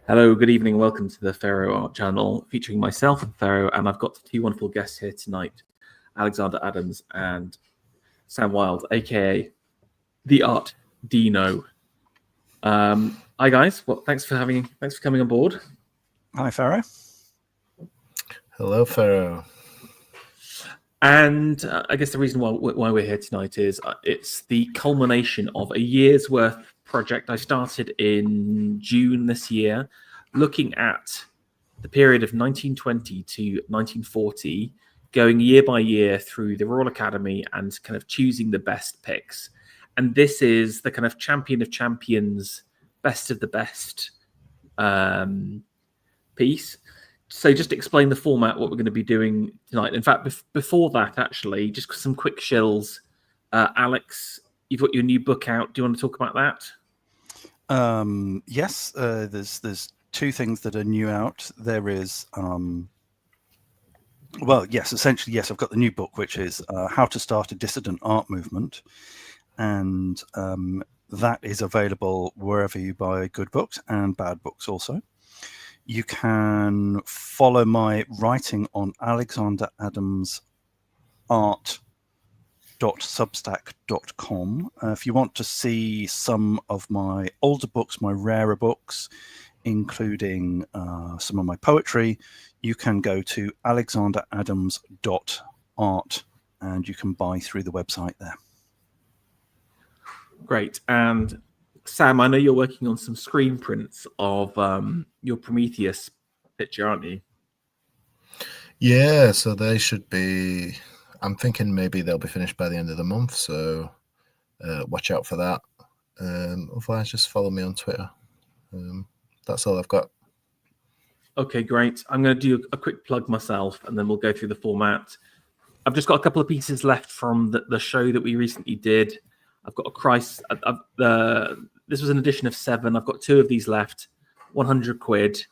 Hello, good evening. Welcome to the Pharaoh Art Channel, featuring myself, Pharaoh, and I've got two wonderful guests here tonight, Alexander Adams and Sam Wild, aka the Art Dino. Hi guys. Well, thanks for coming on board. Hi, Pharaoh. Hello, Pharaoh. And I guess the reason why we're here tonight is it's the culmination of a year's worth project I started in June this year, looking at the period of 1920 to 1940, going year by year through the Royal Academy and kind of choosing the best picks. And this is the kind of champion of champions, best of the best piece. So just explain the format, what we're going to be doing tonight. In fact, before that, actually, just some quick shills. Alex, you've got your new book out. Do you want to talk about that? Yes, there's two things that are new out. There is, essentially, yes, I've got the new book, which is How to Start a Dissident Art Movement. And that is available wherever you buy good books and bad books also. You can follow my writing on alexanderadamsart.substack.com. If you want to see some of my older books, my rarer books, including some of my poetry, you can go to alexanderadams.art and you can buy through the website there. Great. And Sam, I know you're working on some screen prints of your Prometheus picture, aren't you? Yeah, so they should be, I'm thinking maybe they'll be finished by the end of the month, so watch out for that. Otherwise, just follow me on Twitter. That's all I've got. Okay, great. I'm going to do a quick plug myself, and then we'll go through the format. I've just got a couple of pieces left from the show that we recently did. I've got a Christ. This was an edition of 7. I've got 2 of these left, 100 quid.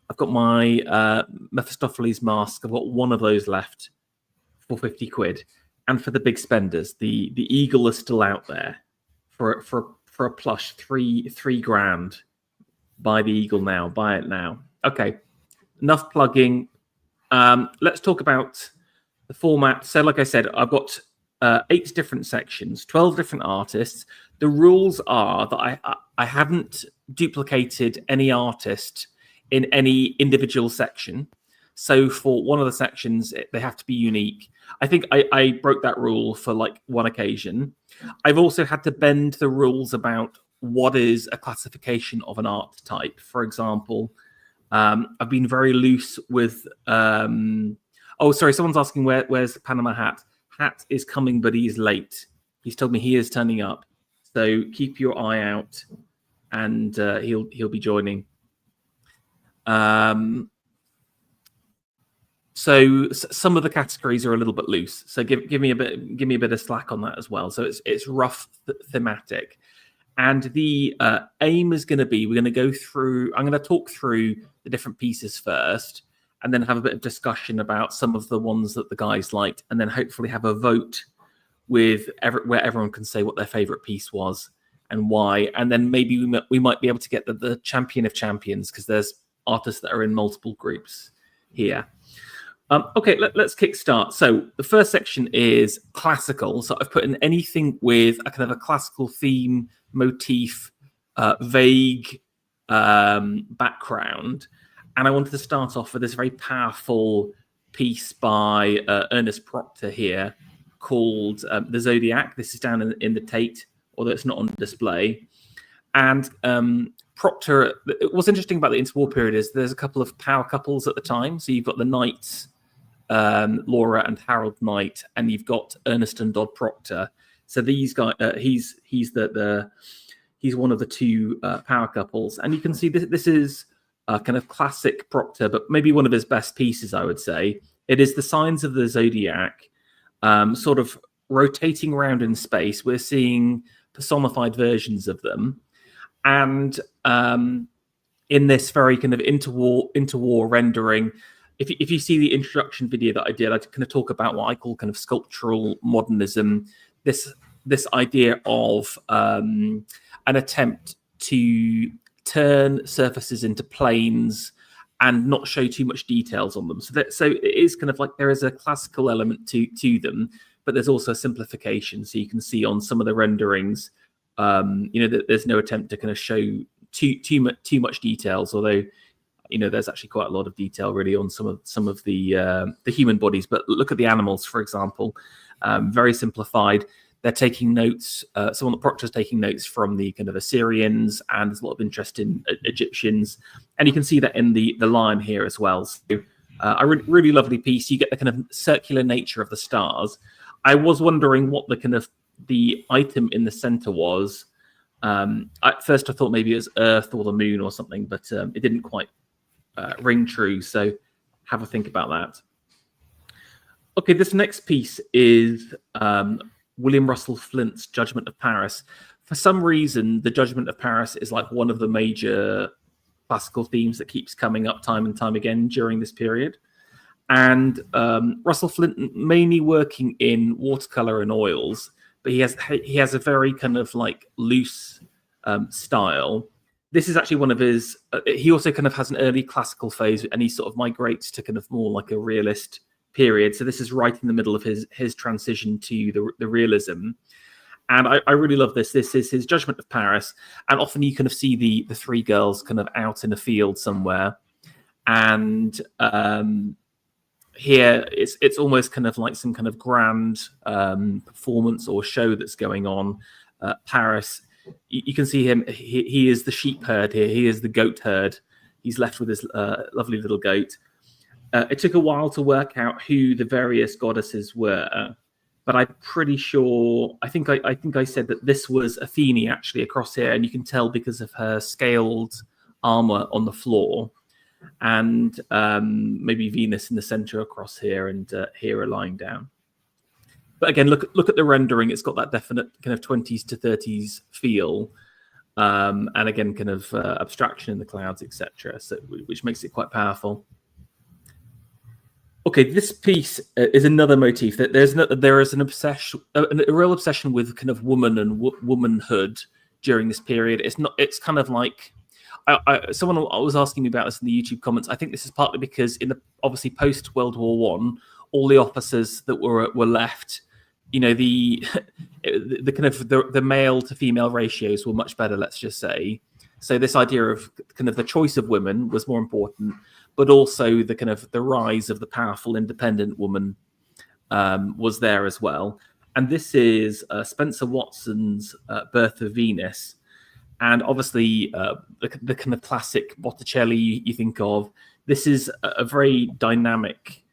I've got my Mephistopheles mask. I've got 1 of those left for 50 quid. And for the big spenders, the eagle is still out there for a plush, three grand. Buy the eagle now. Buy it now. Okay, enough plugging. Let's talk about the format. So, like I said, I've got 8 different sections, 12 different artists. The rules are that I haven't duplicated any artist in any individual section. So for one of the sections, they have to be unique. I think I broke that rule for like one occasion. I've also had to bend the rules about what is a classification of an art type. For example, I've been very loose with... someone's asking where's the Panama Hat? Hat is coming, but he's late. He's told me he is turning up. So keep your eye out, and he'll be joining. So some of the categories are a little bit loose. So give me a bit of slack on that as well. So it's rough thematic, and the aim is going to be we're going to go through. I'm going to talk through the different pieces first, and then have a bit of discussion about some of the ones that the guys liked, and then hopefully have a vote where everyone can say what their favorite piece was and why. And then maybe we might be able to get the champion of champions, because there's artists that are in multiple groups here. Okay, let's kickstart. So the first section is classical. So I've put in anything with a kind of a classical theme, motif, vague background. And I wanted to start off with this very powerful piece by Ernest Proctor here called The Zodiac. This is down in the Tate, although it's not on display. And Proctor, what's interesting about the interwar period is there's a couple of power couples at the time. So you've got the Knights, Laura and Harold Knight, and you've got Ernest and Dodd Proctor. So these guys, he's one of the 2 power couples. And you can see this is kind of classic Proctor, but maybe one of his best pieces, I would say. It is the signs of the zodiac, sort of rotating around in space. We're seeing personified versions of them. And in this very kind of interwar rendering, if you see the introduction video that I did, I kind of talk about what I call kind of sculptural modernism, this idea of an attempt to turn surfaces into planes and not show too much details on them. So it is kind of like there is a classical element to them, but there's also a simplification. So you can see on some of the renderings, that there's no attempt to kind of show too much details, although there's actually quite a lot of detail really on some of the human bodies. But look at the animals, for example, very simplified. They're taking notes. Someone at Proctor's taking notes from the kind of Assyrians, and there's a lot of interest in Egyptians, and you can see that in the lion here as well. So a really lovely piece. You get the kind of circular nature of the stars. I was wondering what the kind of the item in the center was. At first, I thought maybe it was Earth or the moon or something, but it didn't quite ring true. So have a think about that. Okay, this next piece is William Russell Flint's Judgment of Paris. For some reason, the Judgment of Paris is like one of the major classical themes that keeps coming up time and time again during this period. And Russell Flint mainly working in watercolor and oils, but he has a very kind of like loose style. This is actually one of his. He also kind of has an early classical phase, and he sort of migrates to kind of more like a realist period. So this is right in the middle of his transition to the realism. And I really love this. This is his Judgment of Paris. And often you kind of see the three girls kind of out in a field somewhere. And here it's almost kind of like some kind of grand performance or show that's going on. Paris, you can see him. He is the sheep herd here. He is the goat herd. He's left with his lovely little goat. It took a while to work out who the various goddesses were, but I'm pretty sure. I think I said that this was Athene actually across here, and you can tell because of her scaled armor on the floor, and maybe Venus in the center across here, and Hera lying down. But again, look at the rendering. It's got that definite kind of 20s to 30s feel, and again, kind of abstraction in the clouds, etc. So which makes it quite powerful. Okay, this piece is another motif. That there is an obsession, a real obsession with kind of woman and womanhood during this period. It's kind of like someone was asking me about this in the YouTube comments. I think this is partly because in the obviously post World War I, all the officers that were left, the kind of the male to female ratios were much better. Let's just say. So this idea of kind of the choice of women was more important, but also the kind of the rise of the powerful independent woman was there as well. And this is Spencer Watson's Birth of Venus. And obviously the kind of classic Botticelli you think of. This is a very dynamic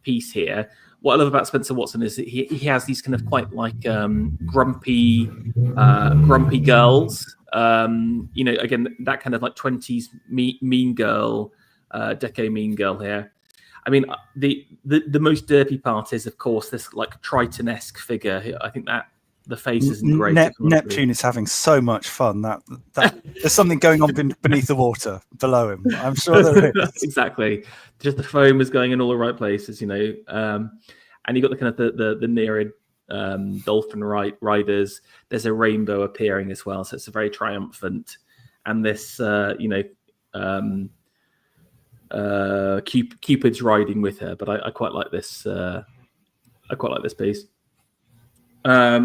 piece here. What I love about Spencer Watson is that he has these kind of quite like grumpy girls. Again, that kind of like 20s mean girl, deco mean girl here. I mean, the most derpy part is, of course, this like Triton-esque figure. I think that the face isn't great. Neptune is having so much fun that there's something going on beneath the water below him. I'm sure there is. Exactly. Just the foam is going in all the right places, and you got the kind of the Nereid dolphin riders. There's a rainbow appearing as well, so it's a very triumphant. And this, Cupid's riding with her, but I quite like this. I quite like this piece. I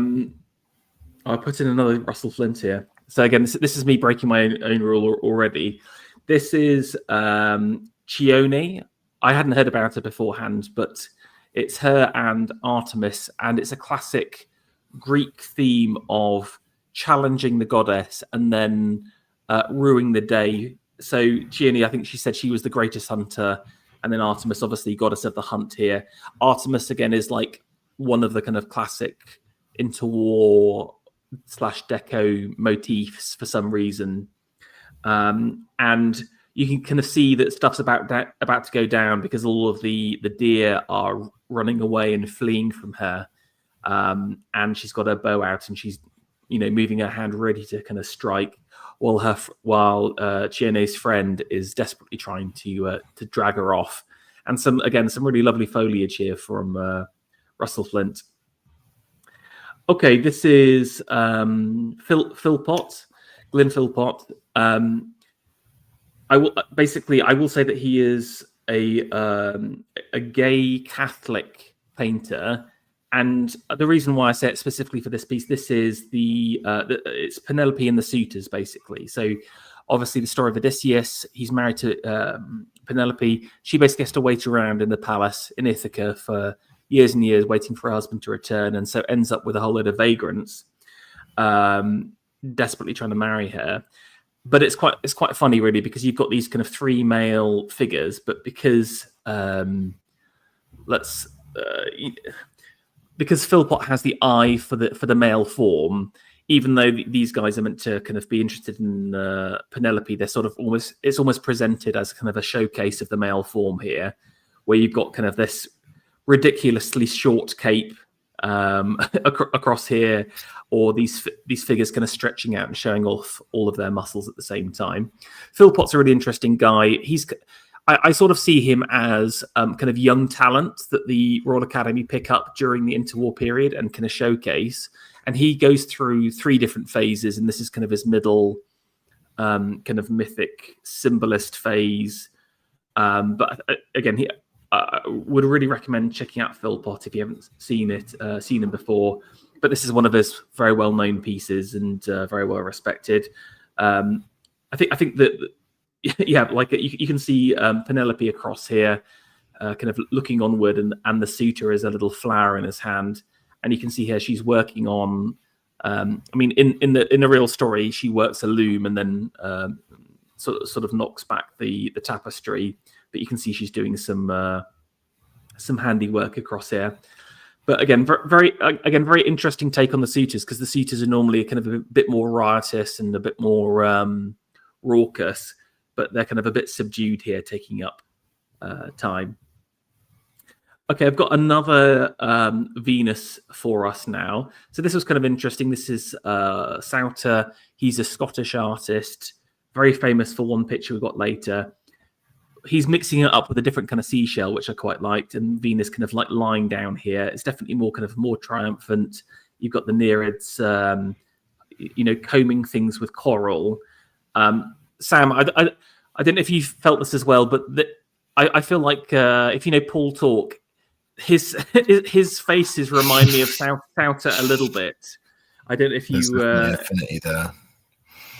put in another Russell Flint here. So again, this is me breaking my own rule already. This is Chione. I hadn't heard about her beforehand, but it's her and Artemis, and it's a classic Greek theme of challenging the goddess and then ruining the day. So Chione, I think she said she was the greatest hunter, and then Artemis, obviously goddess of the hunt here. Artemis again is like one of the kind of classic interwar / deco motifs for some reason, and you can kind of see that stuff's about to go down because all of the deer are running away and fleeing from her, and she's got her bow out and she's moving her hand ready to kind of strike, while Chiene's friend is desperately trying to drag her off. And some really lovely foliage here from Russell Flint. Okay, this is Philpott. Glyn Philpott. I will say that he is a gay Catholic painter, and the reason why I say it specifically for this piece, this is it's Penelope and the suitors, basically. So obviously the story of Odysseus, he's married to Penelope. She basically has to wait around in the palace in Ithaca for years and years, waiting for her husband to return, and so ends up with a whole load of vagrants desperately trying to marry her. But it's quite funny, really, because you've got these kind of three male figures, but because Philpott has the eye for the male form, even though these guys are meant to kind of be interested in Penelope, they're sort of it's almost presented as kind of a showcase of the male form here, where you've got kind of this ridiculously short cape across here, or these figures kind of stretching out and showing off all of their muscles at the same time. Philpott's a really interesting guy. I sort of see him as kind of young talent that the Royal Academy pick up during the interwar period and kind of showcase. And he goes through three different phases, and this is kind of his middle kind of mythic symbolist phase. But again, I would really recommend checking out Philpott if you haven't seen him before. But this is one of his very well-known pieces and very well respected. I think that yeah, like you can see Penelope across here, kind of looking onward, and the suitor is a little flower in his hand, and you can see here she's working on. I mean, in the real story, she works a loom and then sort of knocks back the tapestry. But you can see she's doing some handiwork across here. But again, very interesting take on the suitors, because the suitors are normally kind of a bit more riotous and a bit more raucous, but they're kind of a bit subdued here, taking up time. Okay, I've got another Venus for us now. So this was kind of interesting. This is Souter. He's a Scottish artist, very famous for one picture we've got later. He's mixing it up with a different kind of seashell, which I quite liked, and Venus kind of like lying down here. It's definitely more triumphant. You've got the Nereids, combing things with coral. Sam, I don't know if you felt this as well, but I feel like if you know Paul Talk, his faces remind me of Souter a little bit. I don't know if There's affinity there.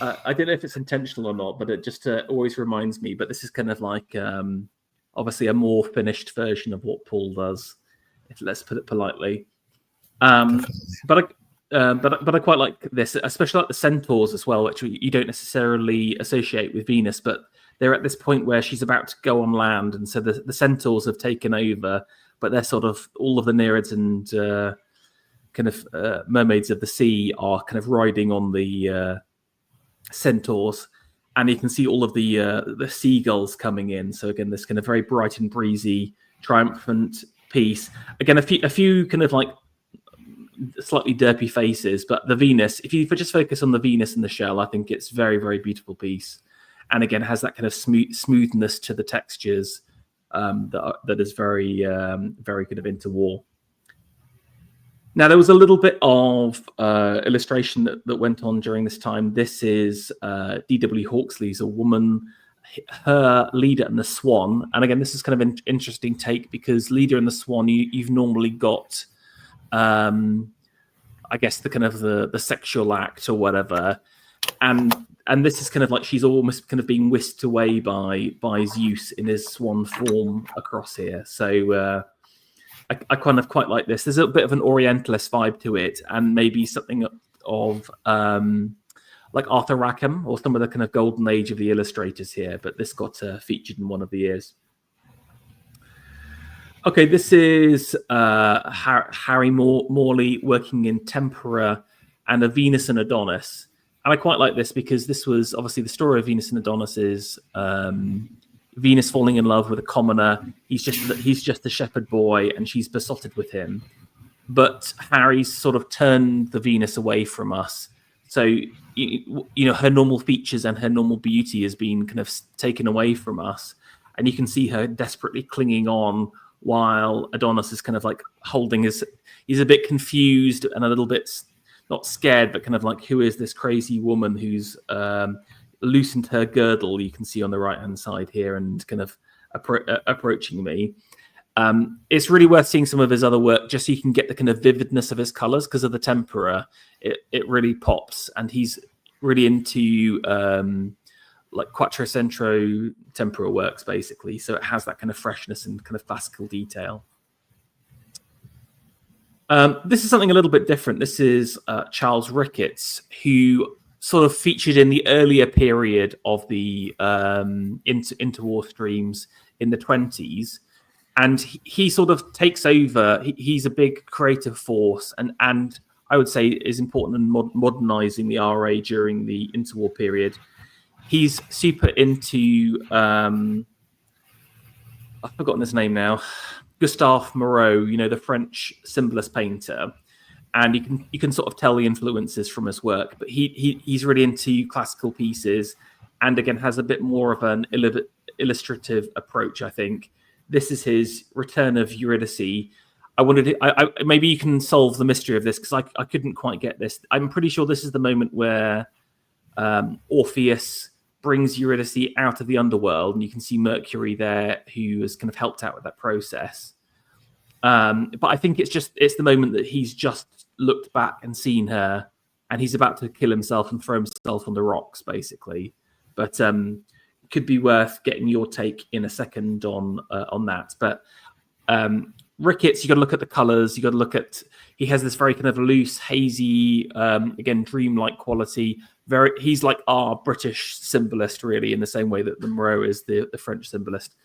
I don't know if it's intentional or not, but it just always reminds me. But this is kind of like obviously a more finished version of what Paul does, let's put it politely. But I quite like this, especially like the centaurs as well, which you don't necessarily associate with Venus, but they're at this point where she's about to go on land, and so the centaurs have taken over, but they're sort of all of the Nereids and kind of mermaids of the sea are kind of riding on the centaurs, and you can see all of the seagulls coming in. So again, this kind of very bright and breezy, triumphant piece. Again, a few kind of like slightly derpy faces, but the Venus, if you just focus on the Venus and the shell, I think it's very, very beautiful piece. And again, has that kind of smoothness to the textures that is very, very kind of interwar. Now, there was a little bit of illustration that went on during this time. This is D.W. Hawksley's A Woman, Her, Leader and the Swan. And again, this is kind of an interesting take, because Leader and the Swan, you've normally got, I guess, the kind of the sexual act or whatever. And this is kind of like she's almost kind of being whisked away by Zeus in his swan form across here. So I kind of quite like this. There's a bit of an Orientalist vibe to it, and maybe something of like Arthur Rackham or some of the kind of golden age of the illustrators here. But this got featured in one of the years. Okay, this is Harry Morley working in tempera and a Venus and Adonis. And I quite like this because this was obviously the story of Venus and Adonis is Venus falling in love with a commoner. He's just the shepherd boy, and she's besotted with him. But Harry's sort of turned the Venus away from us. So, you know, her normal features and her normal beauty has been kind of taken away from us. And you can see her desperately clinging on while Adonis is kind of like holding he's a bit confused and a little bit not scared, but kind of like, who is this crazy woman who's loosened her girdle, you can see on the right-hand side here, and kind of approaching me. It's really worth seeing some of his other work just so you can get the kind of vividness of his colors, because of the tempera. It really pops, and he's really into like Quattrocentro tempera works, basically. So it has that kind of freshness and kind of classical detail. This is something a little bit different. This is Charles Ricketts, who sort of featured in the earlier period of the interwar streams in the 20s. And he sort of takes over. He's a big creative force, and I would say is important in modernizing the RA during the interwar period. He's super into, I've forgotten his name now, Gustave Moreau, the French symbolist painter. And you can sort of tell the influences from his work, but he's really into classical pieces, and again has a bit more of an illustrative approach. I think this is his Return of Eurydice. I wanted to, maybe you can solve the mystery of this, because I couldn't quite get this. I'm pretty sure this is the moment where Orpheus brings Eurydice out of the underworld, and you can see Mercury there, who has kind of helped out with that process. But I think it's the moment that he's just looked back and seen her, and he's about to kill himself and throw himself on the rocks, basically. But could be worth getting your take in a second on that. But Ricketts, you got to look at the colors. You got to look at, he has this very kind of loose, hazy, again, dreamlike quality. He's like our British symbolist, really, in the same way that the Moreau is the French symbolist.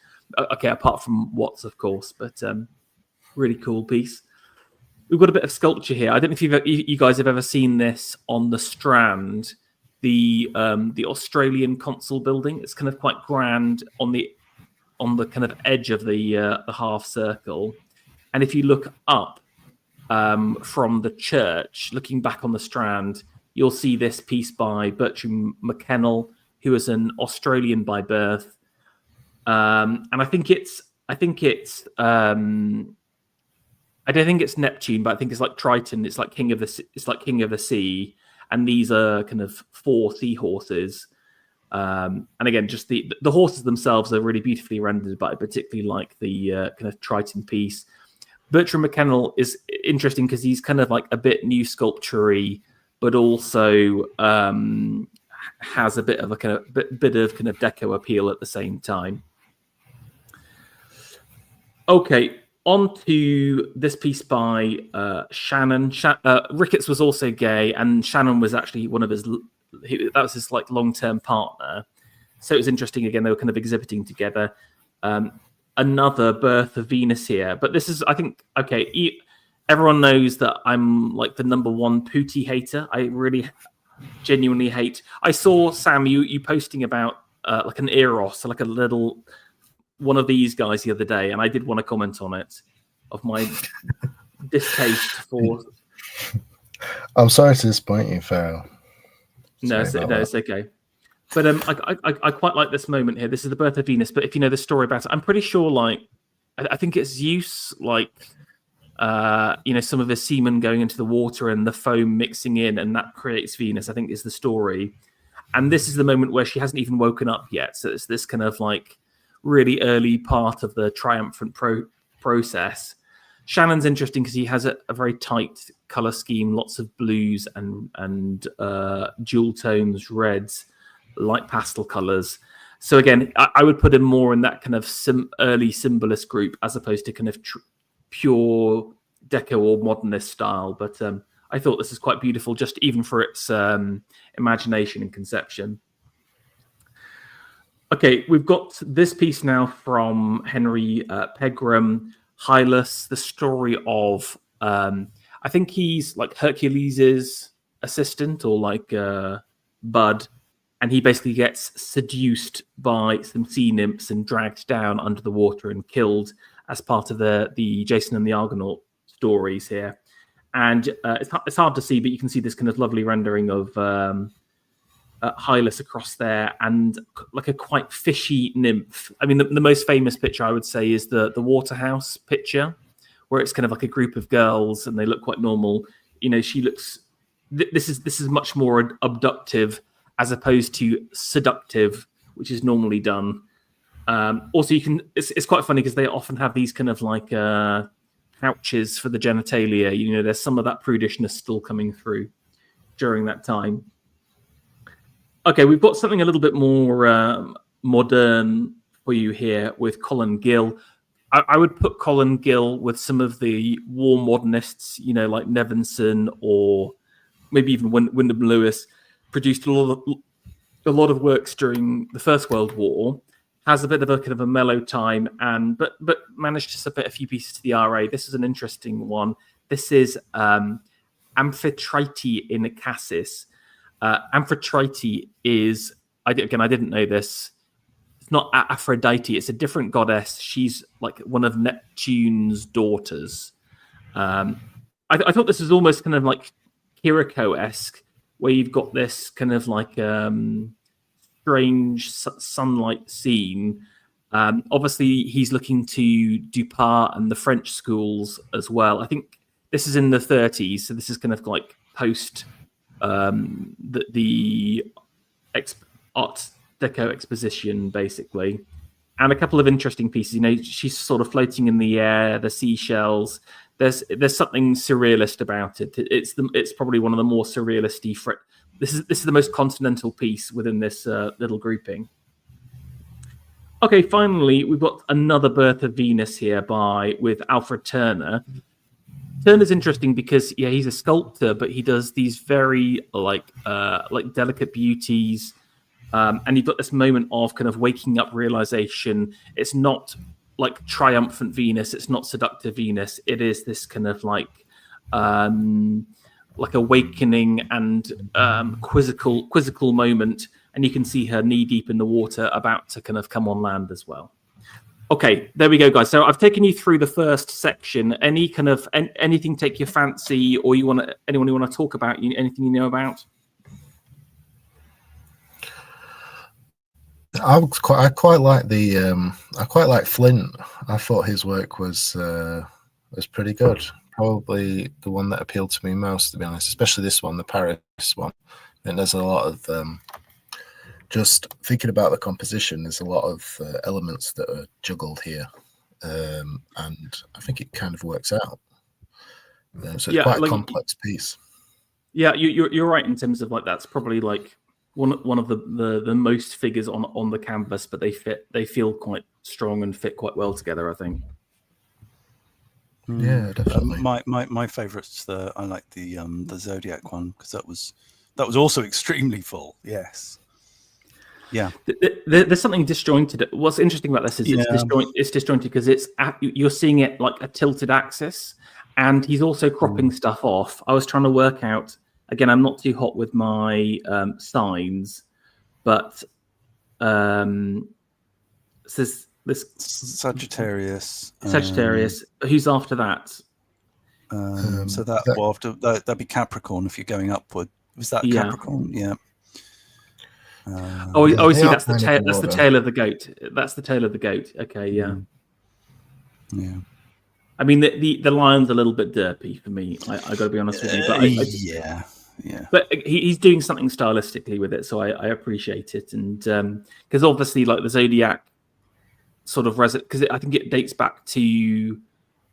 Okay, apart from Watts, of course, but really cool piece. We've got a bit of sculpture here. I don't know if you guys have ever seen this on the Strand, the Australian Consul building. It's kind of quite grand on the kind of edge of the half circle. And if you look up from the church, looking back on the Strand, you'll see this piece by Bertram McKennell, who is an Australian by birth. And I don't think it's Neptune, but I think it's like Triton. It's like King of the Sea, and these are kind of 4 seahorses. And again, just the horses themselves are really beautifully rendered, but I particularly like the kind of Triton piece. Bertram McKennell is interesting because he's kind of like a bit new sculpture-y, but also has a bit of a kind of deco appeal at the same time. Okay, on to this piece by Shannon. Ricketts was also gay, and Shannon was actually one of his. That was his like long-term partner. So it was interesting. Again, they were kind of exhibiting together. Another Birth of Venus here, but this is, I think, okay. Everyone knows that I'm like the #1 Pootie hater. I really, genuinely hate. I saw Sam you posting about like an Eros, like a little one of these guys the other day, and I did want to comment on it, of my distaste for. I'm sorry to disappoint you, Farrell. No, it's okay. But I quite like this moment here. This is the Birth of Venus. But if you know the story about it, I'm pretty sure, like, I think it's Zeus, like, some of his semen going into the water and the foam mixing in, and that creates Venus, I think is the story. And this is the moment where she hasn't even woken up yet. So it's this kind of like really early part of the triumphant process. Shannon's interesting because he has a very tight color scheme, lots of blues and jewel tones, reds, light pastel colors. So again, I would put him more in that kind of early symbolist group as opposed to kind of pure deco or modernist style. But I thought this is quite beautiful, just even for its imagination and conception. Okay, we've got this piece now from Henry Pegram, Hylas, the story of, I think he's like Hercules' assistant or like Bud, and he basically gets seduced by some sea nymphs and dragged down under the water and killed as part of the Jason and the Argonaut stories here. And it's hard to see, but you can see this kind of lovely rendering of Hylas across there, and like a quite fishy nymph. I mean, the most famous picture I would say is the Waterhouse picture, where it's kind of like a group of girls and they look quite normal. You know, she looks this is much more abductive as opposed to seductive, which is normally done. Also, it's quite funny because they often have these kind of like pouches for the genitalia. You know, there's some of that prudishness still coming through during that time. Okay, we've got something a little bit more modern for you here with Colin Gill. I would put Colin Gill with some of the war modernists, you know, like Nevinson or maybe even Wyndham Lewis, produced a lot of works during the First World War. Has a bit of a kind of a mellow time, but managed to submit a few pieces to the RA. This is an interesting one. This is Amphitrite in Cassis. Amphitrite is, I didn't know this. It's not Aphrodite. It's a different goddess. She's like one of Neptune's daughters. I thought this was almost kind of like Kiriko-esque, where you've got this kind of like strange sunlight scene. Obviously, he's looking to Dupas and the French schools as well. I think this is in the 30s, so this is kind of like post the Art Deco exposition, basically. And a couple of interesting pieces. You know, she's sort of floating in the air, the seashells. There's something surrealist about it. It's probably one of the more surrealist-y. This is the most continental piece within this little grouping. Okay, finally, we've got another Birth of Venus here with Alfred Turner. Turner's interesting because he's a sculptor, but he does these very like delicate beauties, and you've got this moment of kind of waking up realization. It's not like triumphant Venus. It's not seductive Venus. It is this kind of like awakening and quizzical moment, and you can see her knee deep in the water, about to kind of come on land as well. Okay, there we go, guys. So I've taken you through the first section. Any kind of anything take your fancy, or anyone you want to talk about? Anything you know about? I quite like I quite like Flint. I thought his work was pretty good. Probably the one that appealed to me most, to be honest, especially this one, the Paris one. And there's a lot of just thinking about the composition. There's a lot of elements that are juggled here, and I think it kind of works out. So it's quite a complex piece. Yeah, you're right in terms of like that's probably like one of the most figures on the canvas, but they feel quite strong and fit quite well together, I think. Yeah, definitely. My favourites, I like the Zodiac one, because that was also extremely full. Yes. Yeah. There's something disjointed. What's interesting about this is it's disjointed because you're seeing it like a tilted axis, and he's also cropping stuff off. I was trying to work out, again, I'm not too hot with my signs, but this Sagittarius. Who's after that? So that'd be Capricorn if you're going upward. Was that Capricorn? Yeah. I see. That's the tail. That's the tail of the goat. That's the tail of the goat. Okay, yeah. Yeah. I mean, the lion's a little bit derpy for me. I got to be honest with you. But yeah. But he's doing something stylistically with it, so I appreciate it. And because obviously, like the Zodiac, sort of because I think it dates back to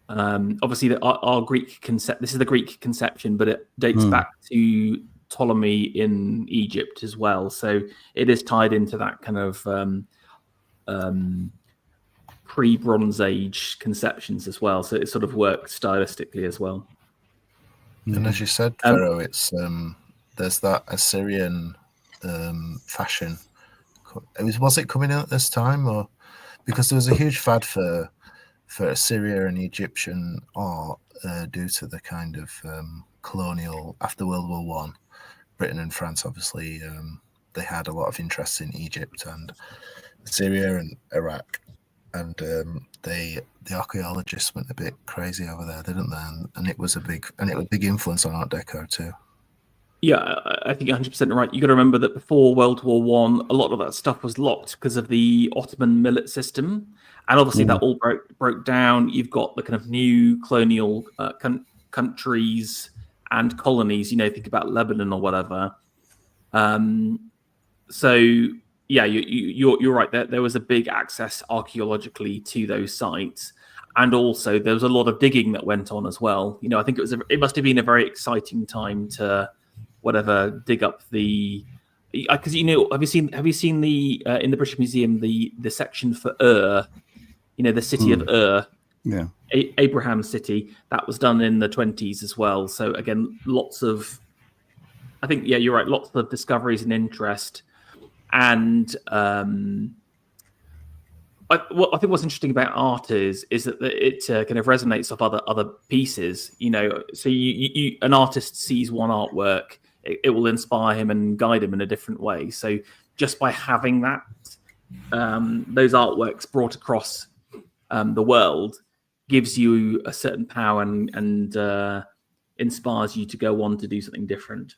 obviously our Greek concept. This is the Greek conception, but it dates back to Ptolemy in Egypt as well. So it is tied into that kind of pre-Bronze Age conceptions as well. So it sort of works stylistically as well. And as you said, Pharaoh, it's there's that Assyrian fashion. Was it coming out at this time, or because there was a huge fad for Assyria and Egyptian art due to the kind of colonial after World War One. Britain and France, obviously, they had a lot of interest in Egypt and Syria and Iraq, and the archaeologists went a bit crazy over there, didn't they? And it was a big influence on Art Deco too. Yeah, I think 100% right. You got to remember that before World War One, a lot of that stuff was locked because of the Ottoman millet system, and obviously that all broke down. You've got the kind of new colonial countries and colonies. Think about Lebanon or whatever. So yeah, you're right. There was a big access archaeologically to those sites, and also there was a lot of digging that went on as well. I think it must have been a very exciting time to dig up the, because have you seen the in the British Museum the section for the city of Yeah. Abraham's city, that was done in the 20s as well. So again, I think you're right, lots of discoveries and interest. And I think what's interesting about art is that it kind of resonates off other pieces. So an artist sees one artwork, it will inspire him and guide him in a different way. So just by having that, those artworks brought across the world, gives you a certain power and inspires you to go on to do something different.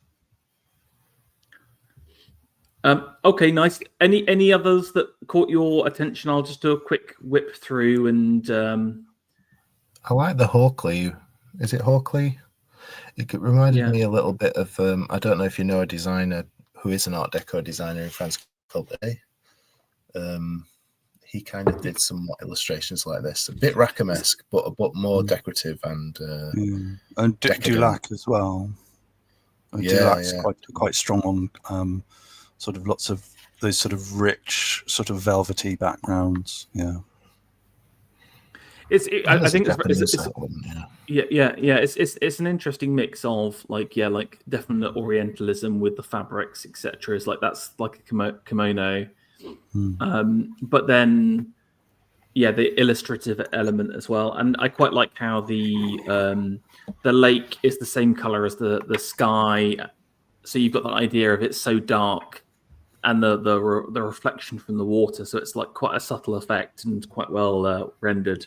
Okay, nice. Any others that caught your attention? I'll just do a quick whip through. And I like the Hawkley. Is it Hawkley? It reminded me a little bit of, I don't know if you know a designer who is an Art Deco designer in France called A. He kind of did some illustrations like this, a bit Rackham-esque, but more decorative and Dulac as well. Dulac's quite strong on sort of lots of those sort of rich, sort of velvety backgrounds. Yeah. I think it's an interesting mix of like definite Orientalism with the fabrics, etc. It's like that's like a kimono, but then the illustrative element as well. And I quite like how the lake is the same color as the sky, so you've got that idea of it's so dark, and the reflection from the water, so it's like quite a subtle effect and quite well rendered.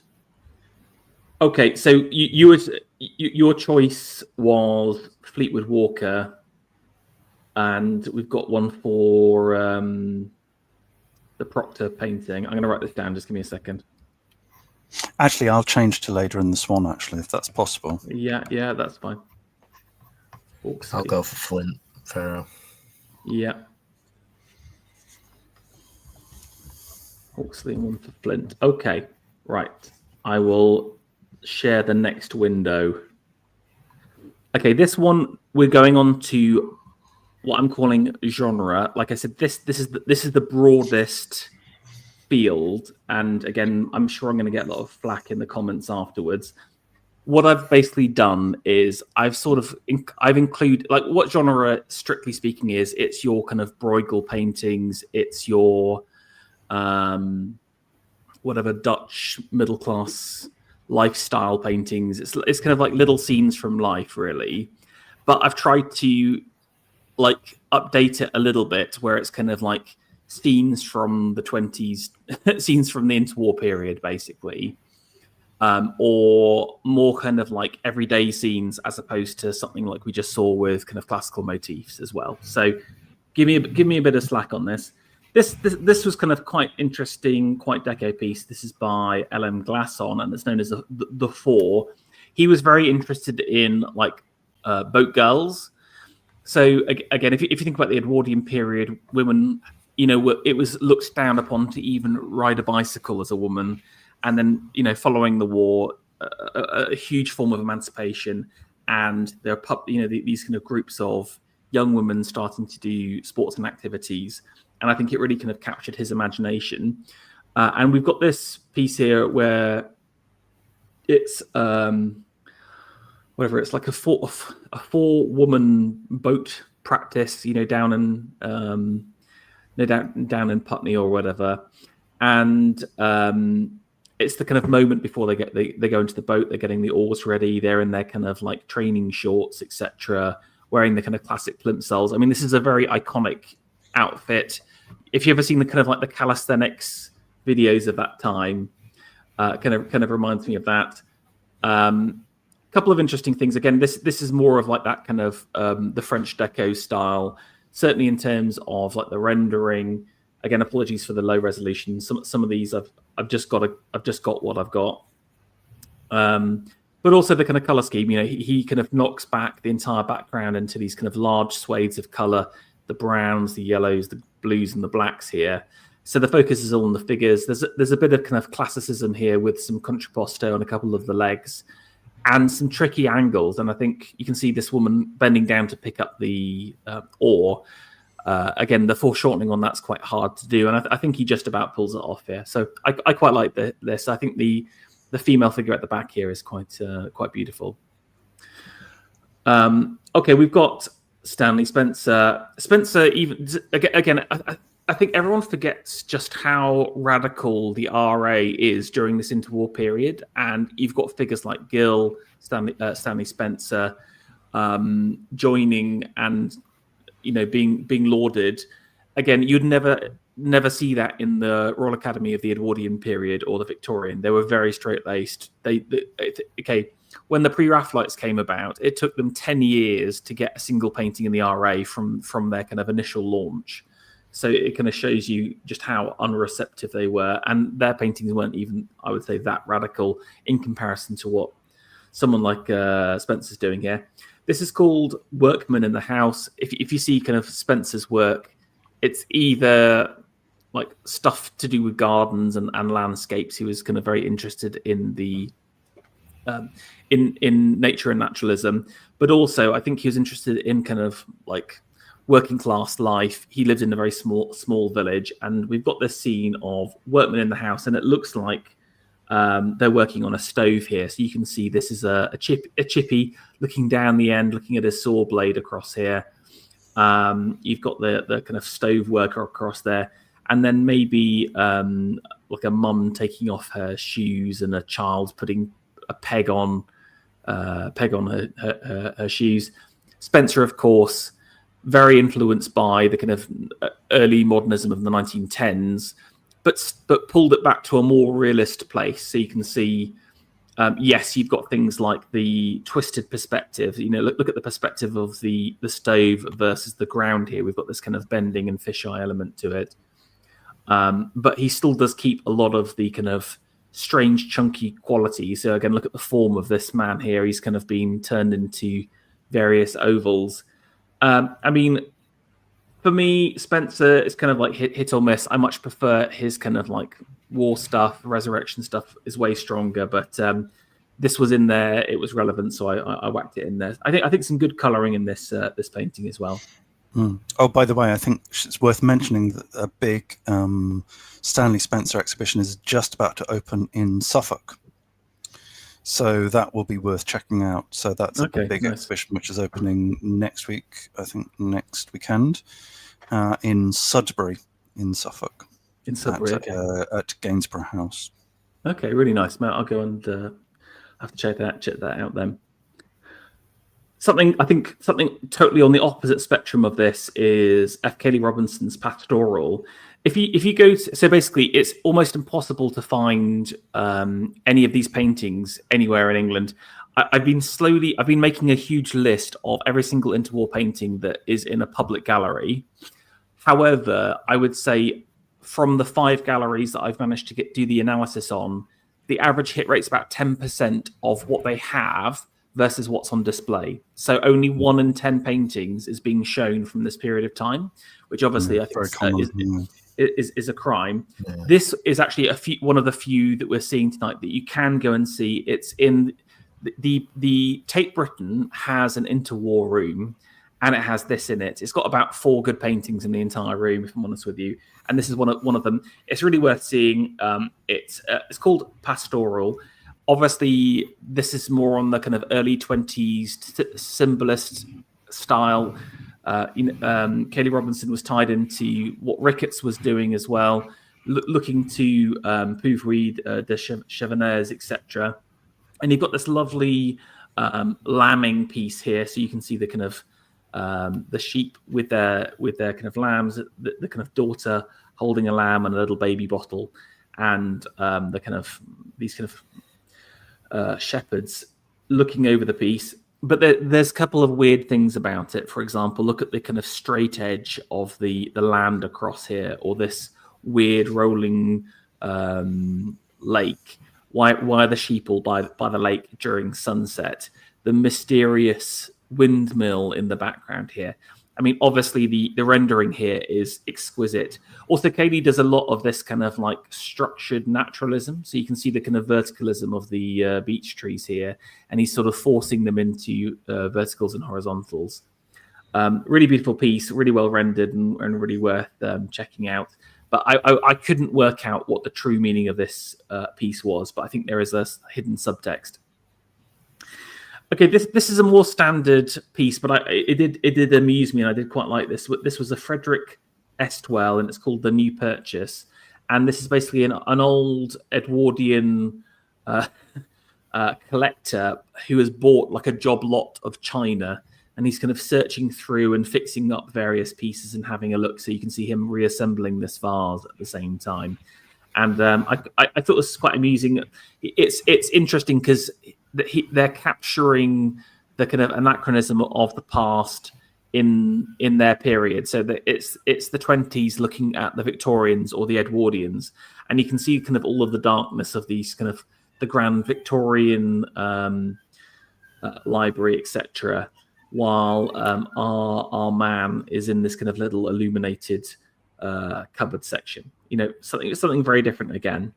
Okay, so your choice was Fleetwood Walker, and we've got one for the Proctor painting. I'm going to write this down. Just give me a second. Actually, I'll change to Later in the Swan, actually, if that's possible. Yeah, that's fine. Hawksley. I'll go for Flint Pharaoh. Yeah. Hawksley and one for Flint. Okay, right. I will share the next window. Okay, this one we're going on to what I'm calling genre. Like I said, this is the broadest field, and again, I'm sure I'm going to get a lot of flack in the comments afterwards. What I've basically done is I've included, like, what genre, strictly speaking, is it's your kind of Bruegel paintings, it's your whatever Dutch middle class lifestyle paintings. It's kind of like little scenes from life, really. But I've tried to like update it a little bit, where it's kind of like scenes from the 20s, scenes from the interwar period, basically, or more kind of like everyday scenes, as opposed to something like we just saw with kind of classical motifs as well. So give me a bit of slack on this. This was kind of quite interesting, quite deco piece. This is by L.M. Glasson, and it's known as the Four. He was very interested in like boat girls. So again, if you think about the Edwardian period, women, it was looked down upon to even ride a bicycle as a woman. And then, following the war, a huge form of emancipation, and there are these kind of groups of young women starting to do sports and activities. And I think it really kind of captured his imagination. And we've got this piece here where it's it's like a four-woman boat practice, down in Putney or whatever. And it's the kind of moment before they go into the boat. They're getting the oars ready. They're in their kind of like training shorts, etc., wearing the kind of classic plimsolls. I mean, this is a very iconic outfit. If you've ever seen the kind of like the calisthenics videos of that time, kind of reminds me of that. Couple of interesting things. Again, this is more of like that kind of the French Deco style, certainly in terms of like the rendering. Again, apologies for the low resolution. Some of these I've just got what I've got. But also the kind of color scheme, he kind of knocks back the entire background into these kind of large swathes of color, the browns, the yellows, the blues, and the blacks here. So the focus is all on the figures. There's a bit of kind of classicism here with some contrapposto on a couple of the legs and some tricky angles. And I think you can see this woman bending down to pick up the oar. Again, the foreshortening on that's quite hard to do. And I think he just about pulls it off here. So I quite like this. I think the female figure at the back here is quite beautiful. Okay, we've got Stanley Spencer. Spencer, even again, I think everyone forgets just how radical the RA is during this interwar period, and you've got figures like Gill, Stanley Spencer, joining and being lauded. Again, you'd never see that in the Royal Academy of the Edwardian period or the Victorian. They were very straight-laced. When the pre-Raphaelites came about, it took them 10 years to get a single painting in the RA from their kind of initial launch. So it kind of shows you just how unreceptive they were. And their paintings weren't even, I would say, that radical in comparison to what someone like Spencer's doing here. This is called Workman in the House. If you see kind of Spencer's work, it's either like stuff to do with gardens and landscapes. He was kind of very interested in the in nature and naturalism, but also I think he was interested in kind of like working class life. He lived in a very small village, and we've got this scene of workmen in the house, and it looks like they're working on a stove here. So you can see this is a chippy looking down the end, looking at his saw blade across here. You've got the kind of stove worker across there, and then maybe like a mum taking off her shoes and a child putting a peg on her shoes. Spencer, of course, very influenced by the kind of early modernism of the 1910s, but pulled it back to a more realist place. So you can see, yes, you've got things like the twisted perspective. Look at the perspective of the stove versus the ground here. We've got this kind of bending and fisheye element to it. But he still does keep a lot of the kind of strange, chunky quality. So again, look at the form of this man here. He's kind of been turned into various ovals. I mean, for me, Spencer is kind of like hit or miss. I much prefer his kind of like war stuff. Resurrection stuff is way stronger, but this was in there. It was relevant, so I whacked it in there. I think some good colouring in this painting as well. Oh, by the way, I think it's worth mentioning that a big Stanley Spencer exhibition is just about to open in Suffolk. So that will be worth checking out. So that's a big exhibition which is opening next week, I think next weekend, in Sudbury in Suffolk. In Sudbury, at Gainsborough House. Okay, really nice, Matt. I'll go and have to check that out then. Something totally on the opposite spectrum of this is F. Cayley Robinson's Pastoral. If you go so basically it's almost impossible to find any of these paintings anywhere in England. I've been making a huge list of every single interwar painting that is in a public gallery. However, I would say from the 5 galleries that I've managed to do the analysis on, the average hit rate's about 10% of what they have versus what's on display. So only 1 in 10 paintings is being shown from this period of time, which obviously I think is a crime. Yeah. This is actually one of the few that we're seeing tonight that you can go and see. It's in the Tate Britain has an interwar room, and it has this in it. It's got about 4 good paintings in the entire room, if I'm honest with you. And this is one of them. It's really worth seeing. It's called Pastoral. Obviously, this is more on the kind of early 20s symbolist style. Cayley Robinson was tied into what Ricketts was doing as well, looking to Pouvry, de Cheveners, etc. And you've got this lovely lambing piece here, so you can see the kind of the sheep with their kind of lambs, the kind of daughter holding a lamb and a little baby bottle, and the kind of these kind of shepherds looking over the piece. But there's a couple of weird things about it. For example, look at the kind of straight edge of the land across here, or this weird rolling lake. Why are the sheep all by the lake during sunset? The mysterious windmill in the background here. I mean, obviously the rendering here is exquisite. Also, Cayley does a lot of this kind of like structured naturalism. So you can see the kind of verticalism of the beech trees here, and he's sort of forcing them into verticals and horizontals. Really beautiful piece, really well rendered, and really worth checking out. But I couldn't work out what the true meaning of this piece was, but I think there is a hidden subtext. Okay, this is a more standard piece, but it did amuse me, and I did quite like this. This was a Frederick Estwell, and it's called The New Purchase. And this is basically an old Edwardian collector who has bought like a job lot of china, and he's kind of searching through and fixing up various pieces and having a look. So you can see him reassembling this vase at the same time. And I thought this was quite amusing. It's interesting because they're capturing the kind of anachronism of the past in their period. So that it's the 20s looking at the Victorians or the Edwardians, and you can see kind of all of the darkness of these kind of the grand Victorian library, etc. While our man is in this kind of little illuminated cupboard section. You know, something very different again.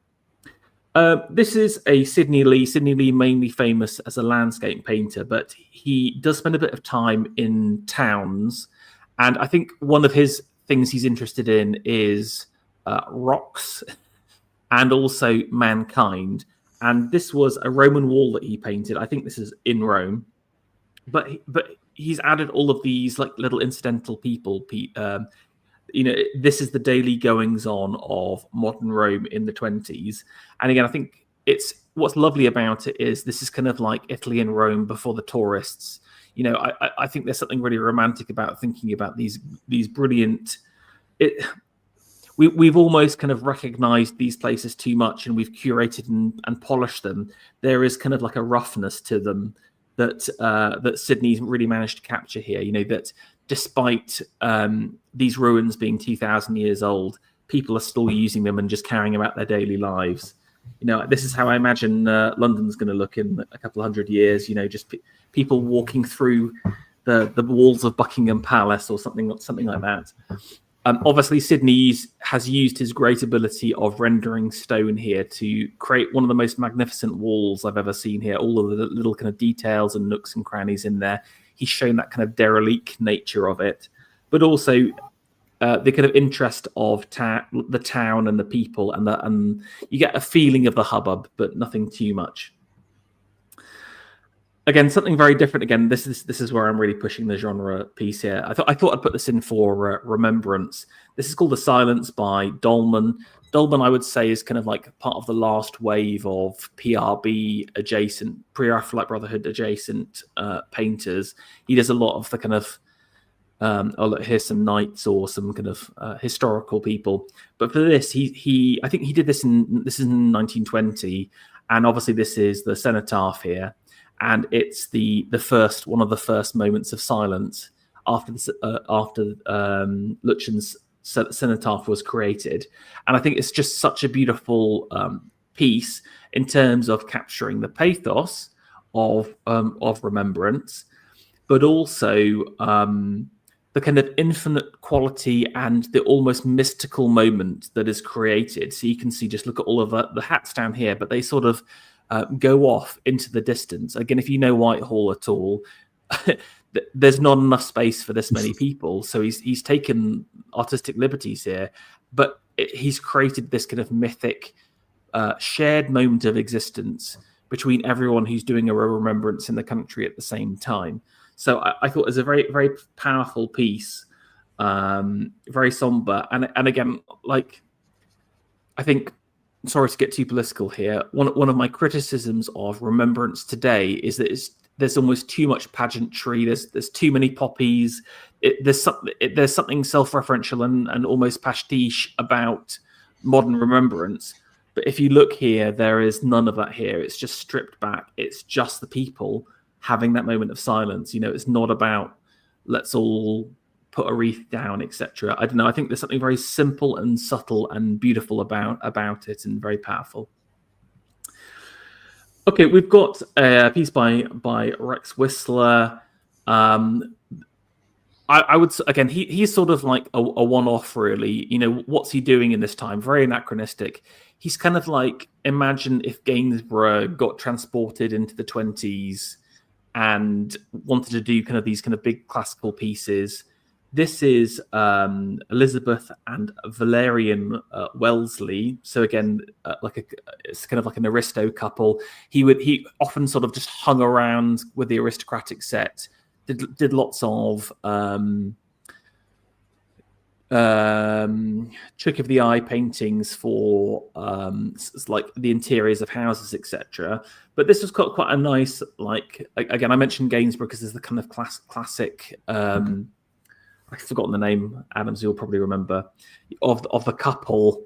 This is a Sidney Lee. Sidney Lee mainly famous as a landscape painter, but he does spend a bit of time in towns. And I think one of his things he's interested in is rocks and also mankind. And this was a Roman wall that he painted. I think this is in Rome. But he's added all of these like little incidental people. You know, this is the daily goings on of modern Rome in the 20s. And again, I think what's lovely about it is this is kind of like Italy and Rome before the tourists. You know, I think there's something really romantic about thinking about these brilliant. We've almost kind of recognized these places too much, and we've curated and polished them. There is kind of like a roughness to them that Sydney's really managed to capture here. You know, that despite these ruins being 2,000 years old, people are still using them and just carrying about their daily lives. You know, this is how I imagine London's going to look in a couple of hundred years. You know, just people walking through the walls of Buckingham Palace or something like that. Obviously, Sidney has used his great ability of rendering stone here to create one of the most magnificent walls I've ever seen here. All of the little kind of details and nooks and crannies in there. He's shown that kind of derelict nature of it, but also the kind of interest of the town and the people, and you get a feeling of the hubbub, but nothing too much. Again, something very different. Again, this is where I'm really pushing the genre piece here. I thought I'd put this in for remembrance. This is called The Silence by Dolman. Dolman, I would say, is kind of like part of the last wave of PRB adjacent, Pre-Raphaelite Brotherhood adjacent painters. He does a lot of the kind of here's some knights or some kind of historical people. But for this, I think he did this in 1920, and obviously this is the cenotaph here. And it's one of the first moments of silence after Lucian's cenotaph was created. And I think it's just such a beautiful piece in terms of capturing the pathos of remembrance, but also the kind of infinite quality and the almost mystical moment that is created. So you can see, just look at all of the hats down here, but they sort of go off into the distance. Again, if you know Whitehall at all, there's not enough space for this many people. So he's taken artistic liberties here, but he's created this kind of mythic shared moment of existence between everyone who's doing a remembrance in the country at the same time. So I thought it was a very, very powerful piece, very somber. And again, like, I think, sorry to get too political here, one of my criticisms of remembrance today is that there's almost too much pageantry. There's too many poppies. There's something self-referential and almost pastiche about modern remembrance. But if you look here, there is none of that here. It's just stripped back. It's just the people having that moment of silence. You know, it's not about let's all put a wreath down, etc. I don't know. I think there's something very simple and subtle and beautiful about it, and very powerful. Okay, we've got a piece by Rex Whistler. I would again, he's sort of like a one-off, really. You know, what's he doing in this time? Very anachronistic. He's kind of like, imagine if Gainsborough got transported into the 20s and wanted to do kind of these kind of big classical pieces. This is Elizabeth and Valerian Wellesley. So again, it's kind of like an aristo couple. He often sort of just hung around with the aristocratic set. Did lots of trick of the eye paintings for like the interiors of houses, etc. But this was quite a nice, like, again, I mentioned Gainsborough because there's the kind of classic. I've forgotten the name. Adams, you'll probably remember of the couple,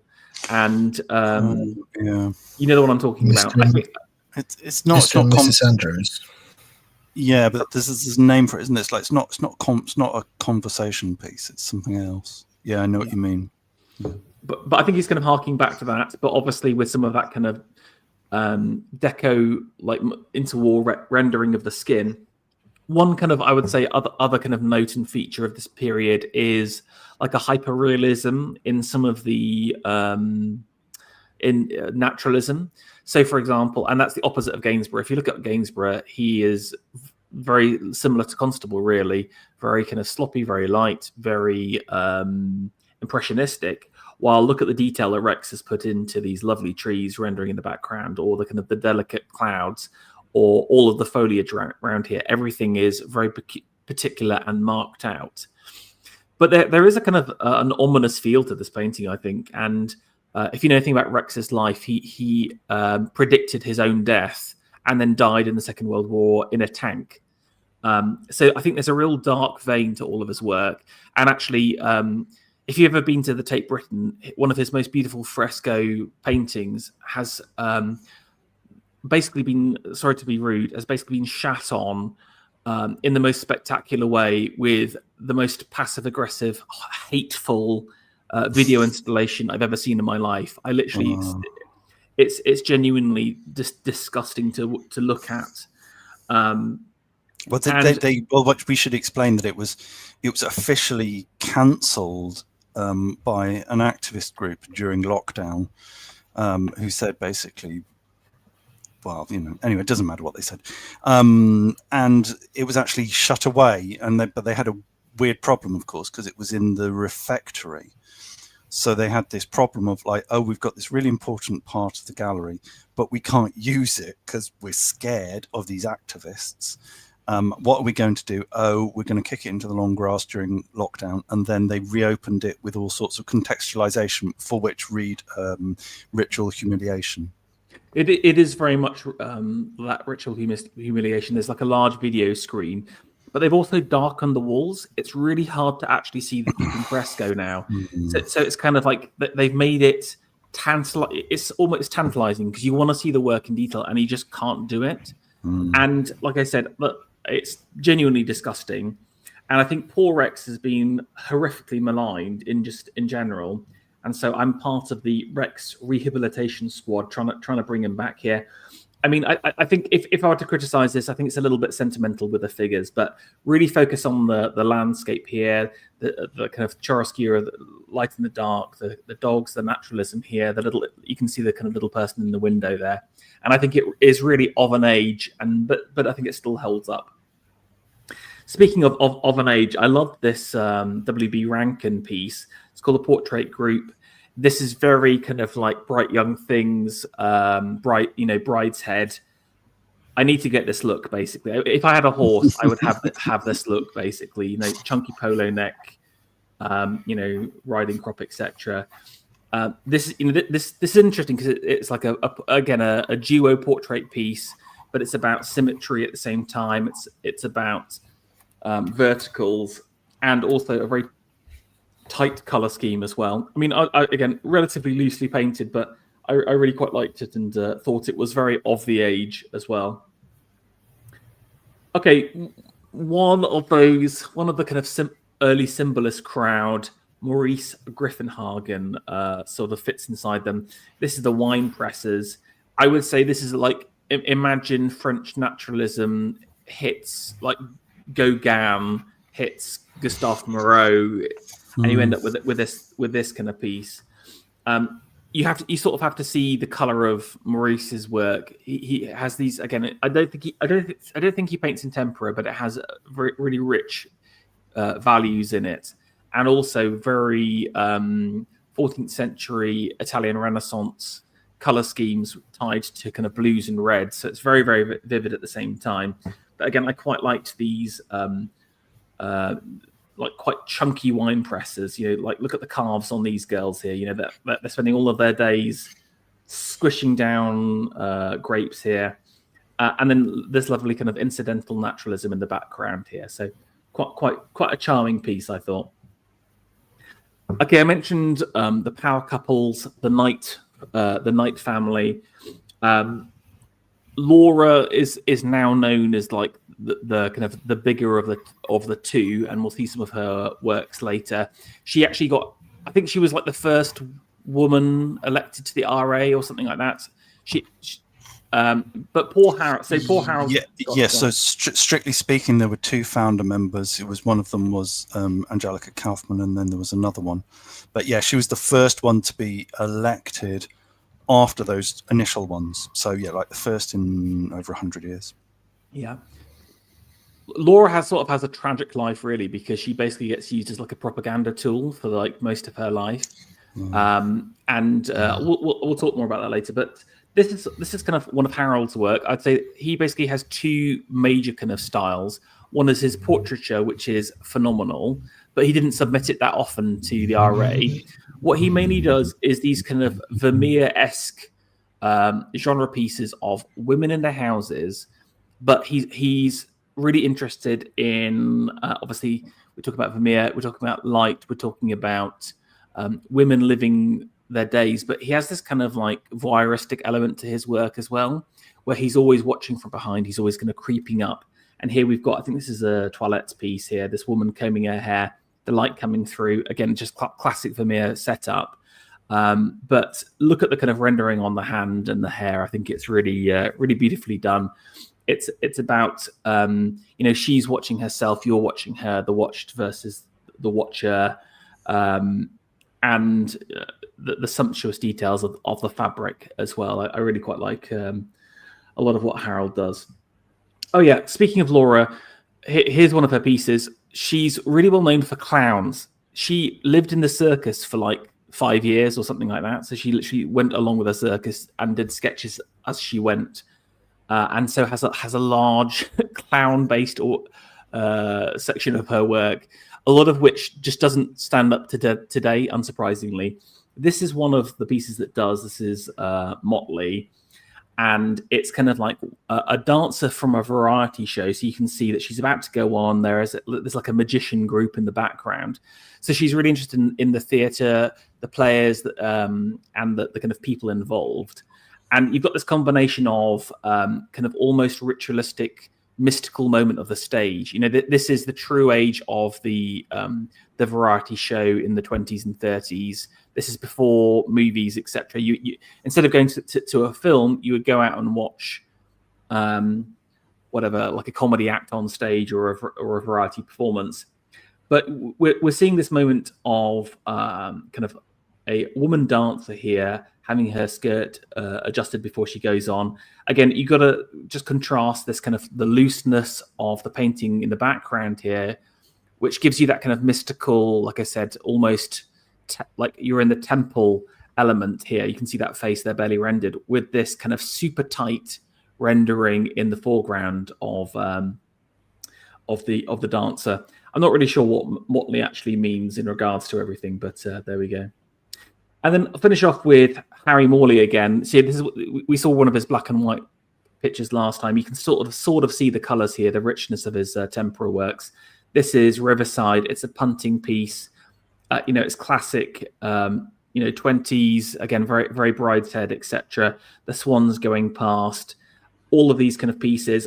and yeah, you know the one I'm talking about. I think it's not Mrs. Andrews. Yeah, but there's a name for it, isn't it? It's not a conversation piece. It's something else. Yeah, I know what you mean. Yeah. But I think he's kind of harking back to that. But obviously with some of that kind of deco, like interwar rendering of the skin. One kind of, I would say, other kind of note and feature of this period is like a hyperrealism in some of the in naturalism. So, for example, and that's the opposite of Gainsborough. If you look at Gainsborough, he is very similar to Constable, really. Very kind of sloppy, very light, very impressionistic. While look at the detail that Rex has put into these lovely trees rendering in the background, or the kind of the delicate clouds, or all of the foliage around here. Everything is very particular and marked out. But there is a kind of an ominous feel to this painting, I think. And if you know anything about Rex's life, he predicted his own death and then died in the Second World War in a tank. So I think there's a real dark vein to all of his work. And actually, if you've ever been to the Tate Britain, one of his most beautiful fresco paintings has basically been, sorry to be rude, has basically been shat on in the most spectacular way with the most passive-aggressive, hateful video installation I've ever seen in my life. I literally, it's genuinely disgusting to look at. What we should explain that it was officially cancelled by an activist group during lockdown, who said basically, well, you know, anyway, it doesn't matter what they said, and it was actually shut away, but they had a weird problem, of course, because it was in the refectory. So they had this problem of like, oh, we've got this really important part of the gallery, but we can't use it because we're scared of these activists. What are we going to do? Oh, we're going to kick it into the long grass during lockdown. And then they reopened it with all sorts of contextualization, for which read ritual humiliation. It is very much that ritual humiliation. There's like a large video screen, but they've also darkened the walls. It's really hard to actually see the keeping fresco now. So it's kind of like they've made it it's almost tantalizing because you want to see the work in detail and you just can't do it. And like I said, look, it's genuinely disgusting. And I think poor Rex has been horrifically maligned in general. And so I'm part of the Rex rehabilitation squad trying to bring him back here. I mean, I think if I were to criticize this, I think it's a little bit sentimental with the figures, but really focus on the landscape here, the kind of chiaroscuro, the light in the dark, the dogs, the naturalism here, you can see the kind of little person in the window there. And I think it is really of an age, but I think it still holds up. Speaking of an age, I love this W.B. Rankin piece. It's called A Portrait Group. This is very kind of like Bright Young Things, Brideshead. I need to get this look, basically. If I had a horse, I would have this look, basically. You know, chunky polo neck, riding crop, etc. This is interesting because it's like a duo portrait piece, but it's about symmetry at the same time. It's about verticals and also a very tight color scheme as well. I mean, I again, relatively loosely painted, but I really quite liked it and thought it was very of the age as well. Okay, one of the kind of early symbolist crowd, Maurice Griffenhagen, sort of fits inside them. This is the wine pressers. I would say this is like imagine French naturalism hits like Gauguin, hits Gustave Moreau, and you end up with this kind of piece. You sort of have to see the color of Maurice's work. He has these, again. I don't think he paints in tempera, but it has really rich values in it, and also very 14th century Italian Renaissance color schemes tied to kind of blues and reds. So it's very, very vivid at the same time. But again, I quite liked these like quite chunky wine presses. Like look at the calves on these girls here. That they're spending all of their days squishing down grapes here, and then there's lovely kind of incidental naturalism in the background here. So quite a charming piece, I thought. Okay, I mentioned the power couples, the Knight family. Laura is now known as like the kind of the bigger of the two, and we'll see some of her works later. She actually I think she was like the first woman elected to the RA or something like that. But poor Harold. So poor Harold. Yeah. So strictly speaking, there were two founder members. It was one of them was Angelica Kaufman, and then there was another one. But yeah, she was the first one to be elected after those initial ones. So yeah, like the first in over 100 years. Yeah. Laura has a tragic life, really, because she basically gets used as like a propaganda tool for like most of her life. We'll talk more about that later. But this is kind of one of Harold's work. I'd say he basically has two major kind of styles. One is his portraiture, which is phenomenal, but he didn't submit it that often to the RA. What he mainly does is these kind of Vermeer-esque genre pieces of women in their houses, but he's really interested in, obviously, we're talking about Vermeer, we're talking about light, we're talking about women living their days, but he has this kind of like voyeuristic element to his work as well, where he's always watching from behind, he's always kind of creeping up. And here we've got, I think this is a toilette piece here, this woman combing her hair, the light coming through, again, just classic Vermeer setup. But look at the kind of rendering on the hand and the hair. I think it's really, really beautifully done. It's about, she's watching herself, you're watching her, the watched versus the watcher, and the sumptuous details of the fabric as well. I really quite like a lot of what Harold does. Oh yeah, speaking of Laura, here's one of her pieces. She's really well known for clowns. She lived in the circus for like 5 years or something like that. So she literally went along with a circus and did sketches as she went. And so has a large clown-based section of her work, a lot of which just doesn't stand up to today, unsurprisingly. This is one of the pieces that does. This is Motley, and it's kind of like a dancer from a variety show. So you can see that she's about to go on. There's like a magician group in the background. So she's really interested in the theatre, the players, and the kind of people involved. And you've got this combination of kind of almost ritualistic, mystical moment of the stage. This is the true age of the variety show in the 20s and 30s. This is before movies, etc. You instead of going to a film, you would go out and watch whatever, like a comedy act on stage or a variety performance. But we're seeing this moment of kind of a woman dancer here, having her skirt adjusted before she goes on. Again, you've got to just contrast this kind of the looseness of the painting in the background here, which gives you that kind of mystical, like I said, almost like you're in the temple element here. You can see that face there, barely rendered, with this kind of super tight rendering in the foreground of the dancer. I'm not really sure what Motley actually means in regards to everything, but there we go. And then I'll finish off with Harry Morley again. See, we saw one of his black and white pictures last time. You can sort of see the colours here, the richness of his tempera works. This is Riverside. It's a punting piece. It's classic. 20s again, very very Brideshead, etc. The swans going past. All of these kind of pieces.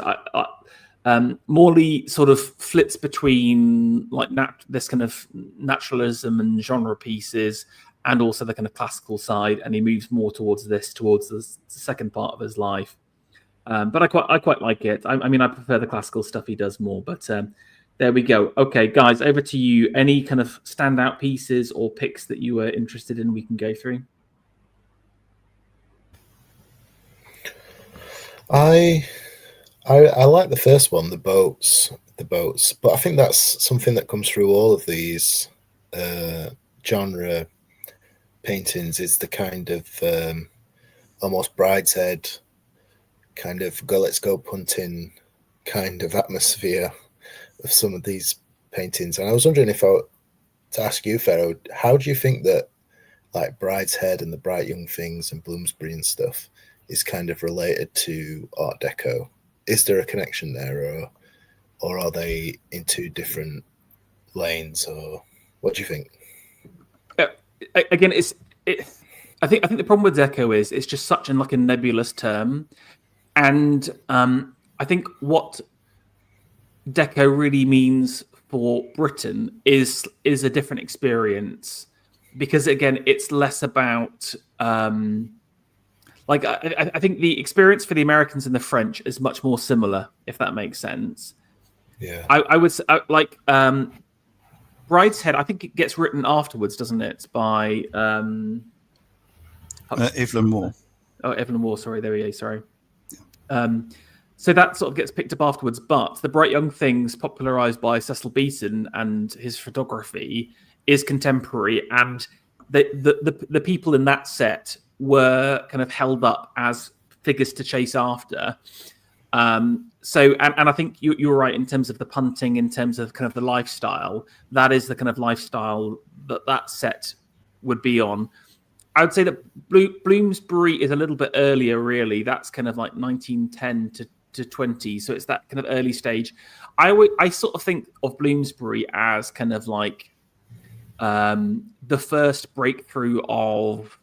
Morley sort of flits between like this kind of naturalism and genre pieces, and also the kind of classical side, and he moves more towards the second part of his life. But I quite like it. I mean, I prefer the classical stuff he does more. But there we go. Okay, guys, over to you. Any kind of standout pieces or picks that you were interested in? We can go through. I like the first one, the boats, but I think that's something that comes through all of these genre paintings. Is the kind of almost brideshead kind of let's go punting kind of atmosphere of some of these paintings. And I was wondering to ask you, Pharaoh, how do you think that like Brideshead and the Bright Young Things and Bloomsbury and stuff is kind of related to Art Deco? Is there a connection there, or are they in two different lanes, or what do you think? Again, I think the problem with Deco is it's just such a nebulous term, and I think what Deco really means for Britain is a different experience, because again, it's less about I think the experience for the Americans and the French is much more similar, if that makes sense. Yeah, I would say, Brideshead, I think it gets written afterwards, doesn't it? By Evelyn Moore. Oh, Evelyn Moore. Sorry, there we go. Sorry. So that sort of gets picked up afterwards. But the Bright Young Things, popularized by Cecil Beaton and his photography, is contemporary, and the people in that set were kind of held up as figures to chase after. So I think you're right in terms of the punting, in terms of kind of the lifestyle. That is the kind of lifestyle that set would be on. I would say that Bloomsbury is a little bit earlier, really. That's kind of like 1910 to 20. So it's that kind of early stage. I sort of think of Bloomsbury as kind of like the first breakthrough of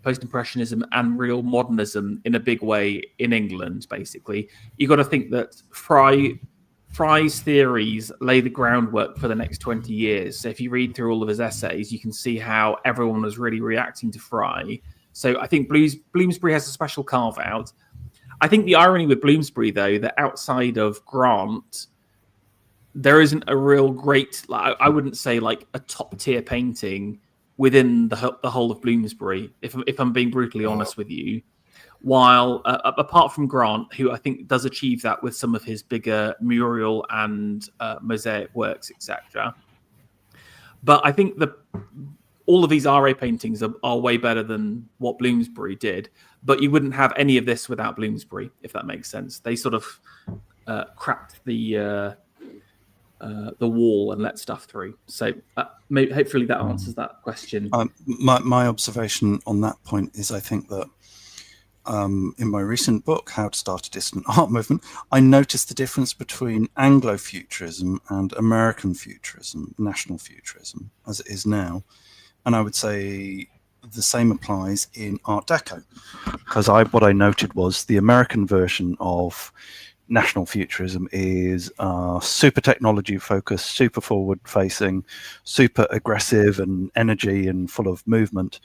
post-impressionism and real modernism in a big way in England. Basically, you got to think that Fry's theories lay the groundwork for the next 20 years. So if you read through all of his essays, you can see how everyone was really reacting to Fry. So I think Bloomsbury has a special carve out. I think the irony with Bloomsbury, though, that outside of Grant, there isn't a real great, I wouldn't say like a top tier painting within the whole of Bloomsbury, if I'm being brutally honest with you. While apart from Grant, who I think does achieve that with some of his bigger mural and mosaic works, etc. But I think all of these RA paintings are way better than what Bloomsbury did. But you wouldn't have any of this without Bloomsbury, if that makes sense. They sort of cracked the wall and let stuff through. So hopefully that answers that question. My observation on that point is I think that in my recent book, How to Start a Dissident Art Movement, I noticed the difference between Anglo-futurism and American futurism, national futurism, as it is now. And I would say the same applies in Art Deco, because what I noted was the American version of national futurism is super technology focused, super forward facing, super aggressive and energy and full of movement.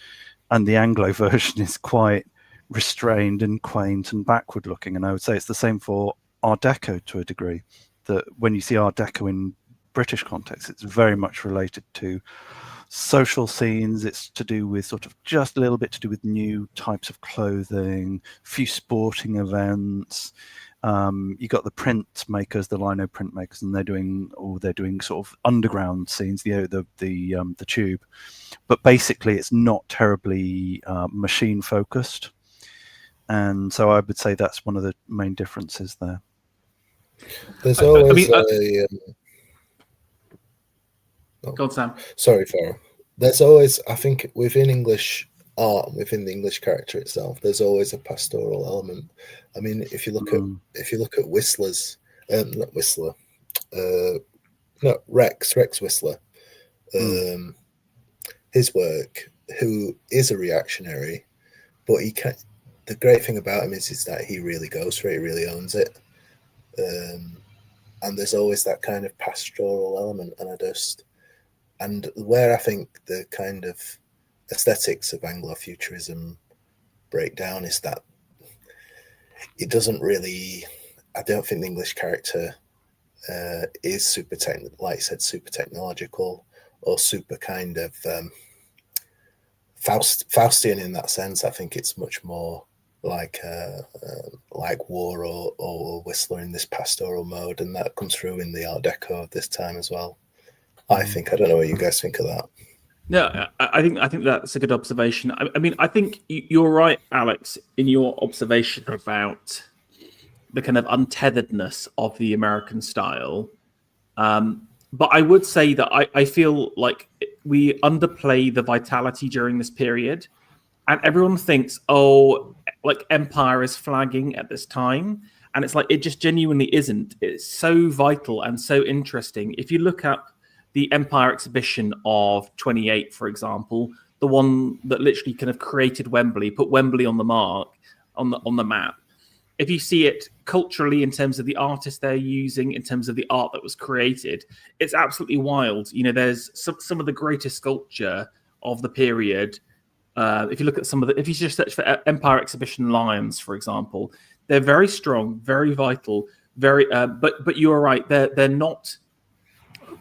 And the Anglo version is quite restrained and quaint and backward looking. And I would say it's the same for Art Deco to a degree, that when you see Art Deco in British context, it's very much related to social scenes. It's to do with sort of just a little bit to do with new types of clothing, few sporting events. You got the print makers, the lino print makers, and they're doing sort of underground scenes, the tube. But basically, it's not terribly machine focused, and so I would say that's one of the main differences there. There's always Go on, Sam. Sorry, Farrell. There's always, I think, within English art, within the English character itself, there's always a pastoral element. I mean, if you look at Whistler's, not Whistler, Rex Whistler, his work, who is a reactionary, but he can. The great thing about him is that he really goes for it, he really owns it, and there's always that kind of pastoral element, and where I think the kind of aesthetics of Anglo-futurism break down is that it doesn't really. I don't think the English character is super like I said, super technological or super kind of Faustian in that sense. I think it's much more like War or Whistler in this pastoral mode, and that comes through in the Art Deco of this time as well. I think. I don't know what you guys think of that. No, I think that's a good observation. I mean, I think you're right, Alex, in your observation about the kind of untetheredness of the American style. But I would say that I feel like we underplay the vitality during this period. And everyone thinks, oh, like Empire is flagging at this time. And it's like, it just genuinely isn't. It's so vital and so interesting. If you look up the Empire exhibition of 28, for example, the one that literally kind of created Wembley, put Wembley on the mark, on the map. If you see it culturally in terms of the artists they're using, in terms of the art that was created, it's absolutely wild. You know, there's some of the greatest sculpture of the period. If you look at if you just search for Empire Exhibition Lions, for example, they're very strong, very vital, very. But you're right, they're not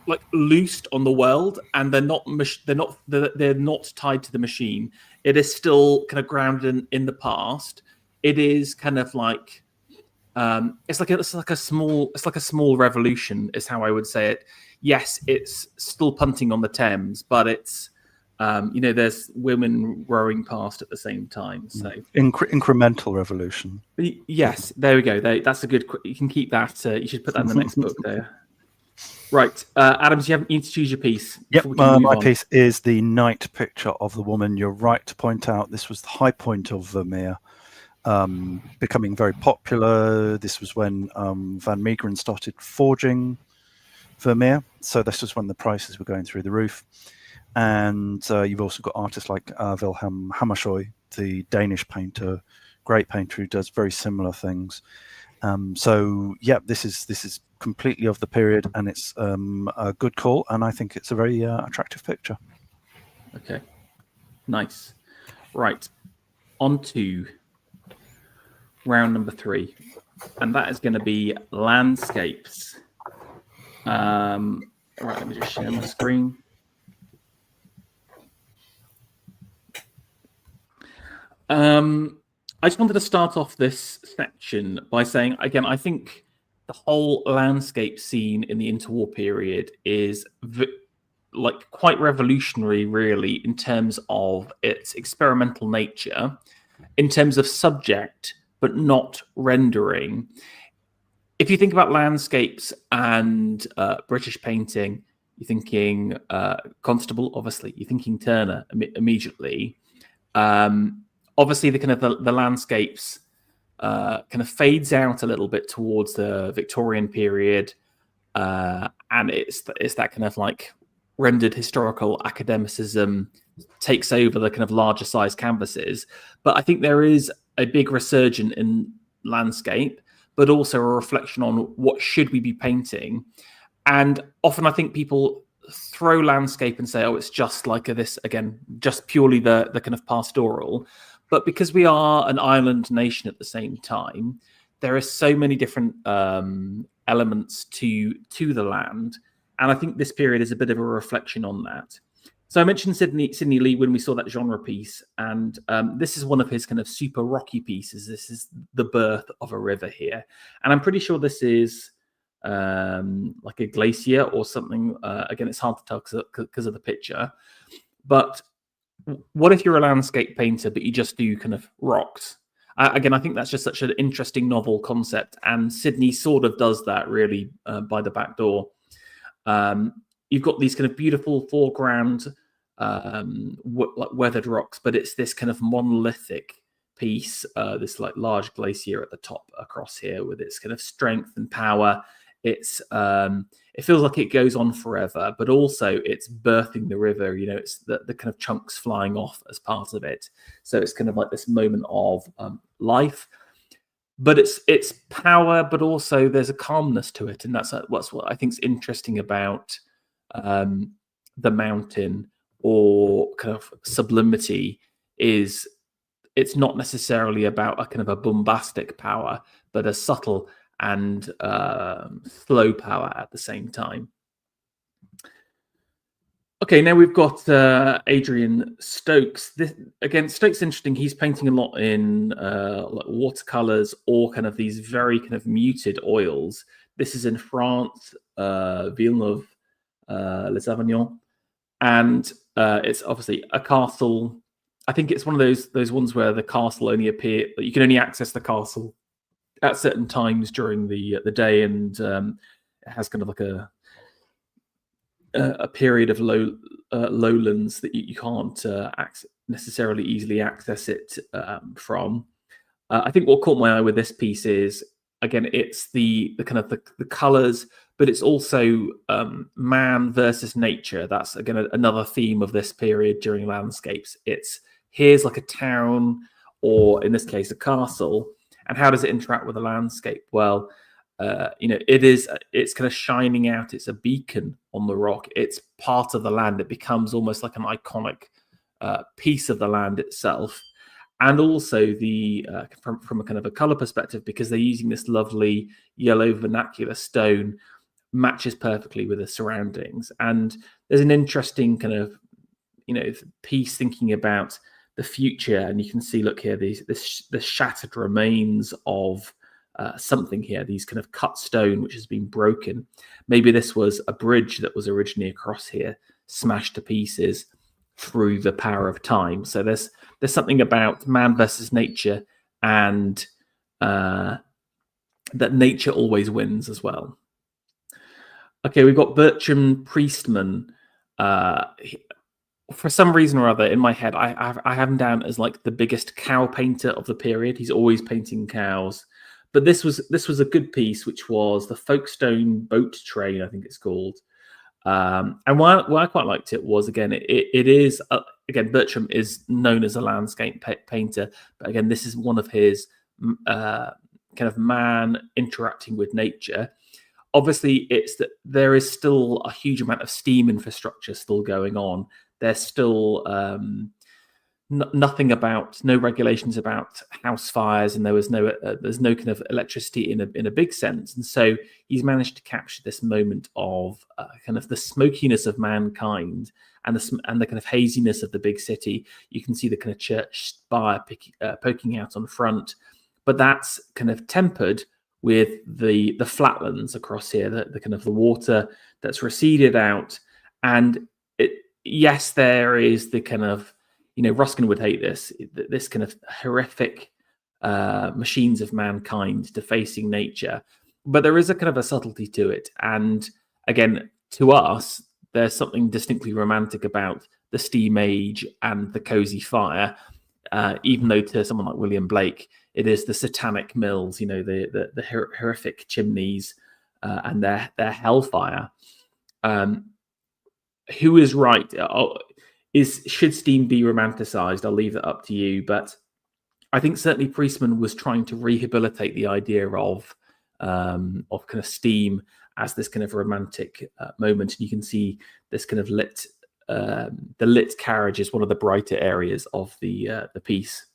like loosed on the world, and they're not tied to the machine. It is still kind of grounded in the past. It is kind of like it's like a small revolution is how I would say it. Yes, it's still punting on the Thames, but it's there's women rowing past at the same time. So incremental revolution. Yes, there we go. That's a good. You can keep that. You should put that in the next book there. Right, Adams, you need to choose your piece. Yep, my piece is the night picture of the woman. You're right to point out this was the high point of Vermeer. Becoming very popular. This was when Van Meegeren started forging Vermeer. So this was when the prices were going through the roof. And you've also got artists like Wilhelm Hammershøi, the Danish painter, great painter who does very similar things. So yeah, this is completely of the period, and it's a good call, and I think it's a very attractive picture. Okay, nice. Right, on to round number 3, and that is going to be landscapes. Right, let me just share my screen. I just wanted to start off this section by saying, again, I think the whole landscape scene in the interwar period is like quite revolutionary, really, in terms of its experimental nature, in terms of subject, but not rendering. If you think about landscapes and British painting, you're thinking Constable, obviously. You're thinking Turner immediately. Obviously, the kind of the landscapes kind of fades out a little bit towards the Victorian period, and it's that kind of like rendered historical academicism takes over the kind of larger size canvases. But I think there is a big resurgence in landscape, but also a reflection on what should we be painting. And often I think people throw landscape and say, oh, it's just like this, again, just purely the kind of pastoral. But because we are an island nation at the same time, there are so many different elements to the land. And I think this period is a bit of a reflection on that. So I mentioned Sidney Lee when we saw that genre piece, and this is one of his kind of super rocky pieces. This is the birth of a river here. And I'm pretty sure this is like a glacier or something. Again, it's hard to tell because of the picture. But what if you're a landscape painter, but you just do kind of rocks? Again, I think that's just such an interesting novel concept. And Sidney sort of does that really by the back door. You've got these kind of beautiful foreground like weathered rocks, but it's this kind of monolithic piece, this like large glacier at the top across here with its kind of strength and power. It's it feels like it goes on forever, but also it's birthing the river. You know, it's the kind of chunks flying off as part of it. So it's kind of like this moment of life, but it's power, but also there's a calmness to it, and that's what I think is interesting about the mountain or kind of sublimity is it's not necessarily about a kind of a bombastic power, but a subtle and slow power at the same time. Okay, now we've got Adrian Stokes. Stokes interesting. He's painting a lot in like watercolors or kind of these very kind of muted oils. This is in France, Villeneuve, Les Avignon, and it's obviously a castle. I think it's one of those ones where the castle only you can only access the castle at certain times during the day, and it has kind of like a period of lowlands that you can't necessarily easily access it from. I think what caught my eye with this piece is, again, it's the kind of the colors, but it's also man versus nature. That's again another theme of this period during landscapes. Here's like a town, or in this case a castle, and how does it interact with the landscape? Well, it's kind of shining out. It's a beacon on the rock. It's part of the land. It becomes almost like an iconic piece of the land itself. And also from a kind of a color perspective, because they're using this lovely yellow vernacular stone, matches perfectly with the surroundings. And there's an interesting kind of, piece thinking about the future. And you can see, look here, the shattered remains of something here, these kind of cut stone which has been broken. Maybe this was a bridge that was originally across here, smashed to pieces through the power of time. So there's something about man versus nature, and that nature always wins as well. Okay, we've got Bertram Priestman. For some reason or other, in my head, I have him down as like the biggest cow painter of the period. He's always painting cows. But this was a good piece, which was the Folkestone boat train, I think it's called. And why I quite liked it was, again, it is again, Bertram is known as a landscape painter, but again, this is one of his kind of man interacting with nature. Obviously, it's that there is still a huge amount of steam infrastructure still going on. There's still no regulations about house fires, and there's no kind of electricity in a big sense. And so he's managed to capture this moment of kind of the smokiness of mankind and the kind of haziness of the big city. You can see the kind of church spire poking out on front, but that's kind of tempered with the flatlands across here, the kind of the water that's receded out. And yes, there is the kind of, Ruskin would hate this kind of horrific machines of mankind defacing nature, but there is a kind of a subtlety to it. And again, to us, there's something distinctly romantic about the steam age and the cozy fire, even though to someone like William Blake, it is the satanic mills, the horrific chimneys and their hellfire. Who is right? Should steam be romanticized? I'll leave that up to you. But I think certainly Priestman was trying to rehabilitate the idea of kind of steam as this kind of romantic moment. And you can see this kind of the lit carriage is one of the brighter areas of the piece.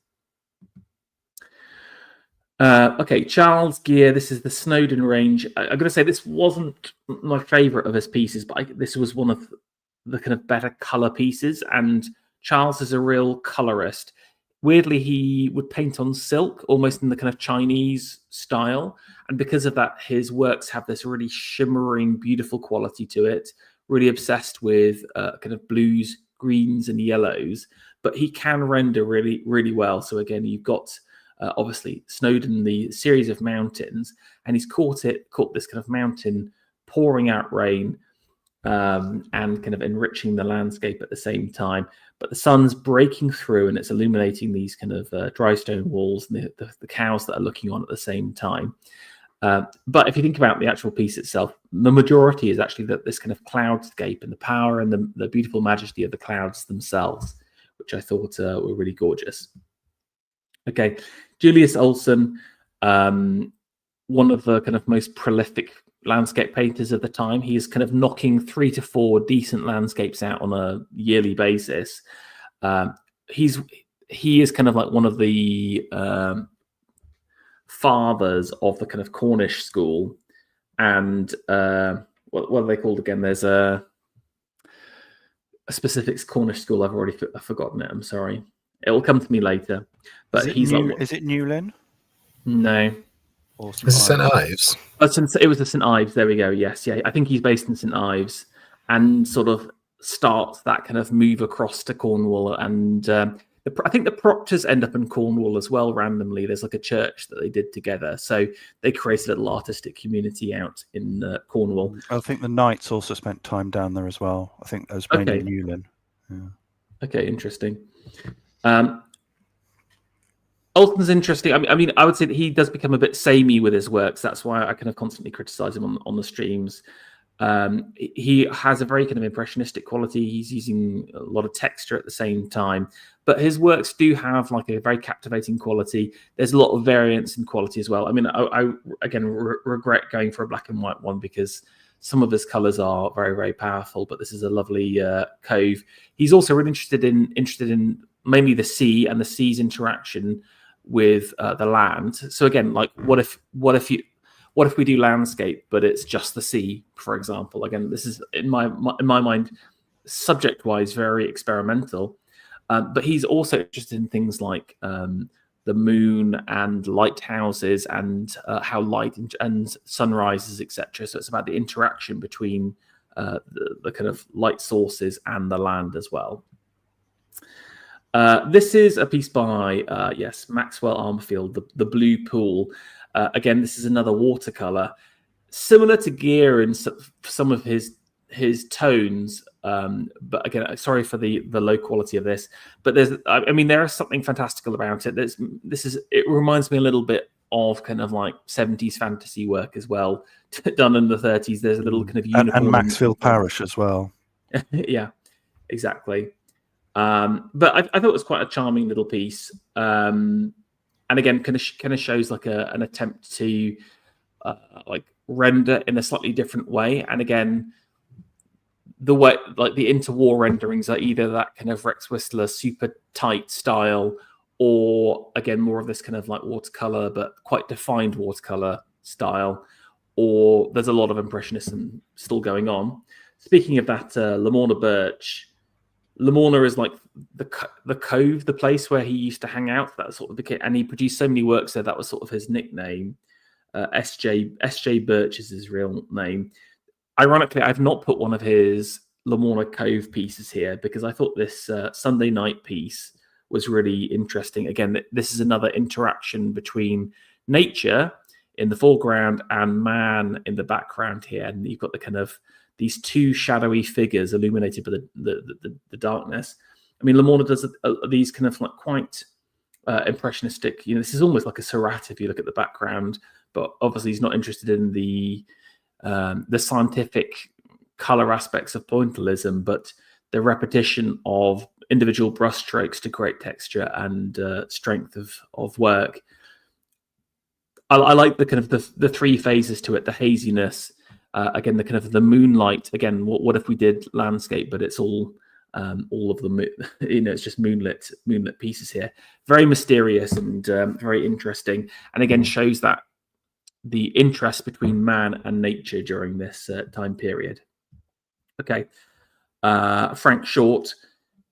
Okay, Charles Gear. This is the Snowdon Range. I'm going to say this wasn't my favorite of his pieces, but this was one of the kind of better color pieces. And Charles is a real colorist. Weirdly, he would paint on silk, almost in the kind of Chinese style. And because of that, his works have this really shimmering, beautiful quality to it. Really obsessed with kind of blues, greens, and yellows. But he can render really, really well. So again, you've got obviously Snowdon, the series of mountains, and he's caught this kind of mountain pouring out rain, and kind of enriching the landscape at the same time. But the sun's breaking through and it's illuminating these kind of dry stone walls and the cows that are looking on at the same time. But if you think about the actual piece itself, the majority is actually this kind of cloudscape and the power and the beautiful majesty of the clouds themselves, which I thought were really gorgeous. Okay, Julius Olson, one of the kind of most prolific landscape painters of the time. He is kind of knocking 3 to 4 decent landscapes out on a yearly basis. he is kind of like one of the fathers of the kind of Cornish school, and what are they called again? There's a specific Cornish school. I've already forgotten it. I'm sorry. It will come to me later. But is it Newlyn? No. Is it St Ives? It was the St Ives. There we go. Yes, yeah. I think he's based in St Ives, and sort of starts that kind of move across to Cornwall. And I think the Proctors end up in Cornwall as well. Randomly, there's like a church that they did together, so they created a little artistic community out in Cornwall. I think the Knights also spent time down there as well. I think that was mainly Newlyn. Yeah. Okay, interesting. Alton's interesting. I mean, I would say that he does become a bit samey with his works. That's why I kind of constantly criticize him on the streams. He has a very kind of impressionistic quality. He's using a lot of texture at the same time, but his works do have like a very captivating quality. There's a lot of variance in quality as well. I mean, I again regret going for a black and white one because some of his colors are very, very powerful, but this is a lovely cove. He's also really interested in mainly the sea and the sea's interaction with the land. So again, like what if we do landscape, but it's just the sea, for example? Again, this is in my mind, subject-wise, very experimental. But he's also interested in things like the moon and lighthouses and how light and sunrises, etc. So it's about the interaction between the kind of light sources and the land as well. This is a piece by Maxwell Armfield, the Blue Pool. Again, this is another watercolor, similar to Gear in some of his tones. But again, sorry for the low quality of this. But there is something fantastical about it. It reminds me a little bit of kind of like 70s fantasy work as well, done in the 30s. There's a little kind of unicorn and Maxfield Parrish as well. Yeah, exactly. But I thought it was quite a charming little piece. And again, kind of shows like an attempt to like render in a slightly different way. And again, the way like the interwar renderings are either that kind of Rex Whistler super tight style, or again more of this kind of like watercolor but quite defined watercolor style, or there's a lot of impressionism still going on. Speaking of that, Lamorna Birch. Lamorna is like the cove, the place where he used to hang out. That sort of the kid, and he produced so many works there. That was sort of his nickname. S.J. Birch is his real name. Ironically, I've not put one of his Lamorna Cove pieces here because I thought this Sunday night piece was really interesting. Again, this is another interaction between nature in the foreground and man in the background here, and you've got the kind of these two shadowy figures illuminated by the darkness. I mean, Lamorna does these kind of like quite impressionistic. This is almost like a Seurat if you look at the background, but obviously he's not interested in the scientific color aspects of pointillism, but the repetition of individual brushstrokes to create texture and strength of work. I like the kind of the three phases to it: the haziness. Again, the kind of the moonlight. Again, what if we did landscape, but it's all of the it's just moonlit pieces here. Very mysterious and very interesting, and again shows that the interest between man and nature during this time period. Okay, Frank Short.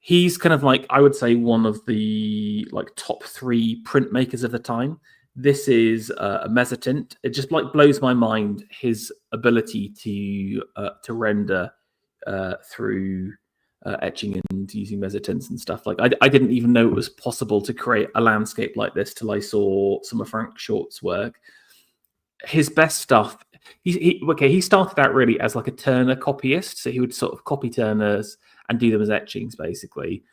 He's kind of like, I would say, one of the like top 3 printmakers of the time. This is a mezzotint. It just like blows my mind, his ability to render through etching and using mezzotints and stuff. Like I didn't even know it was possible to create a landscape like this till I saw some of Frank Short's work. His best stuff. He started out really as like a Turner copyist, so he would sort of copy Turners and do them as etchings, basically.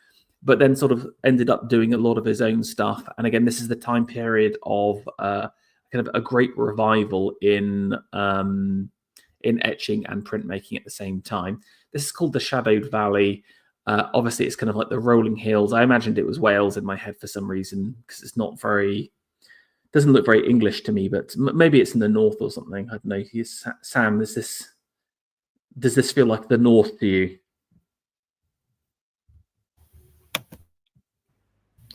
But then sort of ended up doing a lot of his own stuff. And again, this is the time period of kind of a great revival in etching and printmaking at the same time. This is called the Shadowed Valley. Obviously, it's kind of like the rolling hills. I imagined it was Wales in my head for some reason because it's not very... doesn't look very English to me, but maybe it's in the north or something. I don't know. Sam, does this feel like the north to you?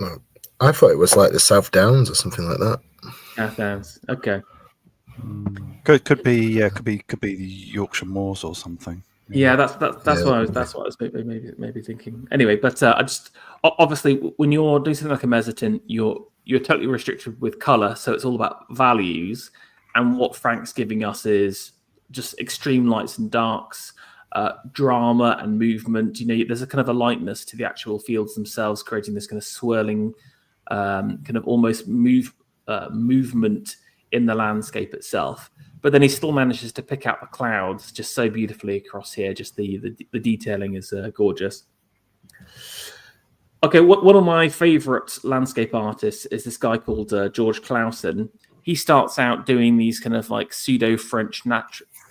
Oh, I thought it was like the South Downs or something like that. Downs. Okay. Could be the Yorkshire Moors or something. Yeah, that's Yeah, what I was maybe thinking. Anyway, but I just obviously when you're doing something like a mezzotint, you're totally restricted with color, so it's all about values. And what Frank's giving us is just extreme lights and darks, drama and movement. There's a kind of a lightness to the actual fields themselves, creating this kind of swirling, kind of almost movement in the landscape itself. But then he still manages to pick out the clouds just so beautifully across here. Just the detailing is gorgeous. Okay, one of my favorite landscape artists is this guy called George Clausen. He starts out doing these kind of like pseudo-French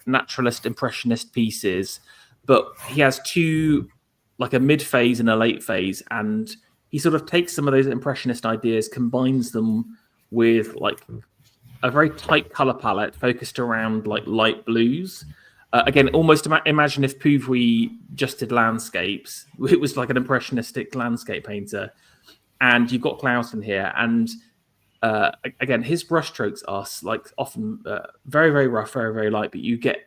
naturalist impressionist pieces, but he has two, like a mid-phase and a late phase, and he sort of takes some of those impressionist ideas, combines them with like a very tight color palette focused around like light blues. Again, almost imagine if Pouvry just did landscapes. It was like an impressionistic landscape painter. And you've got Clausen here. And again, his brushstrokes are like often very, very rough, very, very light, but you get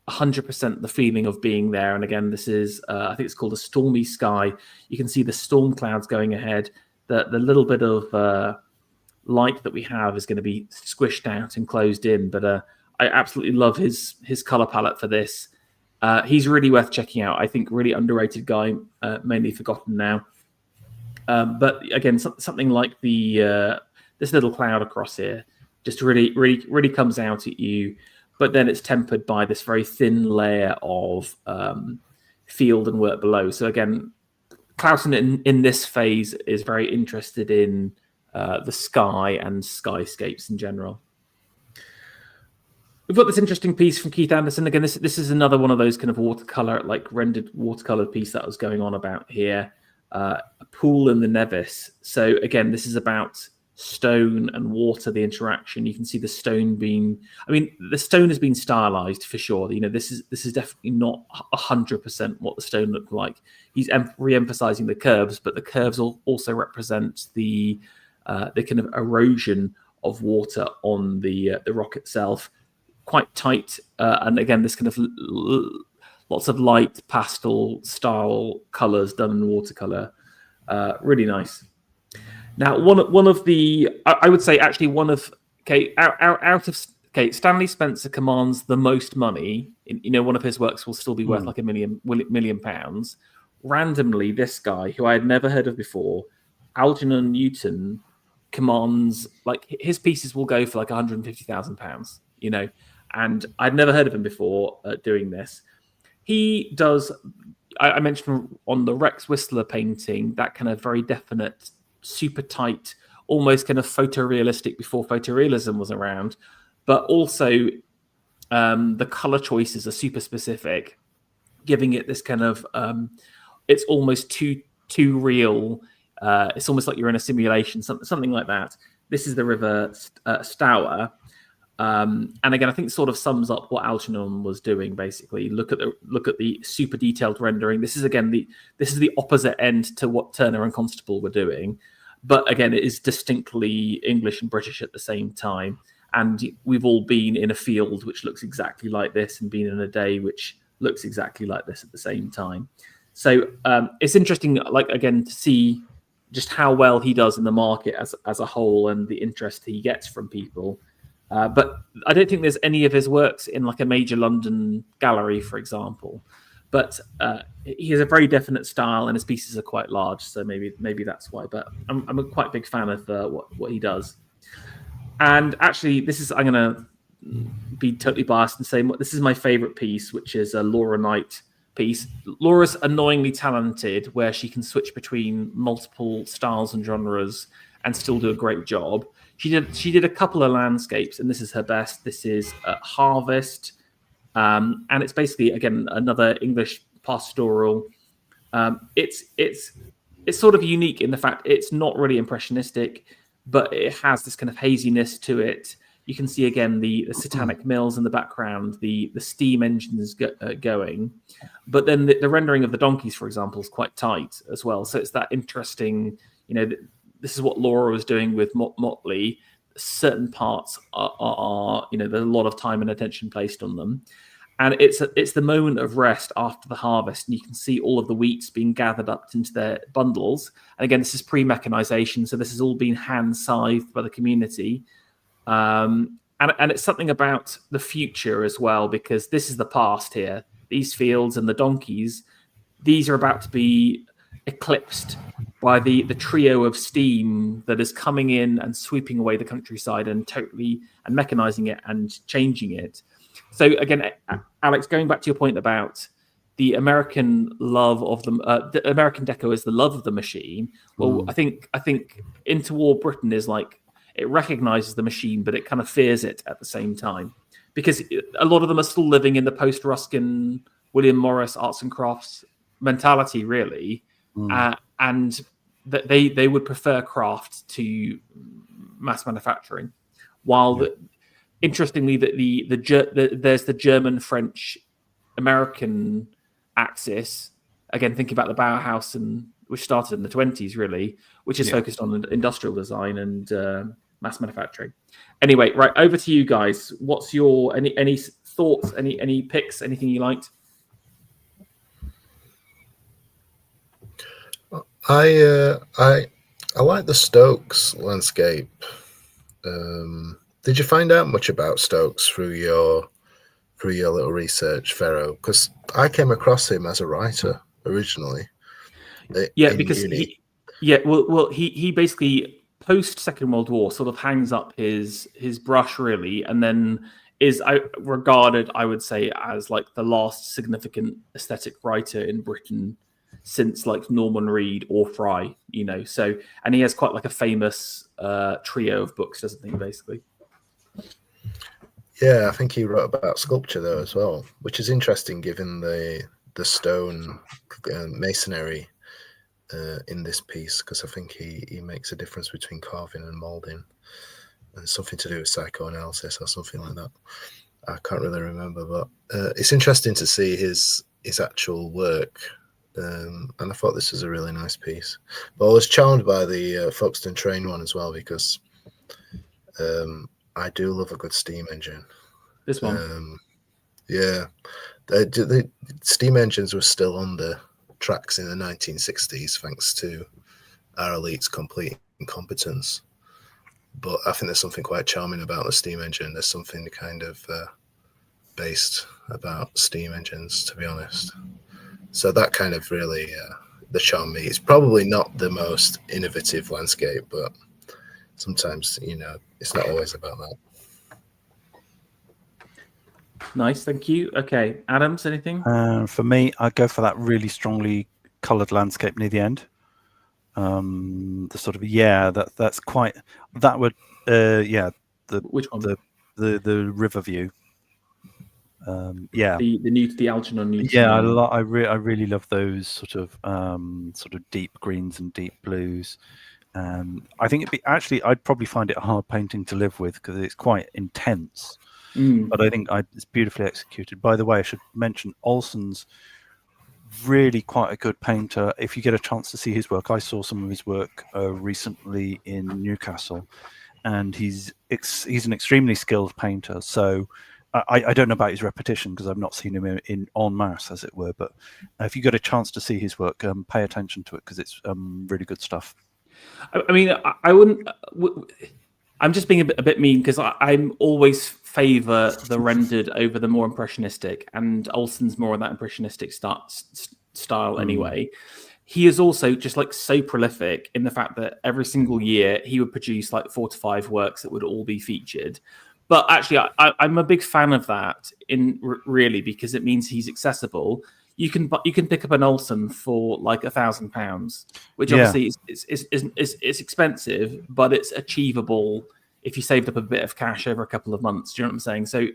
100% the feeling of being there. And again, this is, I think it's called a stormy sky. You can see the storm clouds going ahead. The little bit of light that we have is going to be squished out and closed in, but I absolutely love his color palette for this. He's really worth checking out. I think really underrated guy, mainly forgotten now. But again, something like this little cloud across here just really comes out at you, but then it's tempered by this very thin layer of field and work below. So again, Clausen in this phase is very interested in the sky and skyscapes in general. We've got this interesting piece from Keith Anderson. Again, this is another one of those kind of watercolor, like rendered watercolor piece that I was going on about here. A pool in the Nevis. So again, this is about stone and water, the interaction. You can see the stone the stone has been stylized for sure. This is definitely not 100% what the stone looked like. He's re-emphasizing the curves, but the curves also represent the kind of erosion of water on the rock itself. Quite tight, and again, this kind of lots of light pastel style colors done in watercolor. Really nice. Now, one of the, I would say actually one of, Stanley Spencer commands the most money. One of his works will still be worth like £1 million. Randomly, this guy, who I had never heard of before, Algernon Newton, commands, like, his pieces will go for like £150,000, and I'd never heard of him before doing this. He does, I mentioned on the Rex Whistler painting, that kind of very definite, super tight, almost kind of photorealistic before photorealism was around, but also the color choices are super specific, giving it this kind of, it's almost too real. It's almost like you're in a simulation, something like that. This is the River Stour. And again, I think it sort of sums up what Algernon was doing. Basically, look at the super detailed rendering. This is the opposite end to what Turner and Constable were doing, but again, it is distinctly English and British at the same time. And we've all been in a field which looks exactly like this, and been in a day which looks exactly like this at the same time. So it's interesting, like, again, to see just how well he does in the market as a whole, and the interest he gets from people. But I don't think there's any of his works in like a major London gallery, for example. But he has a very definite style, and his pieces are quite large, so maybe that's why. But I'm a quite big fan of what he does. And actually, I'm going to be totally biased and say this is my favorite piece, which is a Laura Knight piece. Laura's annoyingly talented, where she can switch between multiple styles and genres and still do a great job. She did a couple of landscapes, and this is her best. This is Harvest, and it's basically, again, another English pastoral. It's sort of unique in the fact it's not really impressionistic, but it has this kind of haziness to it. You can see again the satanic mills in the background, the steam engines going, but then the rendering of the donkeys, for example, is quite tight as well. So it's that interesting, this is what Laura was doing with Motley. Certain parts are there's a lot of time and attention placed on them, and it's the moment of rest after the harvest, and you can see all of the wheats being gathered up into their bundles. And again, this is pre-mechanization, so this has all been hand scythed by the community, and it's something about the future as well, because this is the past here. These fields and the donkeys, these are about to be eclipsed by the trio of steam that is coming in and sweeping away the countryside and mechanizing it and changing it. So again, Alex, going back to your point about the American love of the American deco is the love of the machine. Well, I think interwar Britain is like, it recognizes the machine, but it kind of fears it at the same time, because a lot of them are still living in the post-Ruskin, William Morris arts and crafts mentality, really. And that they would prefer craft to mass manufacturing, while interestingly there's the German, French, American axis. Again, thinking about the Bauhaus, which started in the 20s, really, which is focused on industrial design and mass manufacturing. Anyway, right, over to you guys. What's your any thoughts? Any picks? Anything you liked? I like the Stokes landscape. Did you find out much about Stokes through your little research, Ferro? Because I came across him as a writer originally. Because he basically post Second World War sort of hangs up his brush, really, and then is regarded, I would say, as like the last significant aesthetic writer in Britain since like Norman Reed or Fry, So, and he has quite like a famous trio of books, doesn't he? Basically. Yeah, I think he wrote about sculpture though as well, which is interesting given the stone masonry in this piece, because I think he makes a difference between carving and molding, and something to do with psychoanalysis or something like that. I can't really remember, but it's interesting to see his actual work. And I thought this was a really nice piece. But I was charmed by the Folkestone train one as well, because I do love a good steam engine. This one? The steam engines were still on the tracks in the 1960s, thanks to our elite's complete incompetence. But I think there's something quite charming about the steam engine. There's something kind of based about steam engines, to be honest. So that kind of really the charm me. It's probably not the most innovative landscape, but sometimes, it's not always about that. Nice, thank you. Okay, Adams, anything? For me, I'd go for that really strongly coloured landscape near the end. The sort of that's quite that would Which one? The river view. The Algernon Newton. Yeah, I really love those sort of deep greens and deep blues. I think I'd probably find it a hard painting to live with because it's quite intense. But I think it's beautifully executed. By the way, I should mention Olsen's really quite a good painter. If you get a chance to see his work, I saw some of his work recently in Newcastle, and he's an extremely skilled painter. So I don't know about his repetition because I've not seen him in en masse, as it were. But if you get a chance to see his work, pay attention to it because it's really good stuff. I mean, I wouldn't. I'm just being a bit mean because I'm always favour the rendered over the more impressionistic, and Olsen's more of that impressionistic style anyway. He is also just like so prolific in the fact that every single year he would produce like 4 to 5 works that would all be featured. But actually, I'm a big fan of that really because it means he's accessible. You can pick up an Olsen for like £1,000, which obviously is expensive, but it's achievable if you saved up a bit of cash over a couple of months. Do you know what I'm saying? So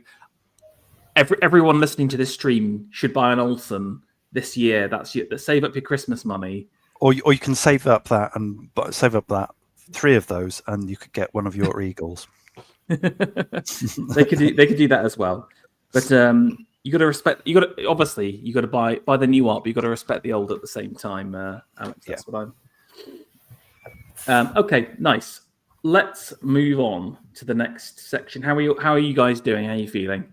everyone listening to this stream should buy an Olsen this year. Save up your Christmas money, or you can save up that 3 of those, and you could get one of your Eagles. They could do that as well, but you got to respect. You got to buy the new art, but you got to respect the old at the same time. Alex, that's what I'm. Okay, nice. Let's move on to the next section. How are you guys doing? How are you feeling?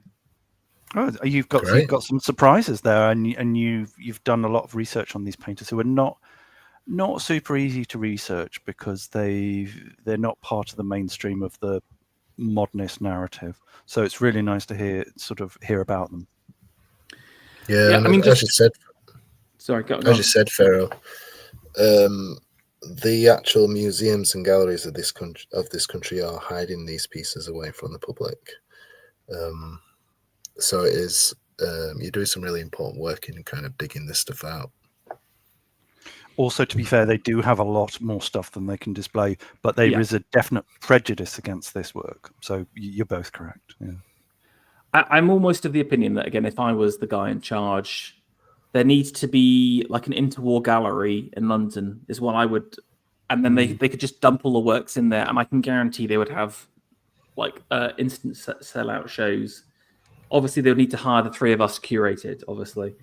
Oh, you've got some surprises there, and you've done a lot of research on these painters who are not super easy to research because they're not part of the mainstream of the modernist narrative. So it's really nice to hear about them. Yeah, I mean, as you said, sorry, go as you said, Pharaoh, the actual museums and galleries of this country are hiding these pieces away from the public. So it is you're doing some really important work in kind of digging this stuff out. Also, to be fair, they do have a lot more stuff than they can display, but there is a definite prejudice against this work. So you're both correct. Yeah. I'm almost of the opinion that, again, if I was the guy in charge, there needs to be like an interwar gallery in London is what I would, and then they could just dump all the works in there, and I can guarantee they would have like instant sellout shows. Obviously, they would need to hire the three of us curated, obviously.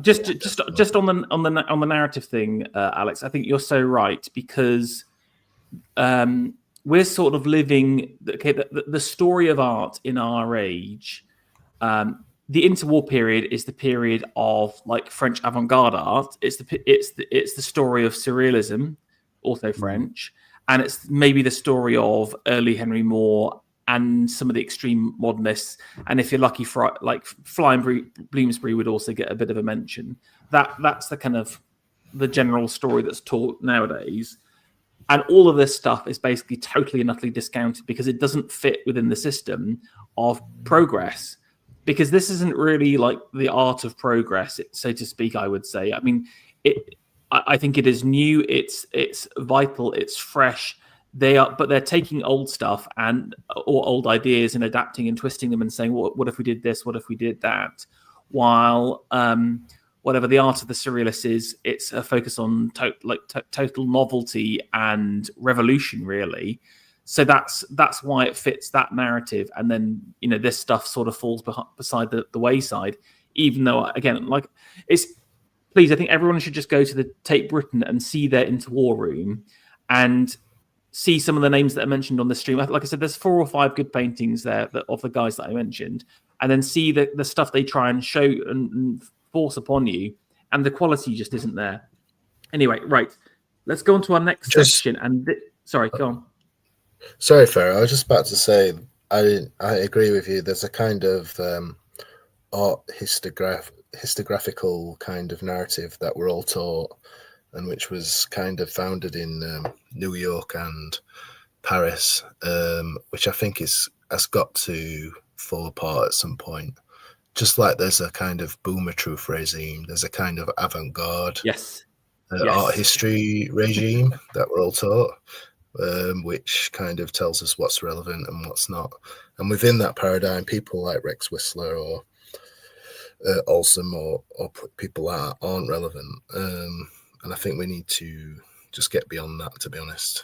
Just on the narrative thing, Alex, I think you're so right, because we're sort of living the story of art in our age. The interwar period is the period of like French avant-garde art. It's the story of surrealism, also French, and it's maybe the story of early Henry Moore and some of the extreme modernists. And if you're lucky, for like Flying Bloomsbury would also get a bit of a mention. That's the kind of the general story that's taught nowadays. And all of this stuff is basically totally and utterly discounted because it doesn't fit within the system of progress. Because this isn't really like the art of progress, so to speak, I would say. I mean, I think it is new, it's vital, it's fresh. But they're taking old stuff or old ideas and adapting and twisting them and saying, what if we did this? What if we did that? While whatever the art of the surrealists is, it's a focus on total novelty and revolution, really. So that's why it fits that narrative. And then, this stuff sort of falls beside the wayside, even though, again, like please, I think everyone should just go to the Tate Britain and see their interwar room and see some of the names that are mentioned on the stream. Like I said, there's 4 or 5 good paintings there of the guys that I mentioned, and then see the stuff they try and show and force upon you, and the quality just isn't there. Anyway, right, let's go on to our next section. And sorry, go on. Sorry, Farah, I was just about to say, I agree with you. There's a kind of art historiographical kind of narrative that we're all taught, and which was kind of founded in New York and Paris, which I think has got to fall apart at some point. Just like there's a kind of boomer truth regime, there's a kind of avant-garde art history regime that we're all taught, which kind of tells us what's relevant and what's not. And within that paradigm, people like Rex Whistler or Olsen or people that aren't relevant. And I think we need to just get beyond that, to be honest.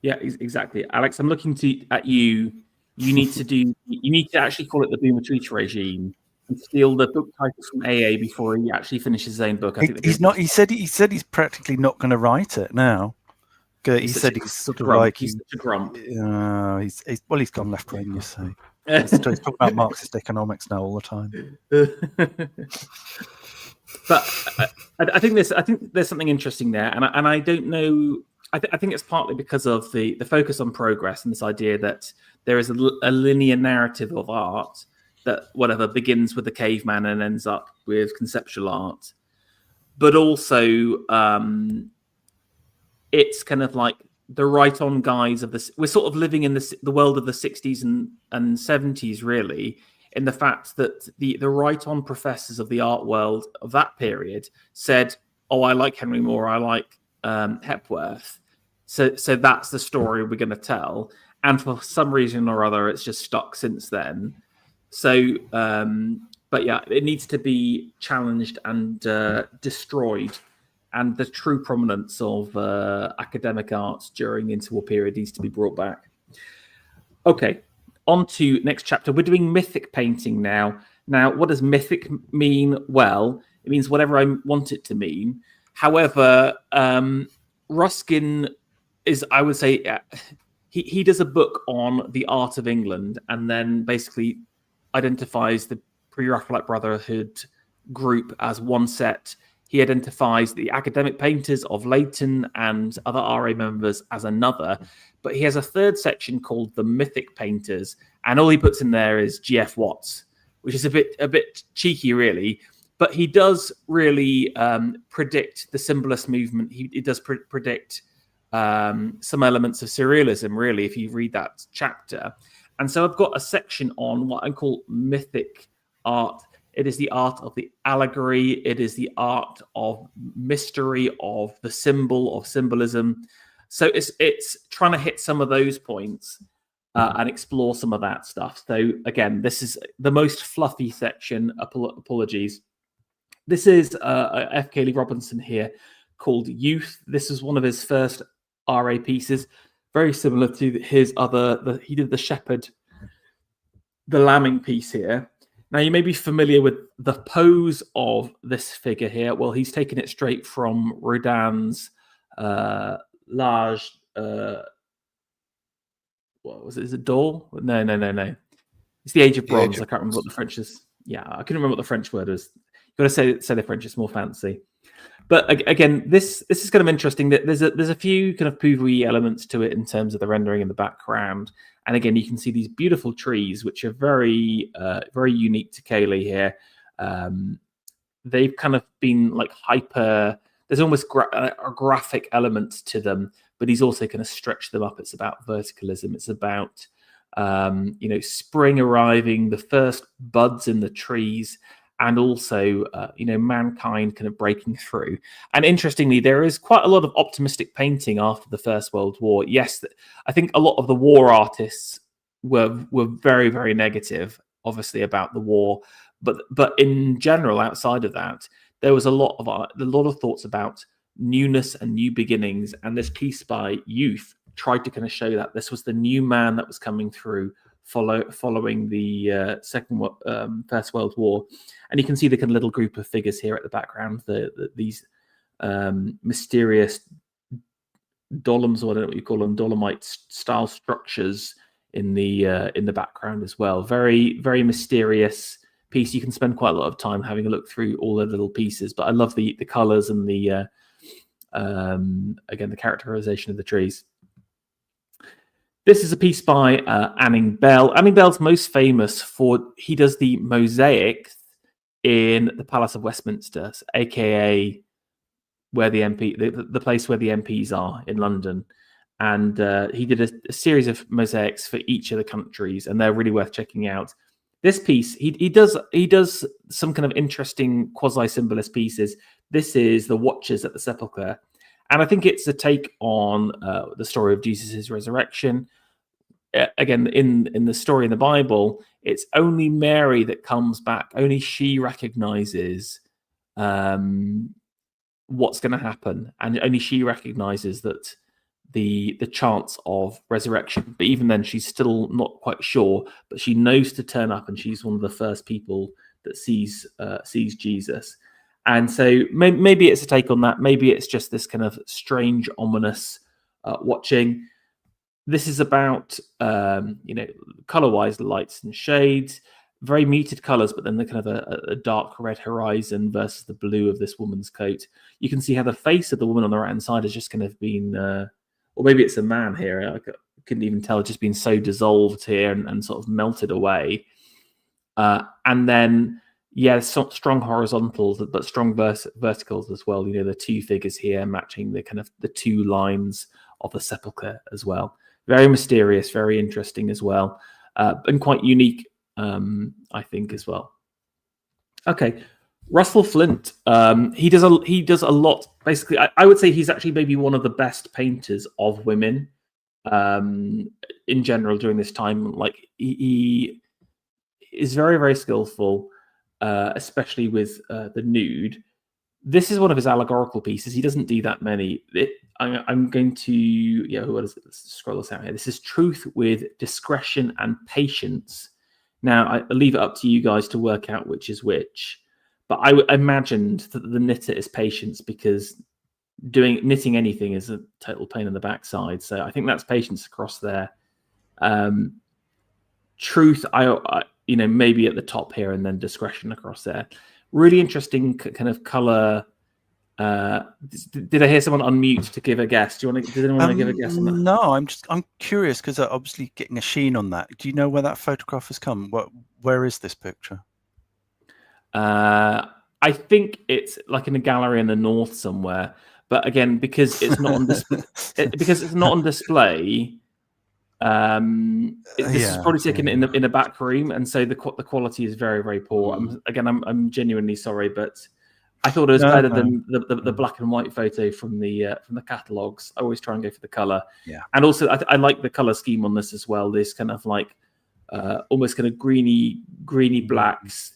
Yeah, exactly. Alex, I'm looking at you. You need to actually call it the Boomer Truth regime and steal the book title from AA before he actually finishes his own book. He's not. He said he's practically not going to write it now. He said he's sort of like he's such a grump. He's gone left wing. You say he's talking about Marxist economics now all the time. But I think there's something interesting there, and I don't know. I think it's partly because of the focus on progress and this idea that there is a linear narrative of art that whatever begins with the caveman and ends up with conceptual art, but also it's kind of like the right-on guys of this. We're sort of living in the world of the 60s and 70s, really, in the fact that the right-on professors of the art world of that period said, "Oh, I like Henry Moore, I like Hepworth." So that's the story we're going to tell. And for some reason or other, it's just stuck since then. So, but yeah, it needs to be challenged and destroyed. And the true prominence of academic art during the interwar period needs to be brought back. Okay, on to next chapter. We're doing mythic painting now. Now, what does mythic mean? Well, it means whatever I want it to mean. However, Ruskin is, I would say, he does a book on the art of England, and then basically identifies the Pre-Raphaelite Brotherhood group as one set. He identifies the academic painters of Leighton and other RA members as another, but he has a third section called the Mythic Painters, and all he puts in there is G.F. Watts, which is a bit cheeky, really. But he does really predict the symbolist movement. He does predict some elements of surrealism, really, if you read that chapter. And so I've got a section on what I call mythic art. It is the art of the allegory. It is the art of mystery, of the symbol, of symbolism. So it's trying to hit some of those points and explore some of that stuff. So again, this is the most fluffy section. Apologies. This is F. Cayley Robinson here, called Youth. This is one of his first RA pieces, very similar to his other. He did the Shepherd, the Lambing piece here. Now, you may be familiar with the pose of this figure here. Well, he's taken it straight from Rodin's L'Age. What was it? Is it Doll? No. It's the Age of Bronze. I can't remember what the French is. Yeah, I couldn't remember what the French word is. You've got to say the French. It's more fancy. But again, this is kind of interesting. That there's a few kind of Pouvoiry elements to it in terms of the rendering in the background. And again, you can see these beautiful trees, which are very very unique to Cayley here. They've kind of been like hyper. There's almost a graphic element to them, but he's also kind of stretched them up. It's about verticalism. It's about spring arriving, the first buds in the trees, and also mankind kind of breaking through. And interestingly, there is quite a lot of optimistic painting after the First World War. Yes, I think a lot of the war artists were very, very negative, obviously, about the war, but in general, outside of that, there was a lot of thoughts about newness and new beginnings. And this piece by Youth tried to kind of show that this was the new man that was coming through following the First World War. And you can see the kind of little group of figures here at the background, these mysterious dolums, or I don't know what you call them, Dolomite style structures in the background as well. Very, very mysterious piece. You can spend quite a lot of time having a look through all the little pieces, but I love the colors and the again, the characterization of the trees. This is a piece by Anning Bell. Anning Bell's most famous for, he does the mosaics in the Palace of Westminster, aka where the place where the MPs are in London. And he did a series of mosaics for each of the countries, and they're really worth checking out. This piece, he does some kind of interesting quasi-symbolist pieces. This is the Watchers at the Sepulchre. And I think it's a take on the story of Jesus' resurrection. Again, in the story in the Bible, it's only Mary that comes back. Only she recognizes what's going to happen. And only she recognizes that the chance of resurrection. But even then, she's still not quite sure. But she knows to turn up, and she's one of the first people that sees Jesus. And so maybe it's a take on that. Maybe it's just this kind of strange, ominous watching. This is about, color-wise, lights and shades, very muted colors, but then the kind of a dark red horizon versus the blue of this woman's coat. You can see how the face of the woman on the right-hand side has just kind of been, or maybe it's a man here. I couldn't even tell, just been so dissolved here and sort of melted away. And then, yeah, strong horizontals, but strong verticals as well. The two figures here matching the kind of the two lines of the sepulchre as well. Very mysterious, very interesting as well, and quite unique, I think, as well. Okay, Russell Flint. He does a lot. Basically, I would say he's actually maybe one of the best painters of women in general during this time. Like he is very, very skillful. Especially with the nude. This is one of his allegorical pieces. He doesn't do that many. I'm going to, what is it? Let's scroll this out here. This is Truth with Discretion and Patience. Now, I leave it up to you guys to work out which is which. But I imagined that the knitter is Patience because knitting anything is a total pain in the backside. So I think that's patience across there. Truth, I maybe at the top here, and then discretion across there. Really interesting kind of color. Did I hear someone unmute to give a guess? Did anyone want to give a guess on that? No, I'm curious because obviously getting a sheen on that. Do you know where that photograph has come? Where is this picture? I think it's like in a gallery in the north somewhere. But again, because it's not on display, this is probably taken in a back room, and so the quality is very, very poor. I'm genuinely sorry, but I thought it was better than the black and white photo from the catalogs. I always try and go for the color, and also I like the color scheme on this as well. This kind of like almost kind of greeny blacks.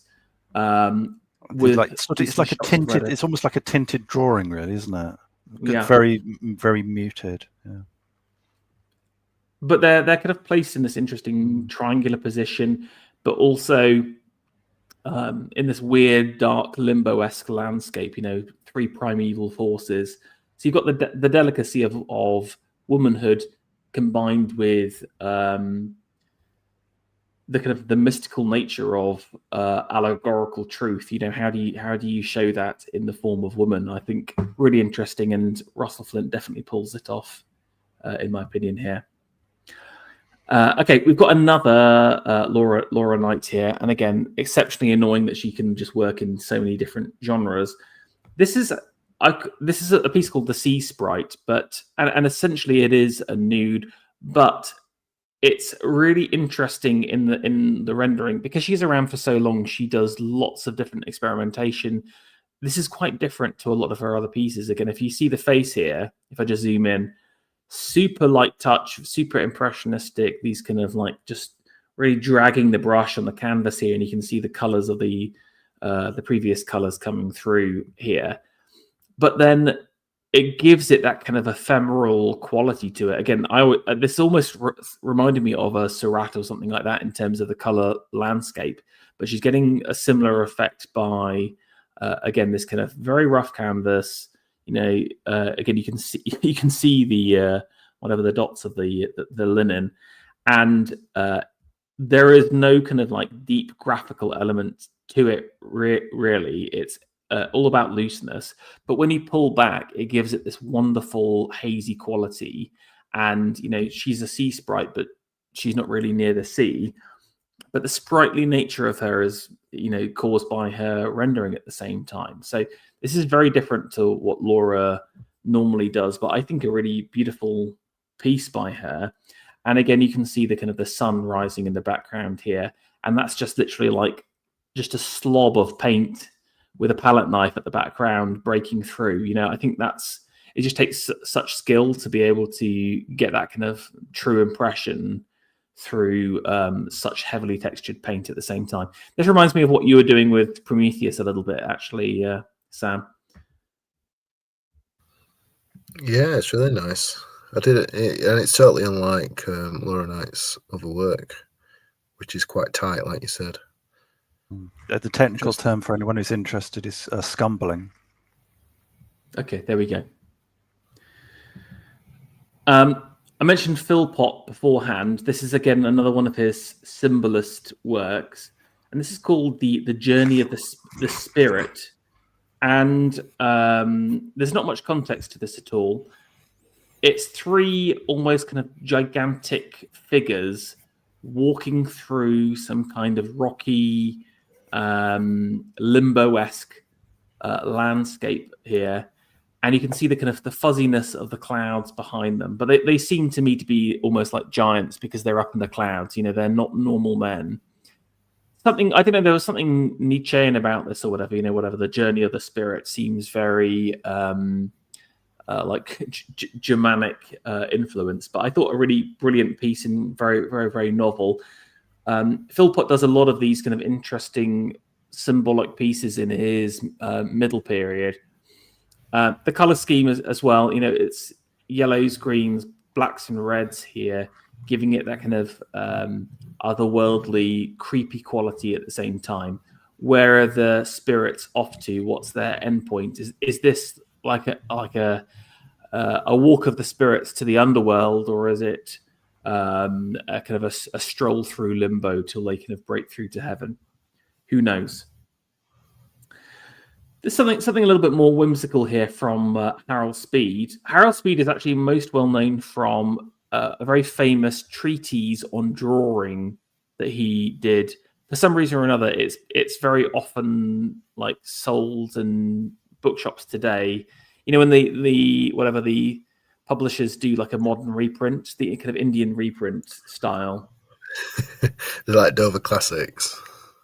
It's like a tinted. It's almost like a tinted drawing, really, isn't it? Very, very muted. Yeah. But they're kind of placed in this interesting triangular position, but also in this weird, dark, limbo-esque landscape. Three primeval forces. So you've got the delicacy of womanhood combined with the kind of the mystical nature of allegorical truth. How do you show that in the form of woman? I think really interesting, and Russell Flint definitely pulls it off, in my opinion here. Okay, we've got another Laura Knight here, and again, exceptionally annoying that she can just work in so many different genres. This is a piece called The Sea Sprite, and essentially it is a nude, but it's really interesting in the rendering because she's around for so long. She does lots of different experimentation. This is quite different to a lot of her other pieces. Again, if you see the face here, if I just zoom in, super light touch, super impressionistic. These kind of like just really dragging the brush on the canvas here, and you can see the colors of the previous colors coming through here. But then it gives it that kind of ephemeral quality to it. Again, this almost reminded me of a Surratt or something like that in terms of the color landscape. But she's getting a similar effect by, again, this kind of very rough canvas. Again, you can see the whatever the dots of the linen, and there is no kind of like deep graphical element to it. Really, it's all about looseness, but when you pull back, it gives it this wonderful hazy quality. And she's a sea sprite, but she's not really near the sea. But the sprightly nature of her is caused by her rendering at the same time. So this is very different to what Laura normally does, but I think a really beautiful piece by her. And again, you can see the kind of the sun rising in the background here, and that's just literally like just a slob of paint with a palette knife at the background breaking through. I think it just takes such skill to be able to get that kind of true impression through such heavily textured paint at the same time. This reminds me of what you were doing with Prometheus a little bit, actually, Sam. Yeah, it's really nice. I did it, and it's totally unlike Laura Knight's other work, which is quite tight, like you said. The technical term for anyone who's interested is scumbling. Okay, there we go. I mentioned Philpott beforehand. This is again another one of his symbolist works, and this is called the Journey of the Spirit. And there's not much context to this at all. It's three almost kind of gigantic figures walking through some kind of rocky, limbo-esque landscape here. And you can see the kind of the fuzziness of the clouds behind them. But they seem to me to be almost like giants because they're up in the clouds. They're not normal men. I don't know, there was something Nietzschean about this or whatever, whatever. The journey of the spirit seems very like Germanic influence. But I thought a really brilliant piece and very, very, very novel. Philpott does a lot of these kind of interesting symbolic pieces in his middle period. The color scheme as well, it's yellows, greens, blacks, and reds here, giving it that kind of otherworldly, creepy quality at the same time. Where are the spirits off to? What's their endpoint? Is this a walk of the spirits to the underworld, or is it a kind of a stroll through limbo till they kind of break through to heaven? Who knows? There's something a little bit more whimsical here from Harold Speed. Harold Speed is actually most well known from a very famous treatise on drawing that he did. For some reason or another, it's very often like sold in bookshops today. You know, when the publishers do like a modern reprint, the kind of Indian reprint style. They're like Dover Classics.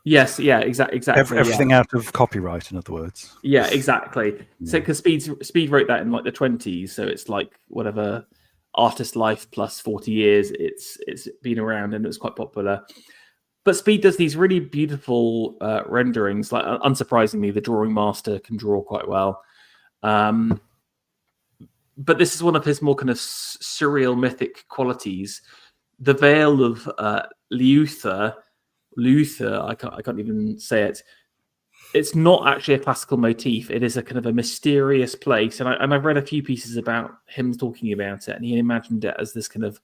Yes, yeah, exactly. Everything out of copyright, in other words. Yeah, exactly. So, because Speed wrote that in like the 20s, so it's like whatever artist life plus 40 years. It's been around and it was quite popular. But Speed does these really beautiful renderings. Like, unsurprisingly, the drawing master can draw quite well. But this is one of his more kind of surreal mythic qualities. The Vale of Luther, I can't even say it. It's not actually a classical motif. It is a kind of a mysterious place. And I've read a few pieces about him talking about it, and he imagined it as this kind of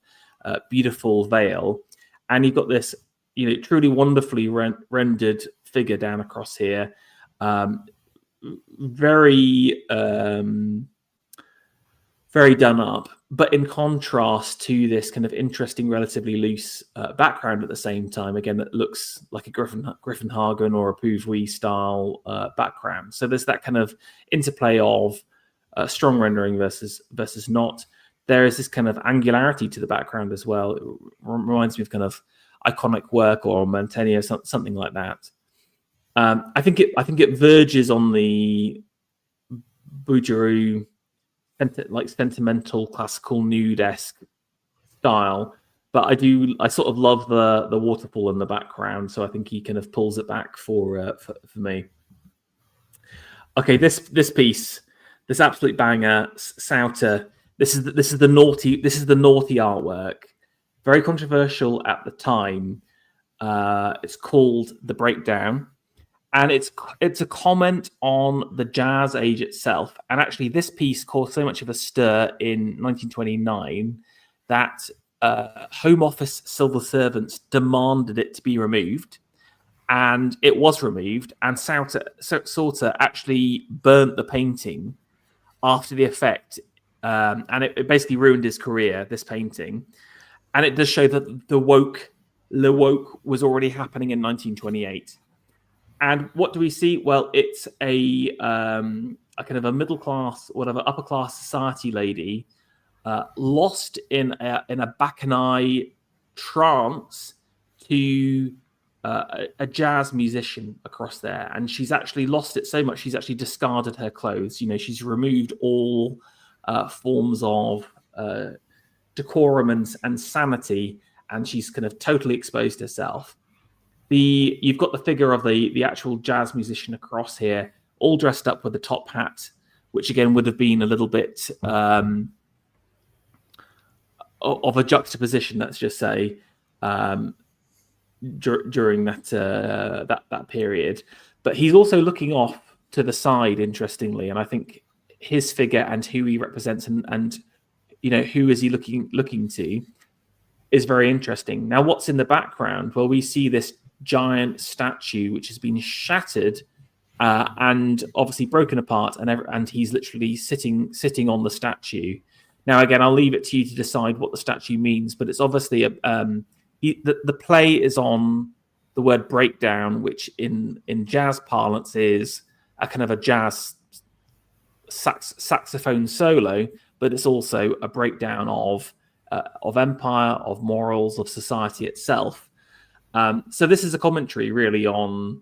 beautiful veil. And you've got this, you know, truly wonderfully rendered figure down across here. Very done up, but in contrast to this kind of interesting, relatively loose background at the same time. Again, that looks like a Griffin Hagen or a Pouvois style background. So there's that kind of interplay of strong rendering versus not. There is this kind of angularity to the background as well. It reminds me of kind of iconic work or Mantegna, something like that. I think it verges on the Bouguereau, like sentimental classical nude-esque style, but I sort of love the waterfall in the background, so I think he kind of pulls it back for me. Okay, this piece, this absolute banger, Sauter. This is the naughty artwork, very controversial at the time. It's called The Breakdown. And it's a comment on the jazz age itself. And actually, this piece caused so much of a stir in 1929 that Home Office civil servants demanded it to be removed. And it was removed. And Sauter actually burnt the painting after the effect. And it basically ruined his career, this painting. And it does show that the woke was already happening in 1928. And what do we see? Well, it's a kind of a middle class, whatever, upper class society lady, lost in a bacchanal trance to a jazz musician across there, and she's actually lost it so much she's actually discarded her clothes. You know, she's removed all forms of decorum and sanity, and she's kind of totally exposed herself. You've got the figure of the actual jazz musician across here, all dressed up with a top hat, which again would have been a little bit of a juxtaposition, let's just say, during that period. But he's also looking off to the side, interestingly, and I think his figure and who he represents and you know, who is he looking to is very interesting. Now, what's in the background? Well, we see this giant statue which has been shattered and obviously broken apart, and he's literally sitting on the statue. Now, again, I'll leave it to you to decide what the statue means, but it's obviously the play is on the word breakdown, which in jazz parlance is a kind of a jazz saxophone solo, but it's also a breakdown of empire, of morals, of society itself. So this is a commentary really on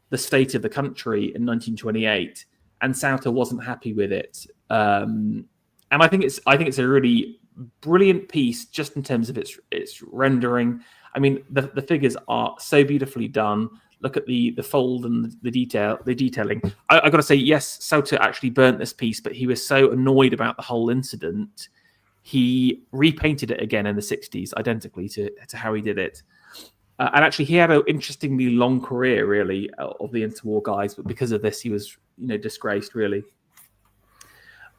the state of the country in 1928, and Sauter wasn't happy with it. And I think it's a really brilliant piece just in terms of its rendering. I mean, the figures are so beautifully done. Look at the fold and the detailing. I got to say, yes, Sauter actually burnt this piece, but he was so annoyed about the whole incident, he repainted it again in the 60s, identically to how he did it. And actually, he had an interestingly long career, really, of the interwar guys. But because of this, he was, disgraced, really.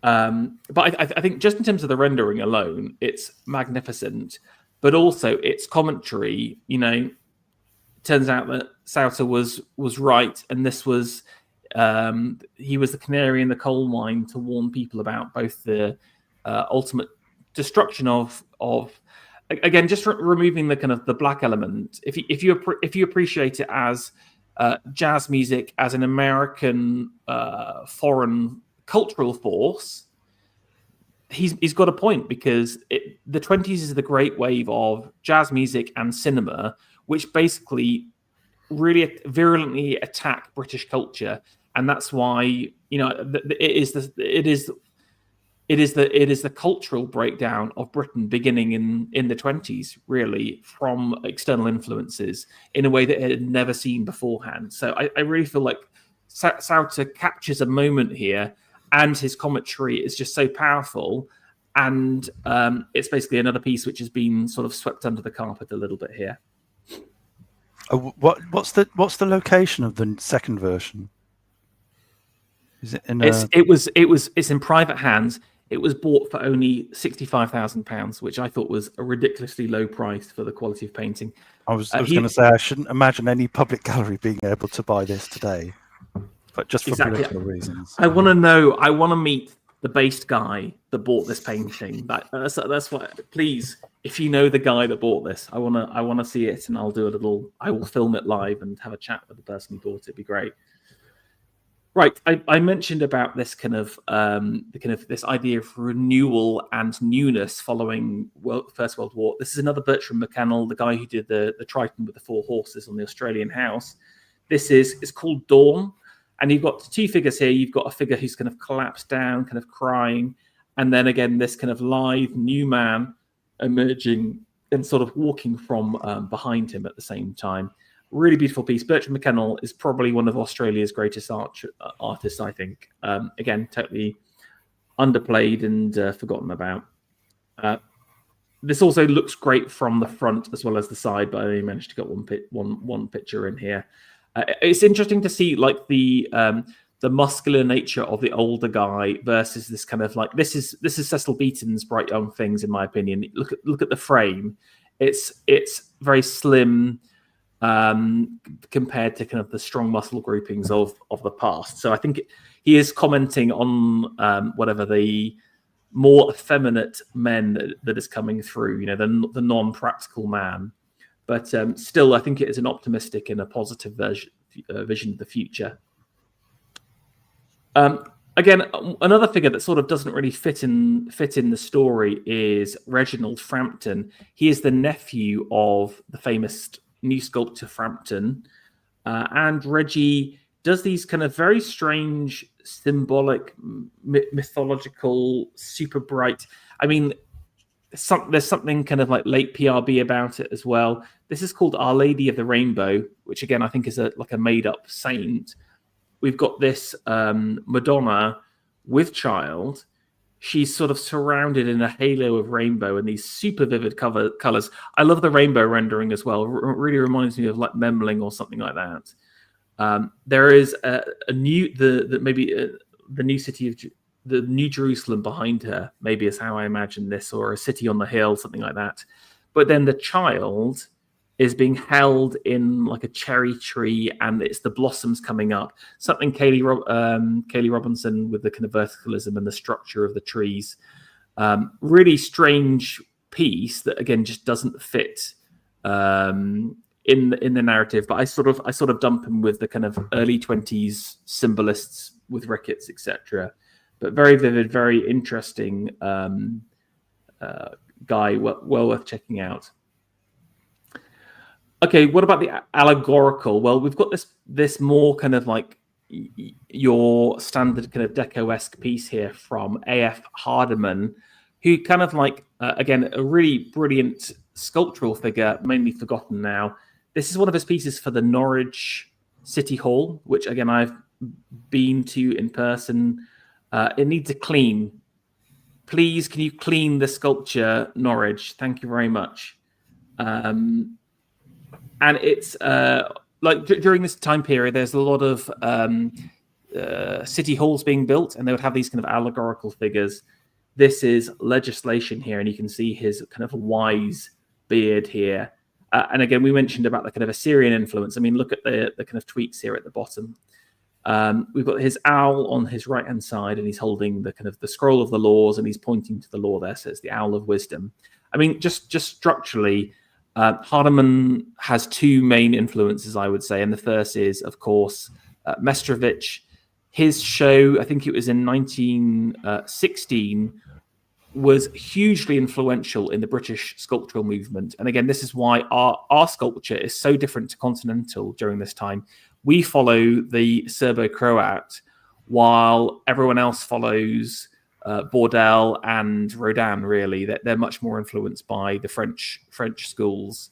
But I think just in terms of the rendering alone, it's magnificent. But also its commentary, turns out that Sauter was right, and this was he was the canary in the coal mine to warn people about both the ultimate destruction of again, just removing the kind of the black element. If you appreciate it as jazz music as an American foreign cultural force, he's got a point, because the 20s is the great wave of jazz music and cinema, which basically really virulently attack British culture, and that's why it is the cultural breakdown of Britain beginning in the 20s, really, from external influences in a way that it had never seen beforehand. So I really feel like Sauter captures a moment here, and his commentary is just so powerful. And it's basically another piece which has been sort of swept under the carpet a little bit here. What's the location of the second version? Is it in? It's in private hands. It was bought for only £65,000, which I thought was a ridiculously low price for the quality of painting. I was going to say, I shouldn't imagine any public gallery being able to buy this today, but just for political reasons. I want to meet the based guy that bought this painting. That's what. Please, if you know the guy that bought this, I want to see it, and I will film it live and have a chat with the person who bought it. It'd be great. Right, I mentioned about this this idea of renewal and newness following First World War. This is another Bertram McCannell, the guy who did the Triton with the 4 horses on the Australian house. It's called Dawn, and you've got 2 figures here. You've got a figure who's kind of collapsed down, kind of crying, and then again this kind of lithe new man emerging and sort of walking from behind him at the same time. Really beautiful piece. Bertram McCannell is probably one of Australia's greatest artists, I think. Again, totally underplayed and forgotten about. This also looks great from the front as well as the side, but I only managed to get one picture in here. It's interesting to see like the muscular nature of the older guy versus this kind of like this is Cecil Beaton's Bright Young Things, in my opinion. Look at the frame. It's very slim. Compared to kind of the strong muscle groupings of the past. So I think he is commenting on whatever the more effeminate men that is coming through, the non-practical man. But still, I think it is an optimistic and a positive vision of the future. Again, another figure that sort of doesn't really fit in the story is Reginald Frampton. He is the nephew of the famous new sculptor Frampton, and Reggie does these kind of very strange, symbolic, mythological, super bright. I mean, there's something kind of like late PRB about it as well. This is called Our Lady of the Rainbow, which again I think is like a made-up saint. We've got this Madonna with child. She's sort of surrounded in a halo of rainbow and these super vivid colors. I love the rainbow rendering as well. Really reminds me of like Memling or something like that. There is a new the new city of the New Jerusalem behind her. Maybe is how I imagine this, or a city on the hill, something like that. But then the child is being held in like a cherry tree, and it's the blossoms coming up. Something Kaylee Robinson with the kind of verticalism and the structure of the trees. Really strange piece that again just doesn't fit in the narrative. But I sort of dump him with the kind of early 20s symbolists with Ricketts, etc. But very vivid, very interesting guy. Well worth checking out. Okay, what about the allegorical? Well, we've got this more kind of like your standard kind of Deco-esque piece here from A.F. Hardiman, who kind of like, again, a really brilliant sculptural figure, mainly forgotten now. This is one of his pieces for the Norwich City Hall, which, again, I've been to in person. It needs a clean. Please, can you clean the sculpture, Norwich? Thank you very much. And it's like during this time period, there's a lot of city halls being built, and they would have these kind of allegorical figures. This is legislation here, and you can see his kind of wise beard here. And again, we mentioned about the kind of Assyrian influence. I mean, look at the kind of tweets here at the bottom. We've got his owl on his right-hand side, and he's holding the kind of the scroll of the laws, and he's pointing to the law there. So it's the owl of wisdom. I mean, just structurally, Hardiman has two main influences, I would say. And the first is, of course, Mestrovich. His show, I think it was in 1916, was hugely influential in the British sculptural movement. And again, this is why our sculpture is so different to continental during this time. We follow the Serbo-Croat, while everyone else follows Bourdelle and Rodin. Really, they're much more influenced by the French schools.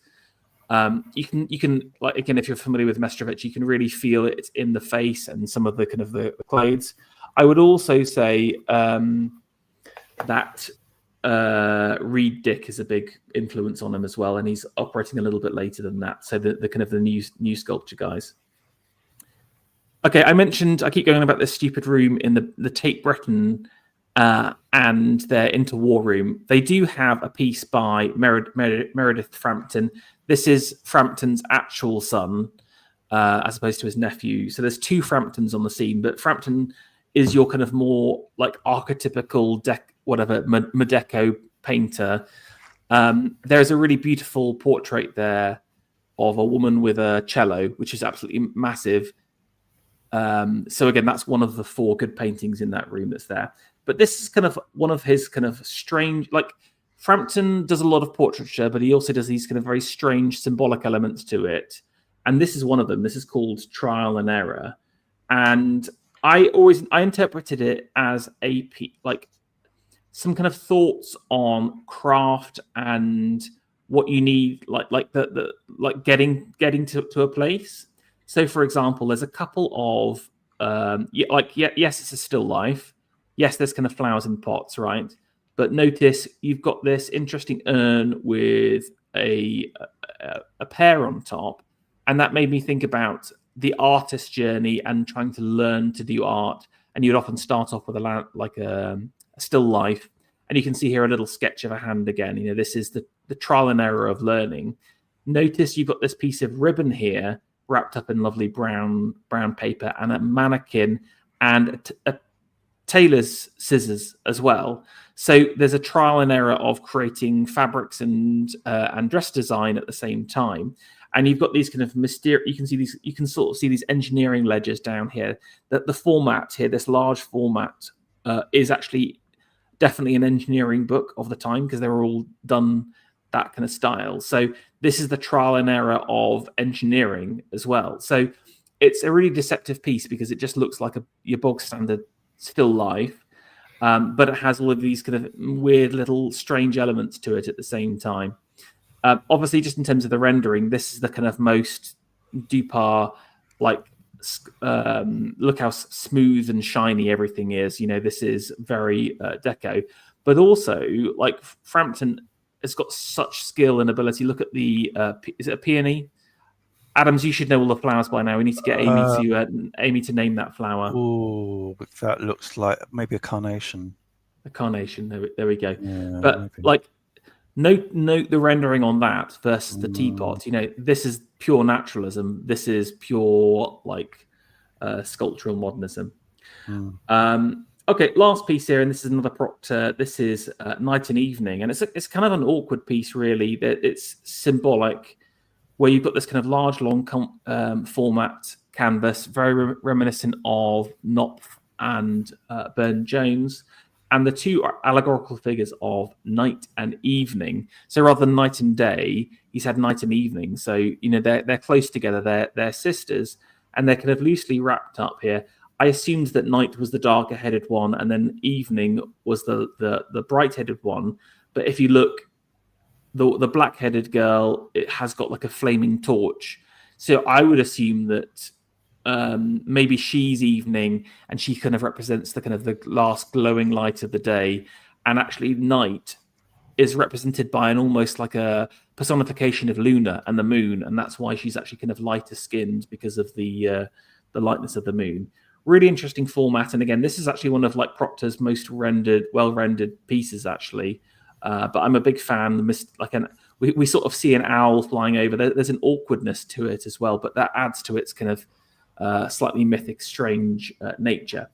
You can like, again, if you're familiar with Mestrovich, you can really feel it in the face and some of the kind of the clothes. I would also say that Reed Dick is a big influence on him as well, and he's operating a little bit later than that. So the kind of the new sculpture guys. Okay, I keep going on about this stupid room in the Tate Britain and their interwar room. They do have a piece by Meredith Frampton. This is Frampton's actual son, as opposed to his nephew. So there's two Framptons on the scene, but Frampton is your kind of more like archetypical Medeco painter. There's a really beautiful portrait there of a woman with a cello, which is absolutely massive. So again, that's one of the four good paintings in that room that's there. But this is kind of one of his kind of strange, like Frampton does a lot of portraiture, but he also does these kind of very strange symbolic elements to it. And this is one of them. This is called Trial and Error. And I interpreted it as like some kind of thoughts on craft and what you need, like getting to a place. So, for example, there's a couple of yes, it's a still life. Yes, there's kind of flowers in pots, right? But notice you've got this interesting urn with a pear on top, and that made me think about the artist's journey and trying to learn to do art. And you'd often start off with a still life, and you can see here a little sketch of a hand again. You know, this is the trial and error of learning. Notice you've got this piece of ribbon here wrapped up in lovely brown paper, and a mannequin and a tailor's scissors as well. So there's a trial and error of creating fabrics and dress design at the same time. And you've got these kind of mysterious, you can sort of see these engineering ledgers down here, that the format here, this large format, is actually definitely an engineering book of the time, because they were all done that kind of style. So this is the trial and error of engineering as well. So it's a really deceptive piece, because it just looks like your bog standard still life, but it has all of these kind of weird little strange elements to it at the same time. Obviously, just in terms of the rendering, this is the kind of most Dupart, like, look how smooth and shiny everything is. You know, this is very deco, but also like Frampton has got such skill and ability. Look at the is it a peony? Adams, you should know all the flowers by now. We need to get Amy to name that flower. Oh, that looks like maybe a carnation. A carnation. There we go. Yeah, but maybe. Like, note the rendering on that versus the teapot. You know, this is pure naturalism. This is pure like sculptural modernism. Okay, last piece here, and this is another Proctor. This is Night and Evening, and it's kind of an awkward piece, really. That it's symbolic, where you've got this kind of large, long format canvas, very reminiscent of Knopf and Burne-Jones, and the two allegorical figures of night and evening. So rather than night and day, he's had night and evening. So, you know, they're close together. They're sisters, and they're kind of loosely wrapped up here. I assumed that night was the darker-headed one, and then evening was the bright-headed one. But if you look, the black-headed girl, it has got like a flaming torch. So I would assume that maybe she's evening, and she kind of represents the kind of the last glowing light of the day, and actually night is represented by an almost like a personification of Luna and the moon, and that's why she's actually kind of lighter skinned, because of the lightness of the moon. Really interesting format. And again, this is actually one of like Proctor's most well-rendered pieces, actually. But I'm a big fan. We sort of see an owl flying over. There's an awkwardness to it as well, but that adds to its kind of slightly mythic, strange nature.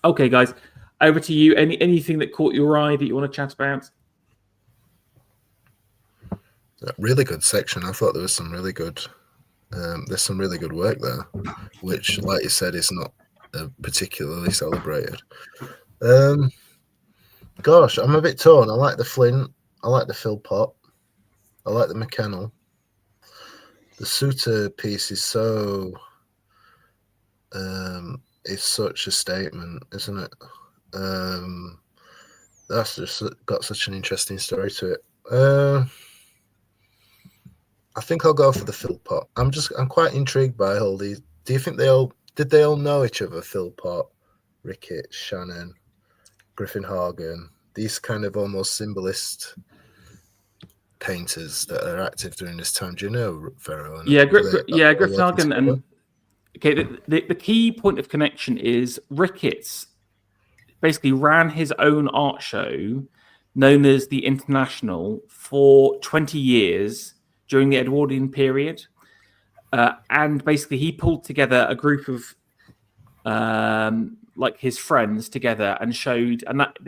Okay, guys, over to you. Anything that caught your eye that you want to chat about? Really good section. I thought there was some really good. There's some really good work there, which, like you said, is not particularly celebrated. Gosh, I'm a bit torn. I like the Flint. I like the Philpott. I like the McKennell. The Suter piece is it's such a statement, isn't it? That's just got such an interesting story to it. I think I'll go for the Philpott. I'm quite intrigued by all these. Do you think did they all know each other? Philpott, Ricketts, Shannon, Griffin Hagen, these kind of almost symbolist painters that are active during this time. Do you know, Vero? Griffin Hagen. And okay, the key point of connection is Ricketts basically ran his own art show known as the International for 20 years during the Edwardian period. And basically he pulled together a group of like his friends together and showed, and that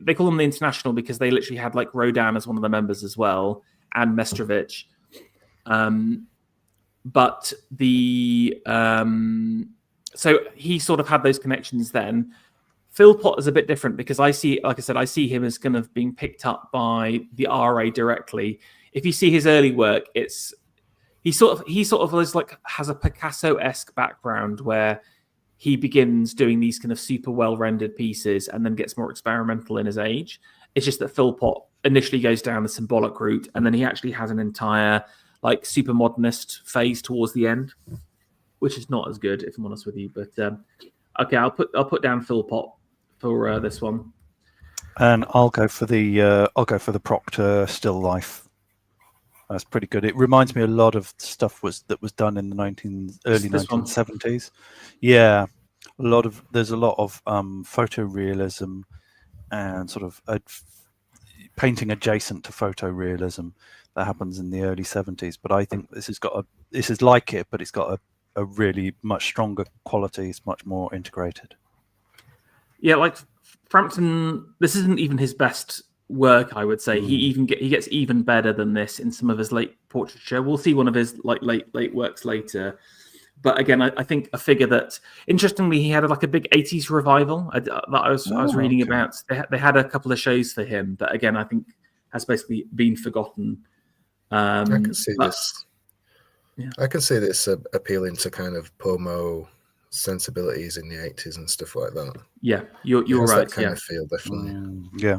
they call them the International because they literally had like Rodin as one of the members as well, and Mestrovich. But so he sort of had those connections then. Philpott is a bit different because I see him as kind of being picked up by the RA directly. If you see his early work, he sort of has a Picasso-esque background where he begins doing these kind of super well-rendered pieces and then gets more experimental in his age. It's just that Philpott initially goes down the symbolic route, and then he actually has an entire like super modernist phase towards the end, which is not as good, if I'm honest with you. But okay, I'll put down Philpott for this one, and I'll go for the Proctor Still Life. That's pretty good. It reminds me a lot of stuff that was done in the early 1970s. Yeah, there's a lot of photorealism and sort of painting adjacent to photorealism that happens in the early 70s. But I think this is like it, but it's got a really much stronger quality. It's much more integrated. Yeah, like Frampton, this isn't even his best work, I would say. He gets even better than this in some of his late portraiture. We'll see one of his like late works later. But again, I think a figure that, interestingly, he had like a big 80s revival that I was reading about. They had a couple of shows for him, but again, I think has basically been forgotten. I can see this. Yeah. I can see this appealing to kind of Pomo sensibilities in the 80s and stuff like that. Yeah, you're right. That kind of feel, definitely. Yeah.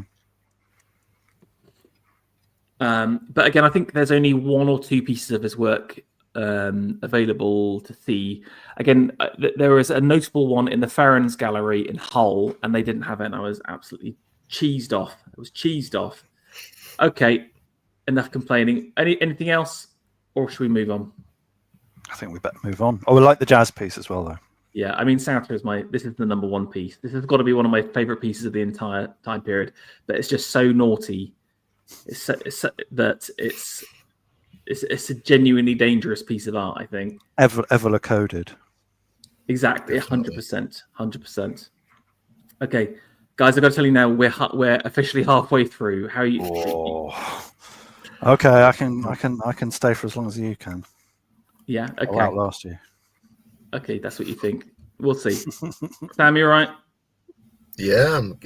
But again, I think there's only one or two pieces of his work available to see. Again, there was a notable one in the Farrens Gallery in Hull, and they didn't have it, and I was absolutely cheesed off. I was cheesed off. Okay, enough complaining. Anything else, or should we move on? I think we better move on. Oh, we like the jazz piece as well, though. Yeah, I mean, Souter is this is the number one piece. This has got to be one of my favorite pieces of the entire time period, but it's just so naughty. It's a genuinely dangerous piece of art, I think. Evola coded. Exactly, 100%. Okay, guys, I've got to tell you now, we're officially halfway through. How are you? Oh. Okay, I can stay for as long as you can. Yeah, okay. I'll outlast you. Okay, that's what you think. We'll see. Sam, you all right? Yeah, I'm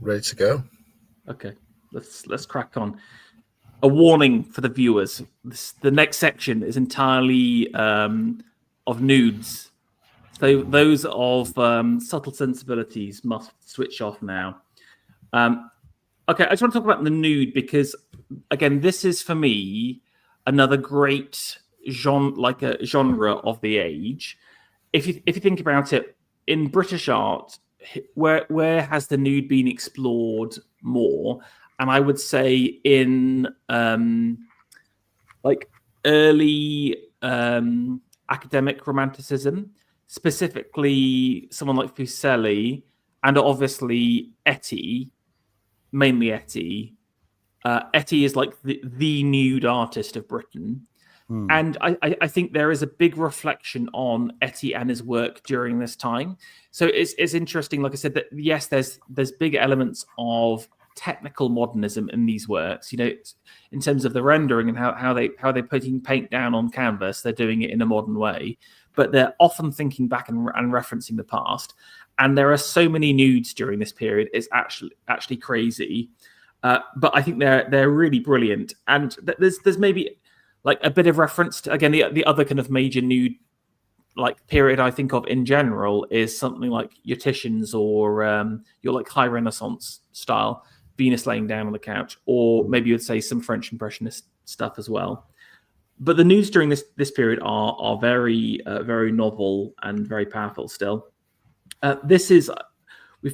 ready to go. Okay, let's crack on. A warning for the viewers: the next section is entirely of nudes. So those of subtle sensibilities must switch off now. Okay, I just want to talk about the nude because, again, this is for me another great genre of the age. If you think about it, in British art, where has the nude been explored more? And I would say in like early academic romanticism. specifically someone like Fuseli and obviously Etty, mainly Etty. Etty is like the nude artist of Britain. And I think there is a big reflection on Etty and his work during this time. So it's interesting, like I said, that yes, there's big elements of technical modernism in these works. You know, in terms of the rendering and how they're putting paint down on canvas, they're doing it in a modern way, but they're often thinking back and referencing the past. And there are so many nudes during this period; it's actually crazy. But I think they're really brilliant. And there's maybe like a bit of reference to, again, the other kind of major nude like period I think of in general is something like your Titians or your like high Renaissance style Venus laying down on the couch, or maybe you'd say some French Impressionist stuff as well. But the nudes during this period are very very novel and very powerful still. This is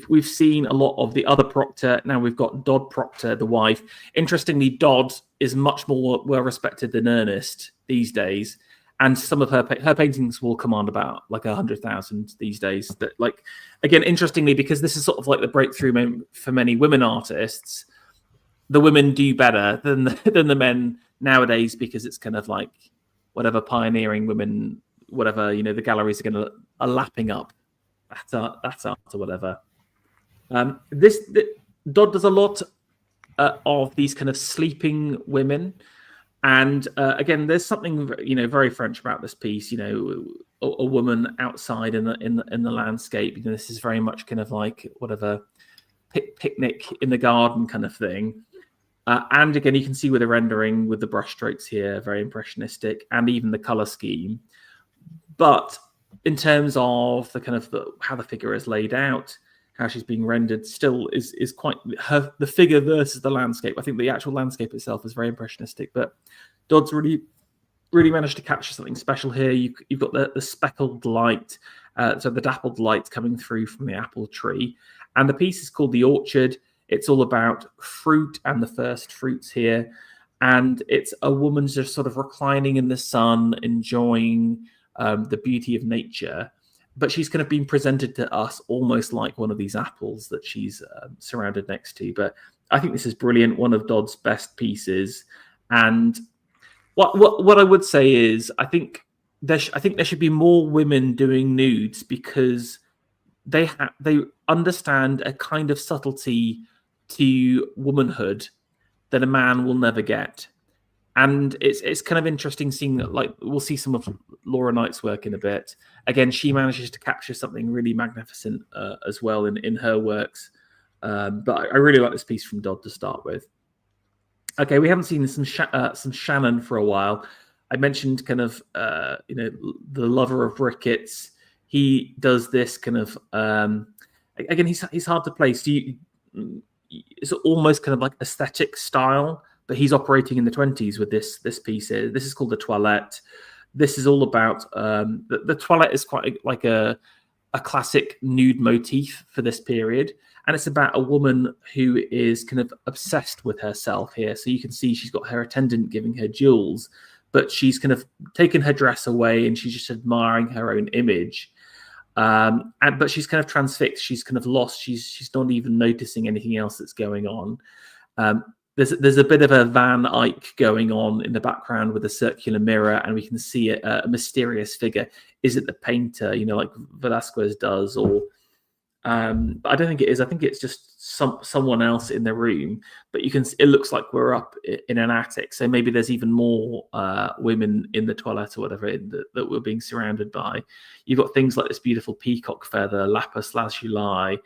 we've seen a lot of the other Proctor. Now we've got Dodd Proctor, the wife. Interestingly, Dodd is much more well respected than Ernest these days, and some of her paintings will command about like 100,000 these days. That, like, again, interestingly, because this is sort of like the breakthrough moment for many women artists, the women do better than the men nowadays, because it's kind of like whatever pioneering women, whatever, you know, the galleries are lapping up. That's art or whatever. Dodd does a lot of these kind of sleeping women, and again, there's something, you know, very French about this piece. You know, a woman outside in the landscape. You know, this is very much kind of like whatever picnic in the garden kind of thing. And again, you can see with the rendering, with the brushstrokes here, very impressionistic, and even the color scheme. But in terms of the kind of how the figure is laid out, how she's being rendered, still is quite the figure versus the landscape. I think the actual landscape itself is very impressionistic, but Dodd's really managed to capture something special here. You've got the speckled light, so the dappled light coming through from the apple tree, and the piece is called The Orchard. It's all about fruit and the first fruits here, and it's a woman just sort of reclining in the sun, enjoying the beauty of nature. But she's kind of been presented to us almost like one of these apples that she's surrounded next to. But I think this is brilliant, one of Dodd's best pieces. And what I would say is, I think there should be more women doing nudes, because they understand a kind of subtlety to womanhood that a man will never get. And it's kind of interesting seeing that, like, we'll see some of Laura Knight's work in a bit. Again, she manages to capture something really magnificent as well in her works. But I really like this piece from Dodd to start with. Okay, we haven't seen some Shannon for a while. I mentioned kind of you know, the lover of rickets. He does this kind of again, he's hard to place. It's almost kind of like aesthetic style, but he's operating in the 20s with this piece here. This is called the Toilette. This is all about the toilette is quite like a classic nude motif for this period, and it's about a woman who is kind of obsessed with herself here. So you can see she's got her attendant giving her jewels, but she's kind of taken her dress away and she's just admiring her own image. But she's kind of transfixed. She's kind of lost. She's not even noticing anything else that's going on. There's a bit of a Van Eyck going on in the background with a circular mirror, and we can see a mysterious figure. Is it the painter, you know, like Velasquez does, or but I don't think it is. I think it's just someone else in the room. But you can. It looks like we're up in an attic, so maybe there's even more women in the toilet or whatever that we're being surrounded by. You've got things like this beautiful peacock feather, lapis lazuli,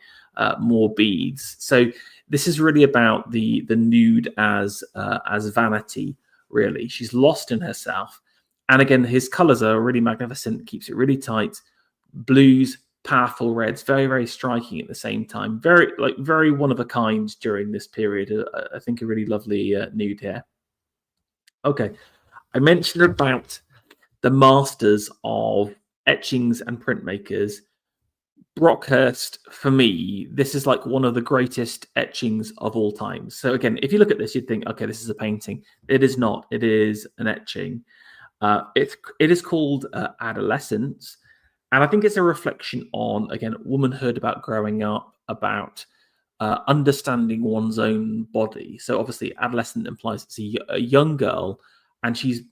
more beads. So this is really about the nude as vanity. Really, she's lost in herself. And again, his colors are really magnificent. Keeps it really tight. Blues, powerful reds, very, very striking at the same time. Very one of a kind during this period. I think a really lovely nude here. Okay, I mentioned about the masters of etchings and printmakers. Brockhurst, for me, this is like one of the greatest etchings of all time. So again, if you look at this, you'd think, okay, this is a painting. It is not. It is an etching. It is called Adolescence. And I think it's a reflection on, again, womanhood, about growing up, about understanding one's own body. So obviously adolescent implies it's a young girl, and she's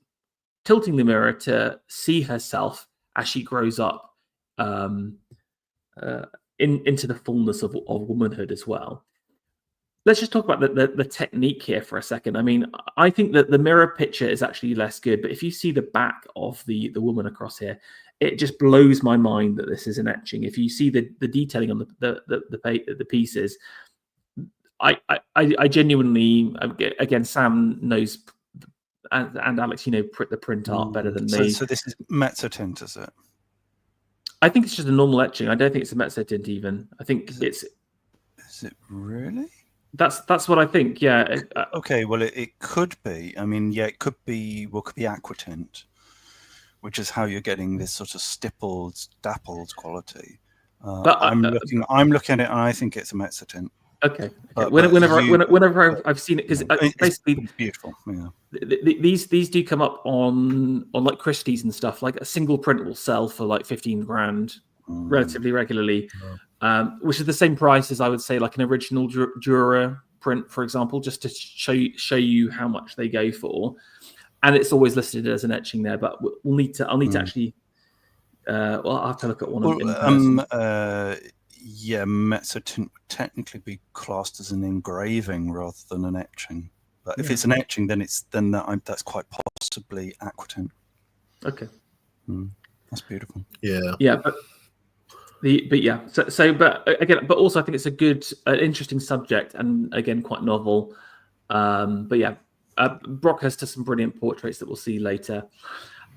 tilting the mirror to see herself as she grows up into the fullness of womanhood as well. Let's just talk about the technique here for a second. I mean, I think that the mirror picture is actually less good, but if you see the back of the woman across here, it just blows my mind that this is an etching. If you see the detailing on the pieces, I genuinely, again, Sam knows, and Alex, the print art better than me. So this is mezzotint, is it? I think it's just a normal etching. I don't think it's a mezzotint even. I think Is it really? That's what I think. Yeah. Okay. Well, it could be. I mean, yeah, it could be. Well, it could be aquatint, which is how you're getting this sort of stippled, dappled quality. But I'm looking at it, and I think it's a mezzotint. Okay. Whenever I've seen it, because basically it's beautiful. Yeah. These do come up on like Christie's and stuff. Like a single print will sell for like 15 grand relatively regularly. Which is the same price as, I would say, like an original Dura print, for example, just to show you how much they go for. And it's always listed as an etching there, but I'll need to actually. I'll have to look at one of them. Yeah, mezzotint would technically be classed as an engraving rather than an etching. But if it's an etching, then that's quite possibly aquatint. Okay, that's beautiful. Yeah, but. But also I think it's a good, interesting subject, and again quite novel. Brock has some brilliant portraits that we'll see later.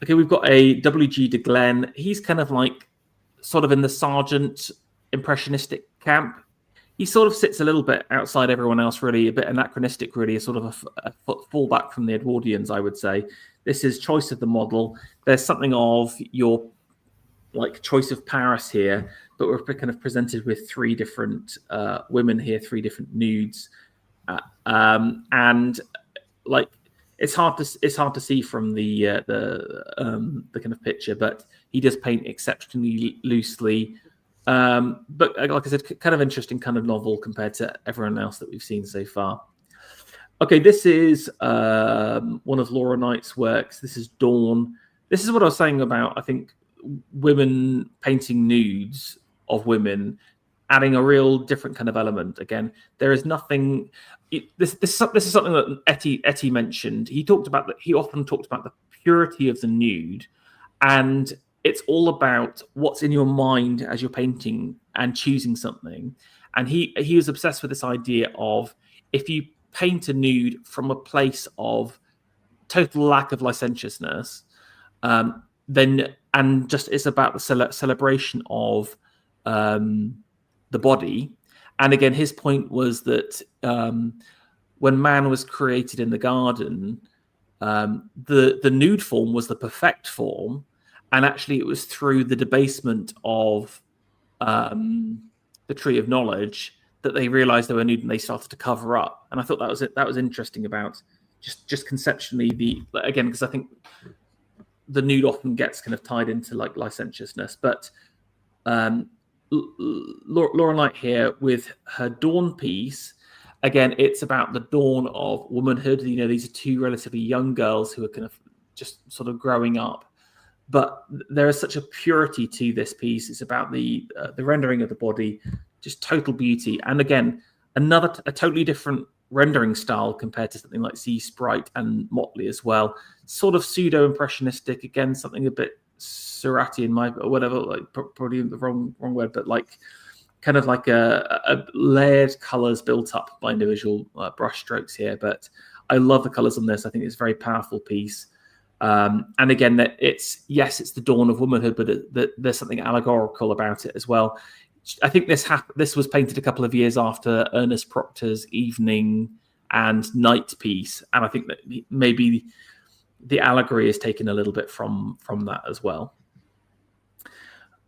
Okay, we've got a W.G. de Glen. He's kind of like sort of in the Sargent impressionistic camp. He sort of sits a little bit outside everyone else, really, a bit anachronistic, really, a sort of a fallback from the Edwardians, I would say. This is choice of the model. There's something of your like choice of Paris here, but we're kind of presented with three different women here, three different nudes, and like it's hard to see from the kind of picture, but he does paint exceptionally loosely. But like I said, kind of interesting, kind of novel compared to everyone else that we've seen so far. Okay, this is one of Laura Knight's works. This is Dawn. This is what I was saying about, I think, women painting nudes of women, adding a real different kind of element. Again, there is nothing. This is something that Etty mentioned. He often talked about the purity of the nude, and it's all about what's in your mind as you're painting and choosing something. And he was obsessed with this idea of, if you paint a nude from a place of total lack of licentiousness, then it's about the celebration of the body. And again, his point was that when man was created in the garden, the nude form was the perfect form, and actually it was through the debasement of the tree of knowledge that they realized they were nude and they started to cover up. And I thought that was interesting about just conceptually because I think the nude often gets kind of tied into like licentiousness, but Laura Knight here with her Dawn piece. Again, it's about the dawn of womanhood. These are two relatively young girls who are kind of just sort of growing up, but there is such a purity to this piece. It's about the rendering of the body, just total beauty. And again, a totally different rendering style compared to something like Z Sprite and Motley as well. Sort of pseudo impressionistic, again, something a bit Surati in my whatever, like probably the wrong word, but like kind of like a layered colors built up by individual brush strokes here. But I love the colors on this. I think it's a very powerful piece. And again, that it's the dawn of womanhood, but there's something allegorical about it as well. I think this was painted a couple of years after Ernest Proctor's Evening and Night piece, and I think that maybe the allegory is taken a little bit from that as well.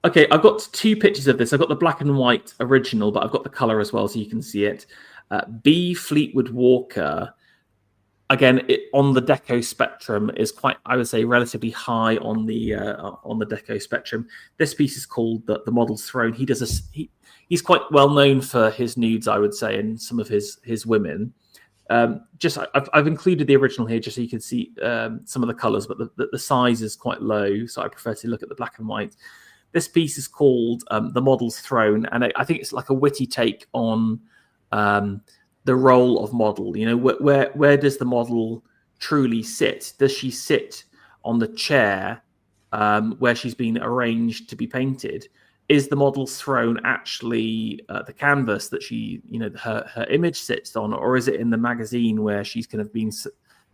Okay, I've got two pictures of this. I've got the black and white original, but I've got the color as well, so you can see it. B. Fleetwood Walker. again, on the deco spectrum is quite, I would say, relatively high on the deco spectrum. This piece is called the Model's Throne. He's quite well known for his nudes, I would say, and some of his women. I've included the original here just so you can see some of the colors, but the size is quite low, so I prefer to look at the black and white. This piece is called the Model's Throne, and I think it's like a witty take on the role of model. You know, where does the model truly sit? Does she sit on the chair where she's been arranged to be painted? Is the model's throne actually the canvas that she, you know, her image sits on, or is it in the magazine where she's kind of been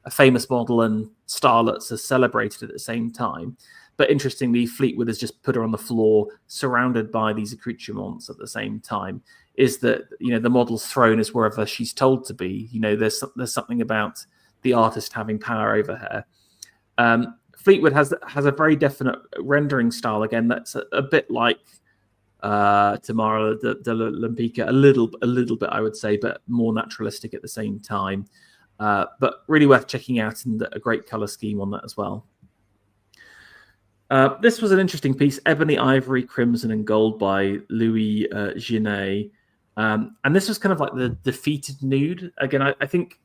a famous model and starlets are celebrated at the same time? But interestingly, Fleetwood has just put her on the floor, surrounded by these accoutrements at the same time. Is that, you know, the model's throne is wherever she's told to be. You know, there's something about the artist having power over her. Fleetwood has a very definite rendering style. Again, that's a bit like Tamara de Lempicka, a little bit, I would say, but more naturalistic at the same time. But really worth checking out, and a great color scheme on that as well. This was an interesting piece, Ebony, Ivory, Crimson and Gold by Louis Genet. And this was kind of like the defeated nude. Again, I think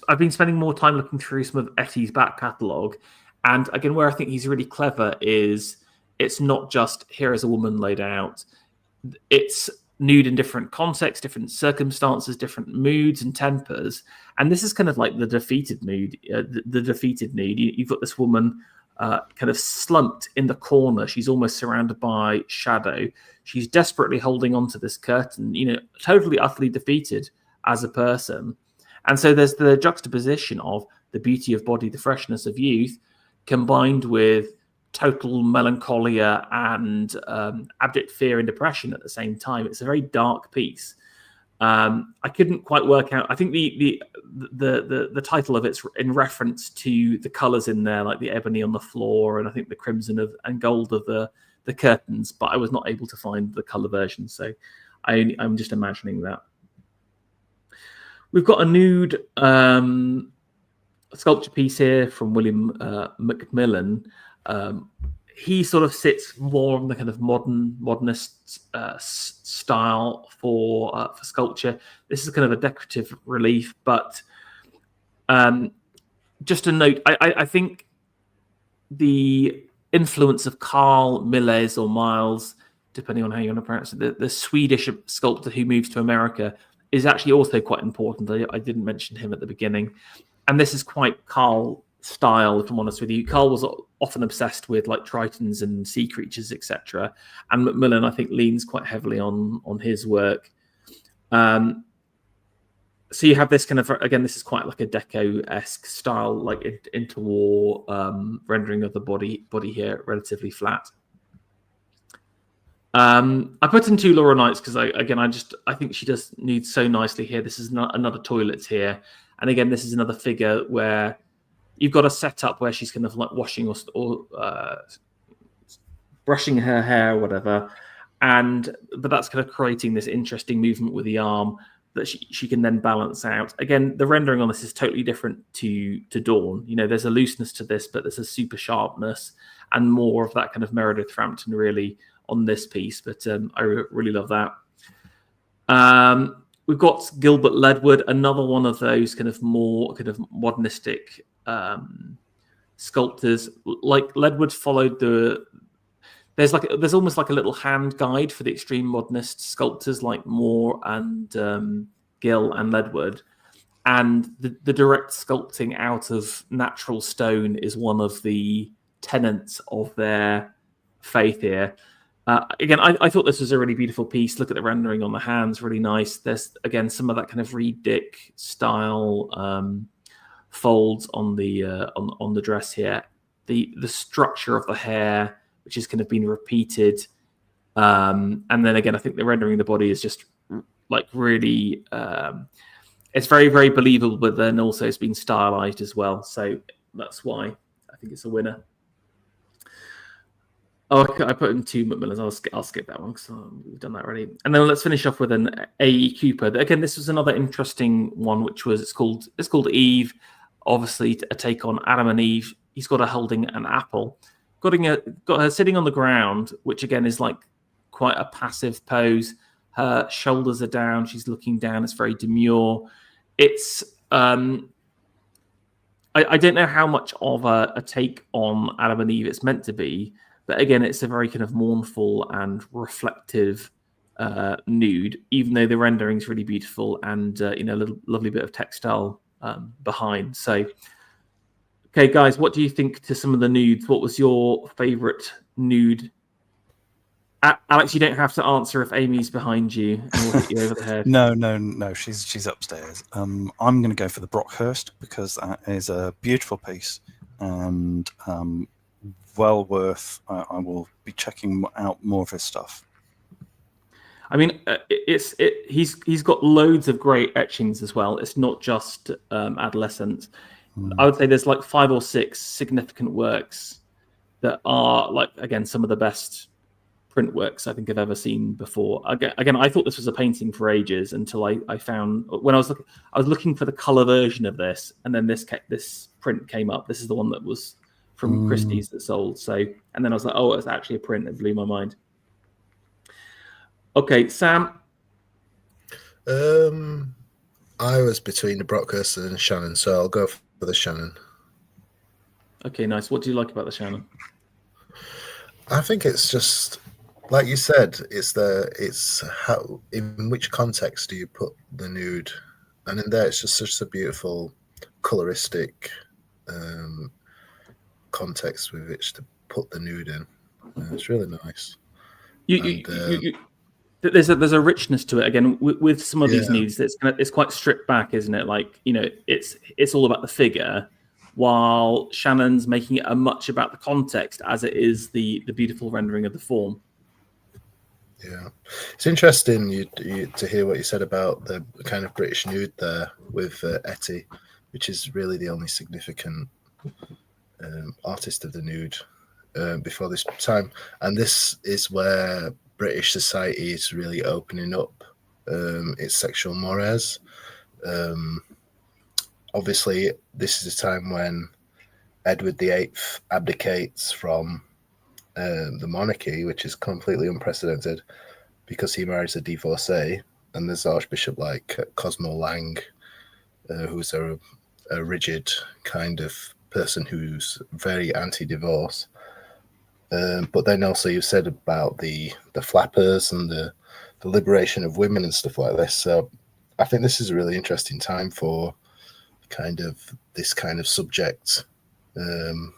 I've been spending more time looking through some of Etty's back catalogue. And again, where I think he's really clever is it's not just here is a woman laid out. It's nude in different contexts, different circumstances, different moods and tempers. And this is kind of like the defeated nude. The defeated nude. You've got this woman kind of slumped in the corner. She's almost surrounded by shadow. She's desperately holding on to this curtain, you know, totally, utterly defeated as a person. And so there's the juxtaposition of the beauty of body, the freshness of youth, combined with total melancholia and abject fear and depression at the same time. It's a very dark piece. I couldn't quite work out. I think the title of it's in reference to the colours in there, like the ebony on the floor, and I think the crimson and gold of the curtains. But I was not able to find the colour version, so I'm just imagining that. We've got a nude sculpture piece here from William Macmillan. He sort of sits more on the kind of modernist style for sculpture. This is kind of a decorative relief, but just a note, I think the influence of Carl Milles or Miles, depending on how you want to pronounce it, the Swedish sculptor who moves to America, is actually also quite important. I didn't mention him at the beginning. And this is quite Carl style, if I'm honest with you. Carl was often obsessed with like tritons and sea creatures, etc. And Macmillan, I think, leans quite heavily on his work. So you have this kind of, again, this is quite like a Deco-esque style, like interwar rendering of the body here, relatively flat. I put in 2 Laura Knights because I think she does nude so nicely here. This is another toilet here. And again, this is another figure where you've got a setup where she's kind of like washing or brushing her hair or whatever. But that's kind of creating this interesting movement with the arm that she can then balance out. Again, the rendering on this is totally different to Dawn. You know, there's a looseness to this, but there's a super sharpness and more of that kind of Meredith Frampton really on this piece. But I really love that. We've got Gilbert Ledward, another one of those kind of more kind of modernistic sculptors. Like Ledward followed there's almost like a little hand guide for the extreme modernist sculptors like Moore and Gill and Ledward. And the direct sculpting out of natural stone is one of the tenets of their faith here. Again, I thought this was a really beautiful piece. Look at the rendering on the hands, really nice. There's, again, some of that kind of Reed Dick style folds on the dress here. The structure of the hair, which has kind of been repeated. And then again, I think the rendering of the body is just like really, it's very, very believable, but then also it's been stylized as well. So that's why I think it's a winner. Oh, okay, I put in 2 Macmillans. I'll skip that one because we've done that already. And then let's finish off with an A.E. Cooper. Again, this was another interesting one, which was it's called Eve. Obviously, a take on Adam and Eve. He's got her holding an apple. Got her sitting on the ground, which again is like quite a passive pose. Her shoulders are down. She's looking down. It's very demure. It's I don't know how much of a take on Adam and Eve it's meant to be, but again, it's a very kind of mournful and reflective nude, even though the rendering is really beautiful and a little lovely bit of textile behind. So, okay, guys, what do you think to some of the nudes? What was your favorite nude? Alex, you don't have to answer if Amy's behind you and will hit you over the head. No. She's upstairs. I'm going to go for the Brockhurst because that is a beautiful piece and well worth. I will be checking out more of his stuff. I mean, he's got loads of great etchings as well. It's not just adolescents. I would say there's like 5 or 6 significant works that are like, again, some of the best print works I think I've ever seen before. Again, I thought this was a painting for ages until I found when I was looking for the color version of this, and then this print came up. This is the one that was from Christie's that sold. So, and then I was like, oh, it's actually a print. It blew my mind. Okay, Sam. I was between the Brockhurst and Shannon, so I'll go for the Shannon. Okay, nice. What do you like about the Shannon? I think it's just like you said. It's how, in which context do you put the nude, and in there it's just such a beautiful coloristic context with which to put the nude in. It's really nice. There's a richness to it again with some of these nudes. It's quite stripped back, isn't it? Like, it's all about the figure, while Shannon's making it much about the context as it is the beautiful rendering of the form. Yeah, it's interesting to hear what you said about the kind of British nude there with Etty, which is really the only significant artist of the nude before this time, and this is where British society is really opening up its sexual mores. Obviously, this is a time when Edward VIII abdicates from the monarchy, which is completely unprecedented because he marries a divorcee, and there's Archbishop like Cosmo Lang, who's a rigid kind of person who's very anti-divorce. But then also you said about the flappers and the liberation of women and stuff like this. So I think this is a really interesting time for kind of this kind of subject. And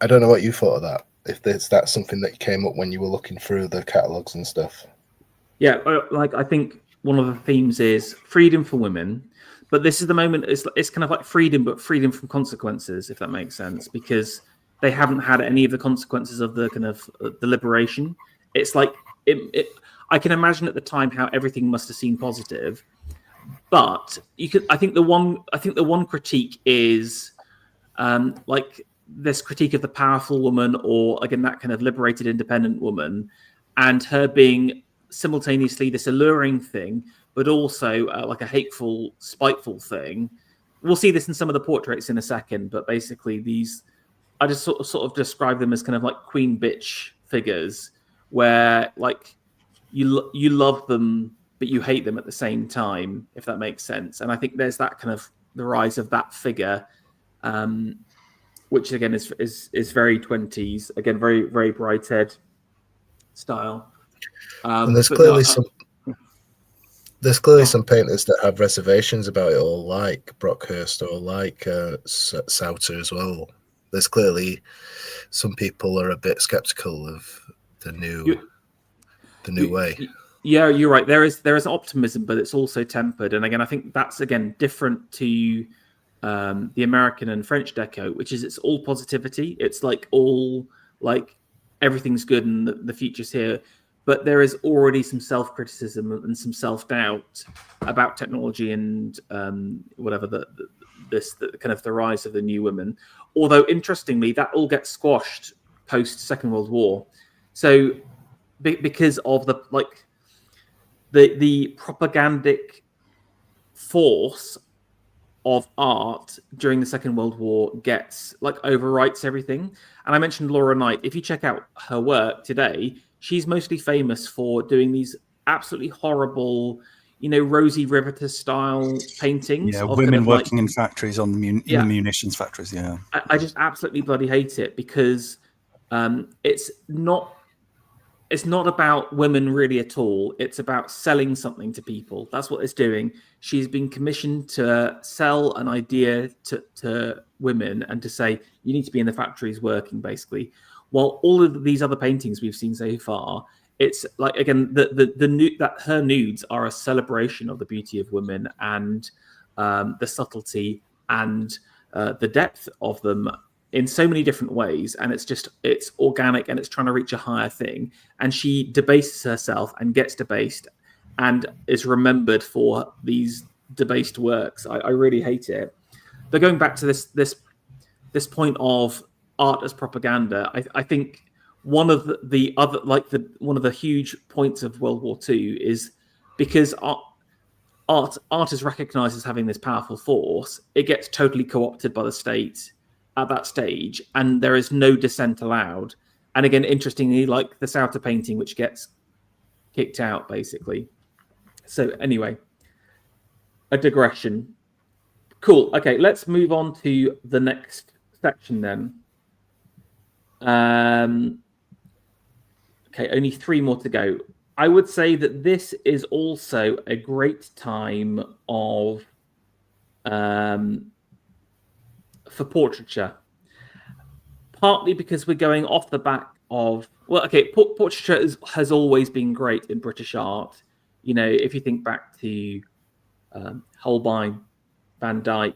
I don't know what you thought of that. If that's something that came up when you were looking through the catalogs and stuff. Yeah, like I think one of the themes is freedom for women, but this is the moment. It's kind of like freedom, but freedom from consequences, if that makes sense, because they haven't had any of the consequences of the kind of the liberation. It's like I can imagine at the time how everything must have seemed positive, but I think the one critique is like this critique of the powerful woman, or again that kind of liberated, independent woman, and her being simultaneously this alluring thing, but also like a hateful, spiteful thing. We'll see this in some of the portraits in a second, but basically these. I just sort of describe them as kind of like queen bitch figures, where like you love them but you hate them at the same time, if that makes sense. And I think there's that kind of the rise of that figure, which again is very 20s, again very very Brighthead style. And there's clearly some painters that have reservations about it all, like Brockhurst or like Souter as well. There's clearly some people are a bit skeptical of the new way. Yeah, you're right. There is optimism, but it's also tempered. And again, I think that's again different to the American and French Deco, which is it's all positivity. It's like all like everything's good and the future's here. But there is already some self-criticism and some self-doubt about technology and whatever the kind of the rise of the new women. Although interestingly, that all gets squashed post Second World War. So because of the propagandic force of art during the Second World War gets overwrites everything. And I mentioned Laura Knight. If you check out her work today, she's mostly famous for doing these absolutely horrible, Rosie Riveter style paintings. Yeah, of women working in factories in the munitions factories. Yeah, I just absolutely bloody hate it because it's not about women really at all. It's about selling something to people. That's what it's doing. She's been commissioned to sell an idea to women and to say, you need to be in the factories working, basically. While all of these other paintings we've seen so far, it's again, that her nudes are a celebration of the beauty of women and the subtlety and the depth of them in so many different ways, and it's organic and it's trying to reach a higher thing. And she debases herself and gets debased and is remembered for these debased works. I really hate it. But going back to this point of art as propaganda, I think one of the other one of the huge points of World War II is because art is recognized as having this powerful force, it gets totally co-opted by the state at that stage, and there is no dissent allowed. And again, interestingly, like the Sauter painting, which gets kicked out, basically. So anyway, a digression. Cool. Okay, let's move on to the next section then. Okay, only 3 more to go. I would say that this is also a great time of for portraiture, partly because we're going off the back of portraiture has always been great in British art. If you think back to Holbein, Van Dyck,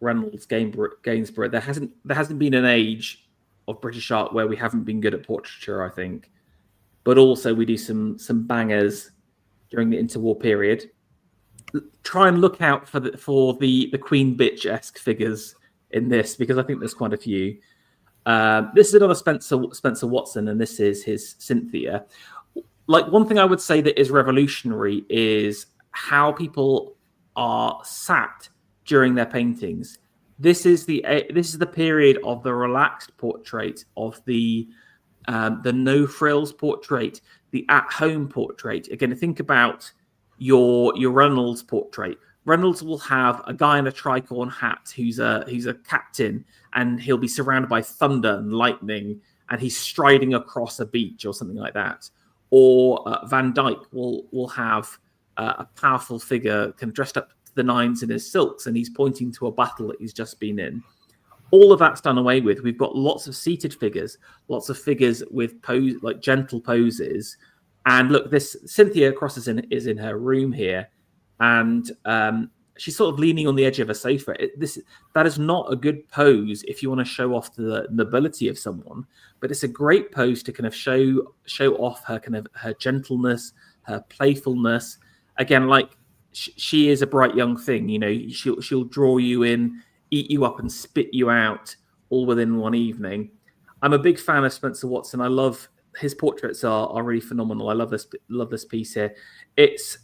Reynolds, Gainsborough, there hasn't been an age of British art where we haven't been good at portraiture, I think. But also we do some bangers during the interwar period. Try and look out for the Queen Bitch-esque figures in this, because I think there's quite a few. This is another Spencer Watson, and this is his Cynthia. One thing I would say that is revolutionary is how people are sat during their paintings. This is the period of the relaxed portrait, of the no frills portrait, the at-home portrait. Again, think about your Reynolds portrait. Reynolds will have a guy in a tricorn hat who's a captain, and he'll be surrounded by thunder and lightning, and he's striding across a beach or something like that. Or Van Dyck will have a powerful figure kind of dressed up to the nines in his silks, and he's pointing to a battle that he's just been in. All of that's done away with. We've got lots of seated figures, lots of figures with gentle poses. And look, this Cynthia Cross is in her room here, and she's sort of leaning on the edge of a sofa. That is not a good pose if you want to show off the nobility of someone, but it's a great pose to kind of show off her gentleness, her playfulness. Again, she is a bright young thing. She'll draw you in, eat you up, and spit you out all within one evening. I'm a big fan of Spencer Watson. I love his portraits are really phenomenal. I love this piece here. It's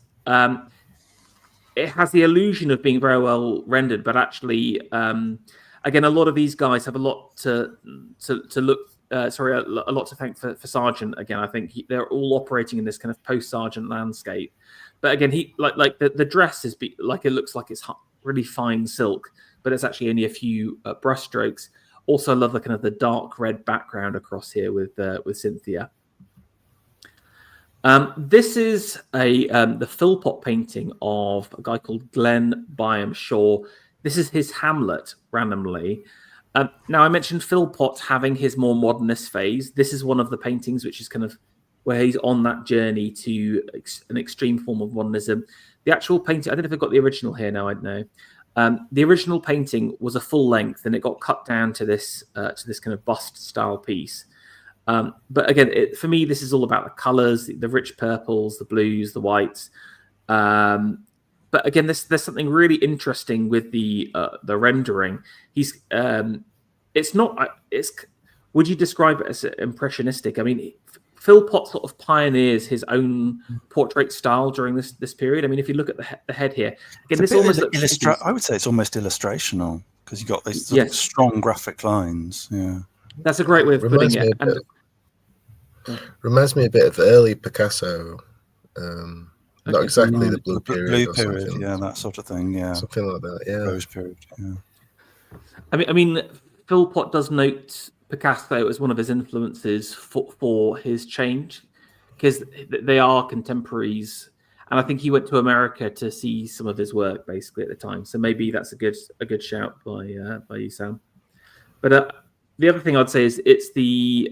it has the illusion of being very well rendered, but actually, again, a lot of these guys have a lot to look. A lot to thank for Sargent. Again, I think they're all operating in this kind of post-Sargent landscape. But again, he the dress is it looks like it's really fine silk, but it's actually only a few brushstrokes. Also, I love the dark red background across here with Cynthia. This is the Philpott painting of a guy called Glenn Byam Shaw. This is his Hamlet, randomly. Now, I mentioned Philpott having his more modernist phase. This is one of the paintings which is kind of where he's on that journey to an extreme form of modernism. The actual painting, I don't know if I've got the original here now, I don't know. The original painting was a full length, and it got cut down to this kind of bust style piece. But again, for me, this is all about the colors, the rich purples, the blues, the whites. But again, there's something really interesting with the rendering. It's would you describe it as impressionistic? I mean, Philpott sort of pioneers his own portrait style during this period. I mean, if you look at the head here, again, this almost looks I would say it's almost illustrational because you've got these yes. strong graphic lines. Yeah, that's a great way of putting it. Reminds me a bit of early Picasso. Not exactly the blue period. Blue period, yeah, that sort of thing. Yeah, something like that. Yeah, rose period. Yeah. I mean, Philpott does note Picasso as one of his influences for his change, because they are contemporaries, and I think he went to America to see some of his work basically at the time. So maybe that's a good shout by you, Sam. But the other thing I'd say is it's the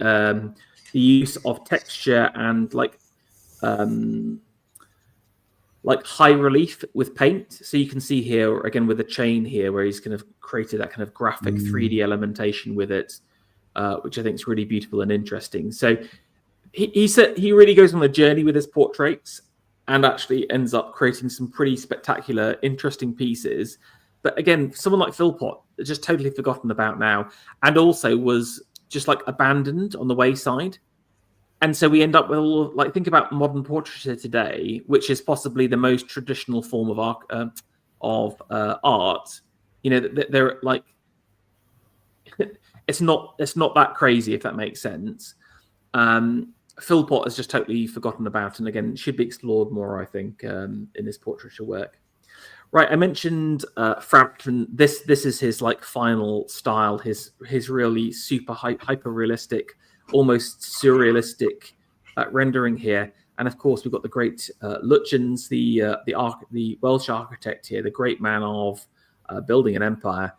use of texture and like high relief with paint. So you can see here again with the chain here where he's kind of created that kind of graphic 3D elementation with it, which I think is really beautiful and interesting. So he said he really goes on a journey with his portraits and actually ends up creating some pretty spectacular, interesting pieces. But again, someone like Philpott, just totally forgotten about now, and also was just like abandoned on the wayside. And so we end up with all like, think about modern portraiture today, which is possibly the most traditional form of art. You know, they're like, it's not that crazy, if that makes sense. Philpott is just totally forgotten about, and again, should be explored more, I think, in his portraiture work. Right, I mentioned Frampton. This is his like final style, his really super hyper realistic, almost surrealistic rendering here. And of course, we've got the great Lutyens, the Welsh architect here, the great man of building an empire.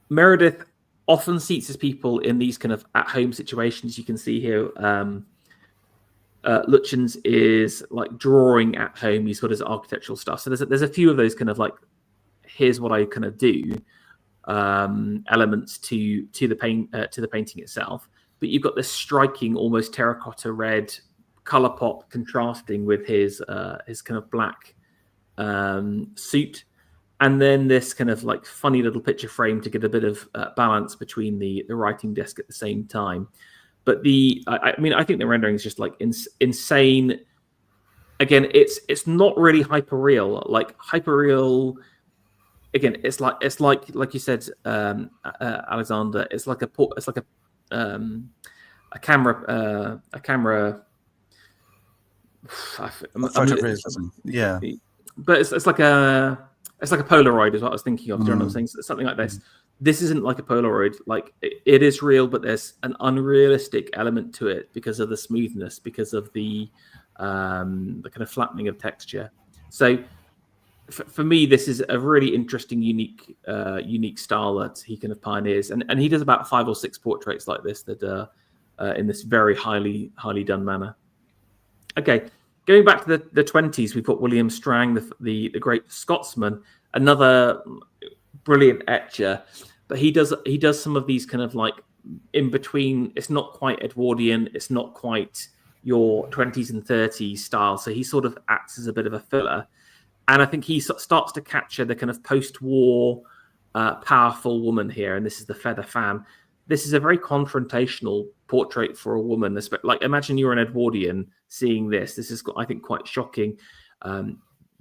Meredith often seats his people in these kind of at-home situations. You can see here, Lutyens is like drawing at home. He's got his architectural stuff. So there's a few of those kind of like, here's what I kind of do elements to the painting itself. But you've got this striking, almost terracotta red color pop contrasting with his kind of black suit. And then this kind of like funny little picture frame to get a bit of balance between the writing desk at the same time. But I mean, I think the rendering is just like insane. Again, it's not really hyper real. Like hyper real, again, it's like you said, Alexander. It's like a camera. Photorealism, yeah. But it's like a Polaroid is what I was thinking of. Do you know what I'm saying? Something like this. This isn't like a Polaroid. Like it is real, but there's an unrealistic element to it because of the smoothness, because of the kind of flattening of texture. So for me, this is a really interesting, unique style that he kind of pioneers, and he does about 5 or 6 portraits like this that are in this very highly done manner. Okay. Going back to the 20s, we've got William Strang, the great Scotsman, another brilliant etcher. But he does some of these kind of like in between. It's not quite Edwardian. It's not quite your 20s and 30s style. So he sort of acts as a bit of a filler. And I think he starts to capture the kind of post-war powerful woman here. And this is the feather fan. This is a very confrontational portrait for a woman. Like, imagine you're an Edwardian seeing this. This is, I think, quite shocking.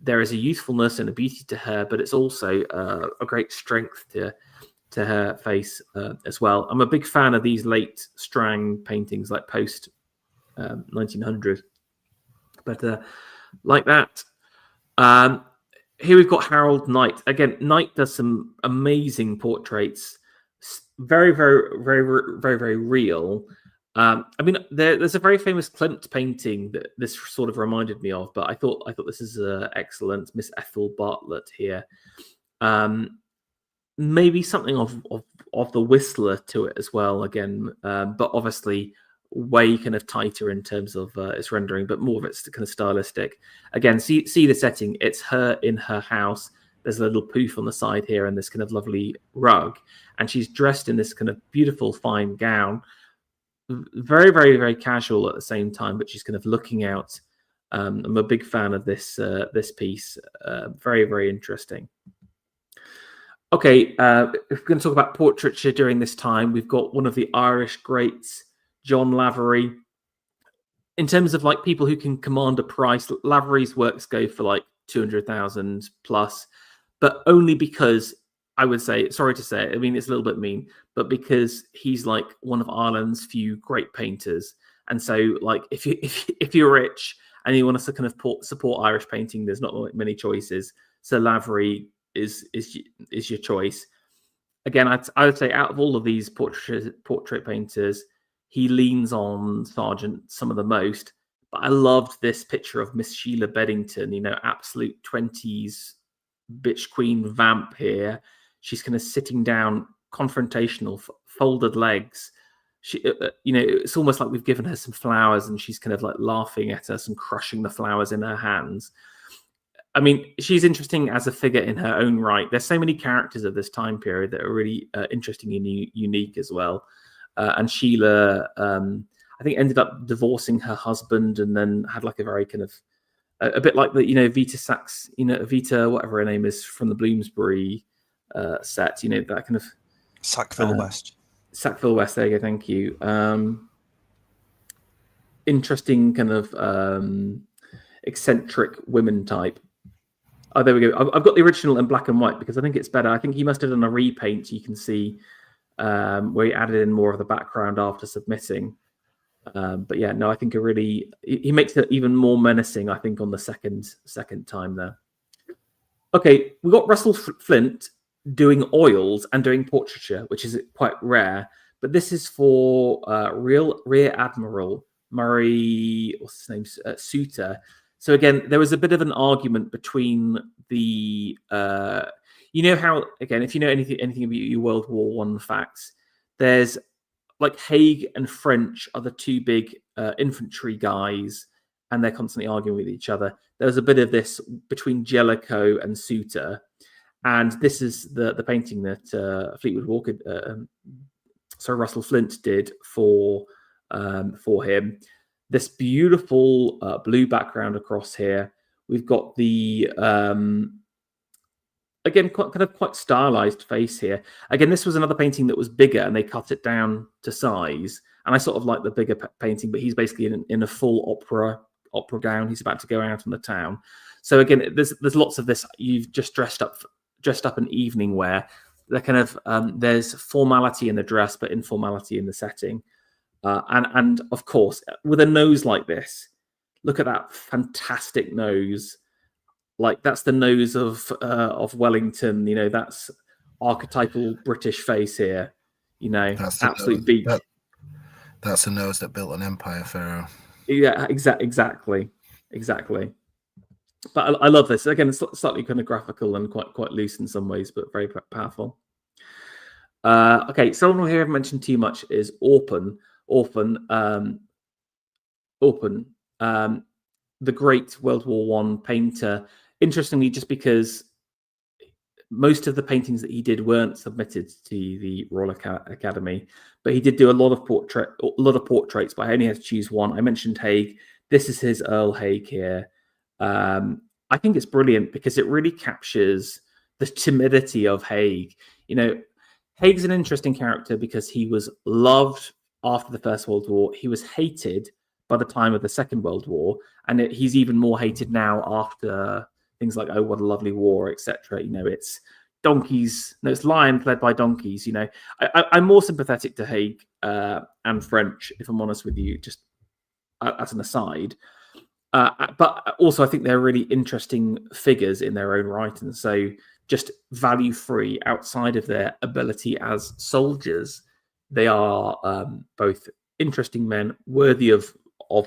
There is a youthfulness and a beauty to her, but it's also a great strength to her face as well. I'm a big fan of these late Strang paintings, like post 1900. But like that. Here we've got Harold Knight. Again, Knight does some amazing portraits. Very, very, very, very, very real. I mean, there's a very famous Klimt painting that this sort of reminded me of, but I thought this is excellent. Miss Ethel Bartlett here. Maybe something of the Whistler to it as well. Again, but obviously way kind of tighter in terms of its rendering, but more of it's kind of stylistic. Again, see the setting. It's her in her house. There's a little poof on the side here and this kind of lovely rug. And she's dressed in this kind of beautiful fine gown. Very, very, very casual at the same time, but she's kind of looking out. I'm a big fan of this piece. Very, very interesting. Okay, if we're going to talk about portraiture during this time, we've got one of the Irish greats, John Lavery. In terms of like people who can command a price, Lavery's works go for like 200,000 plus, but only because I would say, sorry to say, I mean it's a little bit mean, but because he's like one of Ireland's few great painters, and so like if you're rich and you want to kind of support Irish painting, there's not like many choices. So Lavery is your choice. Again, I would say out of all of these portrait painters, he leans on Sargent some of the most. But I loved this picture of Miss Sheila Beddington, absolute 20s bitch queen vamp here. She's kind of sitting down, confrontational, folded legs. She, it's almost like we've given her some flowers and she's kind of like laughing at us and crushing the flowers in her hands. I mean, she's interesting as a figure in her own right. There's so many characters of this time period that are really interesting and unique as well. And Sheila, I think, ended up divorcing her husband and then had like a very kind of a bit like the Vita Sachs, Vita whatever her name is from the Bloomsbury set. That kind of Sackville West. Sackville West. There you go. Thank you. Interesting kind of eccentric women type. Oh, there we go. I've got the original in black and white because I think it's better. I think he must have done a repaint. You can see where he added in more of the background after submitting. But yeah, no, I think he makes it even more menacing, I think, on the second time there. Okay, we got Russell Flint doing oils and doing portraiture, which is quite rare. But this is for Rear Admiral Murray, what's his name, Souter. So again, there was a bit of an argument between the, how, again, if you know anything about your World War I facts, there's like Haig and French are the two big infantry guys, and they're constantly arguing with each other. There was a bit of this between Jellicoe and Souter, and this is the painting that Fleetwood Walker, Russell Flint did for him. This beautiful blue background across here. We've got the again quite stylized face here. Again, this was another painting that was bigger, and they cut it down to size. And I sort of like the bigger painting, but he's basically in a full opera gown. He's about to go out on the town. So again, there's lots of this. You've just dressed up in evening wear. They're kind of there's formality in the dress, but informality in the setting. And of course, with a nose like this, look at that fantastic nose. Like that's the nose of Wellington. That's archetypal British face here. That's absolute beat. That's a nose that built an empire, Pharaoh. Yeah, exactly. But I love this. Again, it's slightly kind of graphical and quite loose in some ways, but very powerful. Okay, someone who I haven't mentioned too much is Orpen, the great World War I painter. Interestingly, just because most of the paintings that he did weren't submitted to the Royal Academy, but he did do a lot of portraits. But I only had to choose one. I mentioned Haig. This is his Earl Haig here. I think it's brilliant because it really captures the timidity of Haig. Haig's an interesting character because he was loved after the First World War. He was hated by the time of the Second World War, and he's even more hated now after things like "Oh, What a Lovely War," etc. It's donkeys. No, it's lions led by donkeys. I'm more sympathetic to Haig and French, if I'm honest with you, just as an aside. But also, I think they're really interesting figures in their own right, and so just value free outside of their ability as soldiers. They are both interesting men, worthy of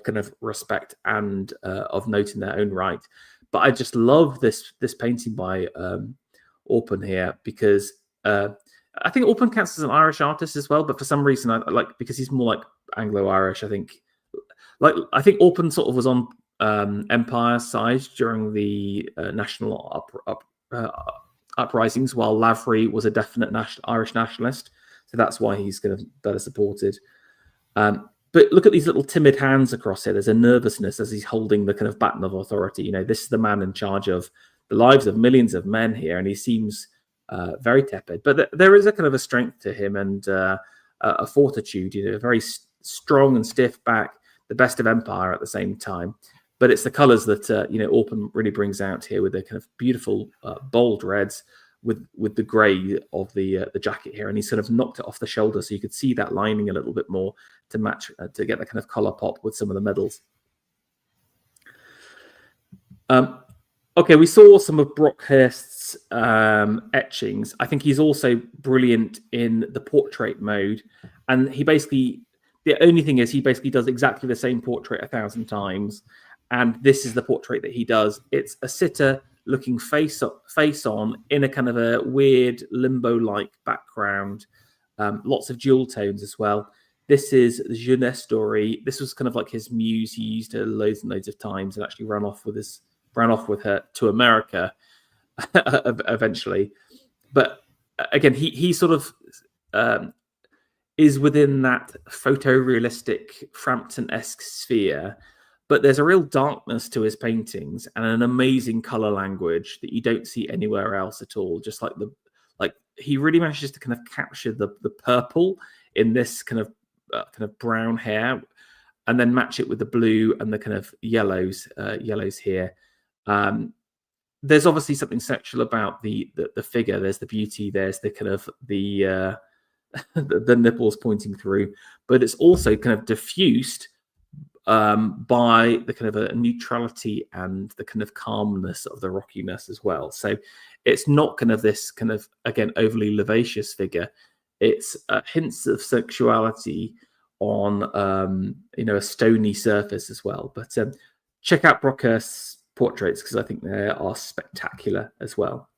kind of respect and of note in their own right. But I just love this painting by Orpen here because I think Orpen counts as an Irish artist as well. But for some reason, I like because he's more like Anglo-Irish. I think Orpen sort of was on Empire's side during the national uprisings, while Lavery was a definite Irish nationalist. So that's why he's kind of better supported. But look at these little timid hands across here. There's a nervousness as he's holding the kind of baton of authority. This is the man in charge of the lives of millions of men here, and he seems very tepid. But there is a kind of a strength to him and a fortitude, you know, a very strong and stiff back, the best of Empire at the same time. But it's the colours that you know, Orpen really brings out here with the kind of beautiful bold reds with the grey of the jacket here, and he's sort of knocked it off the shoulder so you could see that lining a little bit more to match to get the kind of collar pop with some of the medals. Okay, we saw some of Brockhurst's etchings. I think he's also brilliant in the portrait mode, and he basically, the only thing is he basically does exactly the same portrait 1,000 times, and this is the portrait that he does. It's a sitter looking face on in a kind of a weird limbo-like background, lots of jewel tones as well. This is Jeunesse Story. This was kind of like his muse. He used her loads and loads of times and actually ran off with her to America eventually. But again, he sort of is within that photorealistic Frampton-esque sphere. But there's a real darkness to his paintings and an amazing color language that you don't see anywhere else at all. Just like he really manages to kind of capture the purple in this kind of brown hair, and then match it with the blue and the kind of yellows here. There's obviously something sexual about the figure. There's the beauty. There's the kind of the nipples pointing through, but it's also kind of diffused by the kind of a neutrality and the kind of calmness of the rockiness as well. So it's not kind of this kind of, again, overly vivacious figure. It's hints of sexuality on you know, a stony surface as well. But check out Brockhurst's portraits because I think they are spectacular as well.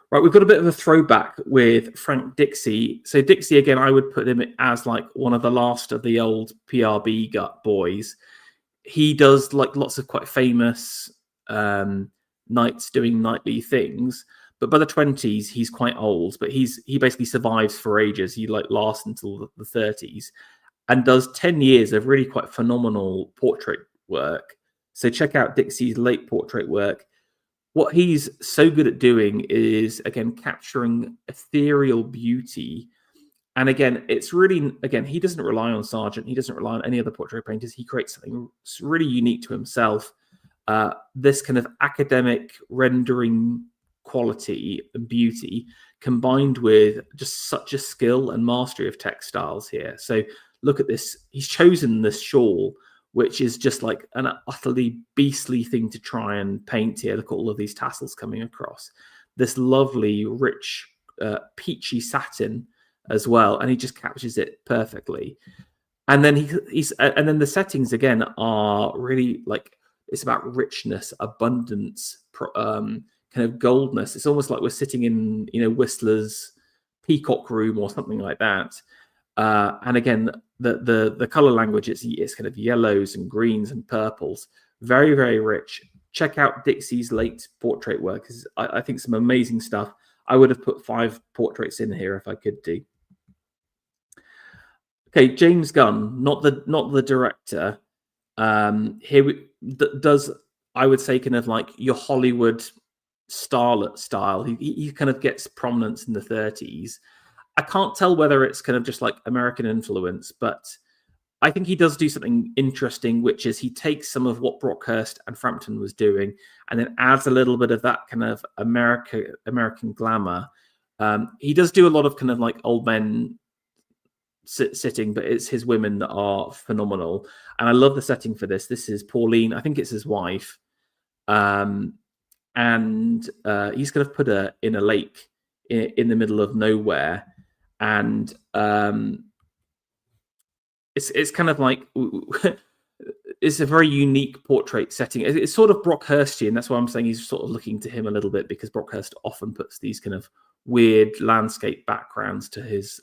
Right, we've got a bit of a throwback with Frank Dixie. So Dixie, again, I would put him as like one of the last of the old PRB gut boys. He does like lots of quite famous knights doing knightly things. But by the 20s, he's quite old. But he basically survives for ages. He like lasts until the 30s and does 10 years of really quite phenomenal portrait work. So check out Dixie's late portrait work. What he's so good at doing is, again, capturing ethereal beauty. And again, it's really, again, he doesn't rely on Sargent. He doesn't rely on any other portrait painters. He creates something really unique to himself. This kind of academic rendering quality and beauty combined with just such a skill and mastery of textiles here. So look at this. He's chosen this shawl, which is just like an utterly beastly thing to try and paint here. Look at all of these tassels coming across. This lovely, rich, peachy satin as well, and he just captures it perfectly. And then and then the settings again are really like, it's about richness, abundance, kind of goldness. It's almost like we're sitting in, you know, Whistler's Peacock Room or something like that. And again, the color language, it's kind of yellows and greens and purples, very, very rich. Check out Dixie's late portrait work. I think some amazing stuff. I would have put 5 portraits in here if I could do. Okay, James Gunn, not the director. Here does, I would say, kind of like your Hollywood starlet style. He kind of gets prominence in the 30s. I can't tell whether it's kind of just like American influence, but I think he does do something interesting, which is he takes some of what Brockhurst and Frampton was doing and then adds a little bit of that kind of American glamour. He does do a lot of kind of like old men sitting, but it's his women that are phenomenal. And I love the setting for this. This is Pauline. I think it's his wife. And he's kind of put her in a lake in the middle of nowhere. And it's kind of like it's a very unique portrait setting. It's sort of Brockhurstian. That's why I'm saying he's sort of looking to him a little bit, because Brockhurst often puts these kind of weird landscape backgrounds to his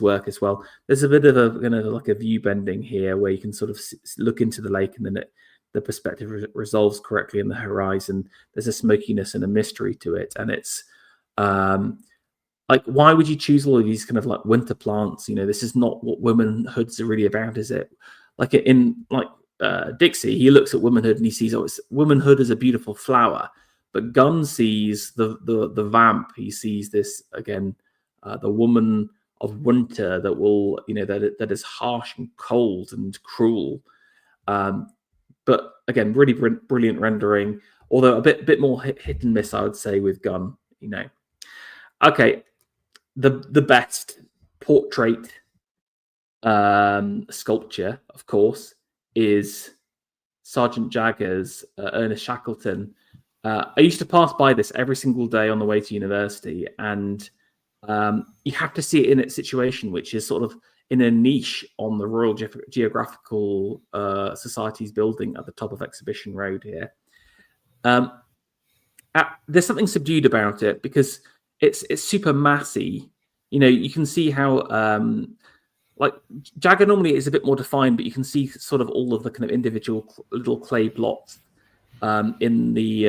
work as well. There's a bit of a kind of like a view bending here where you can sort of look into the lake and then the perspective resolves correctly in the horizon. There's a smokiness and a mystery to it, and it's like, why would you choose all of these kind of like winter plants? You know, this is not what womanhood's really about, is it? Like in Dixie, he looks at womanhood and he sees, oh, it's womanhood is a beautiful flower. But Gunn sees the vamp. He sees this again, the woman of winter that will, that is harsh and cold and cruel. But again, really brilliant rendering, although a bit more hit and miss, I would say, with Gunn. Okay, the best portrait sculpture, of course, is Sergeant Jagger's Ernest Shackleton. I used to pass by this every single day on the way to university, and you have to see it in its situation, which is sort of in a niche on the Royal Geographical Society's building at the top of Exhibition Road here. There's something subdued about it because it's super massy. You can see how like Jagger normally is a bit more defined, but you can see sort of all of the kind of individual little clay blocks in the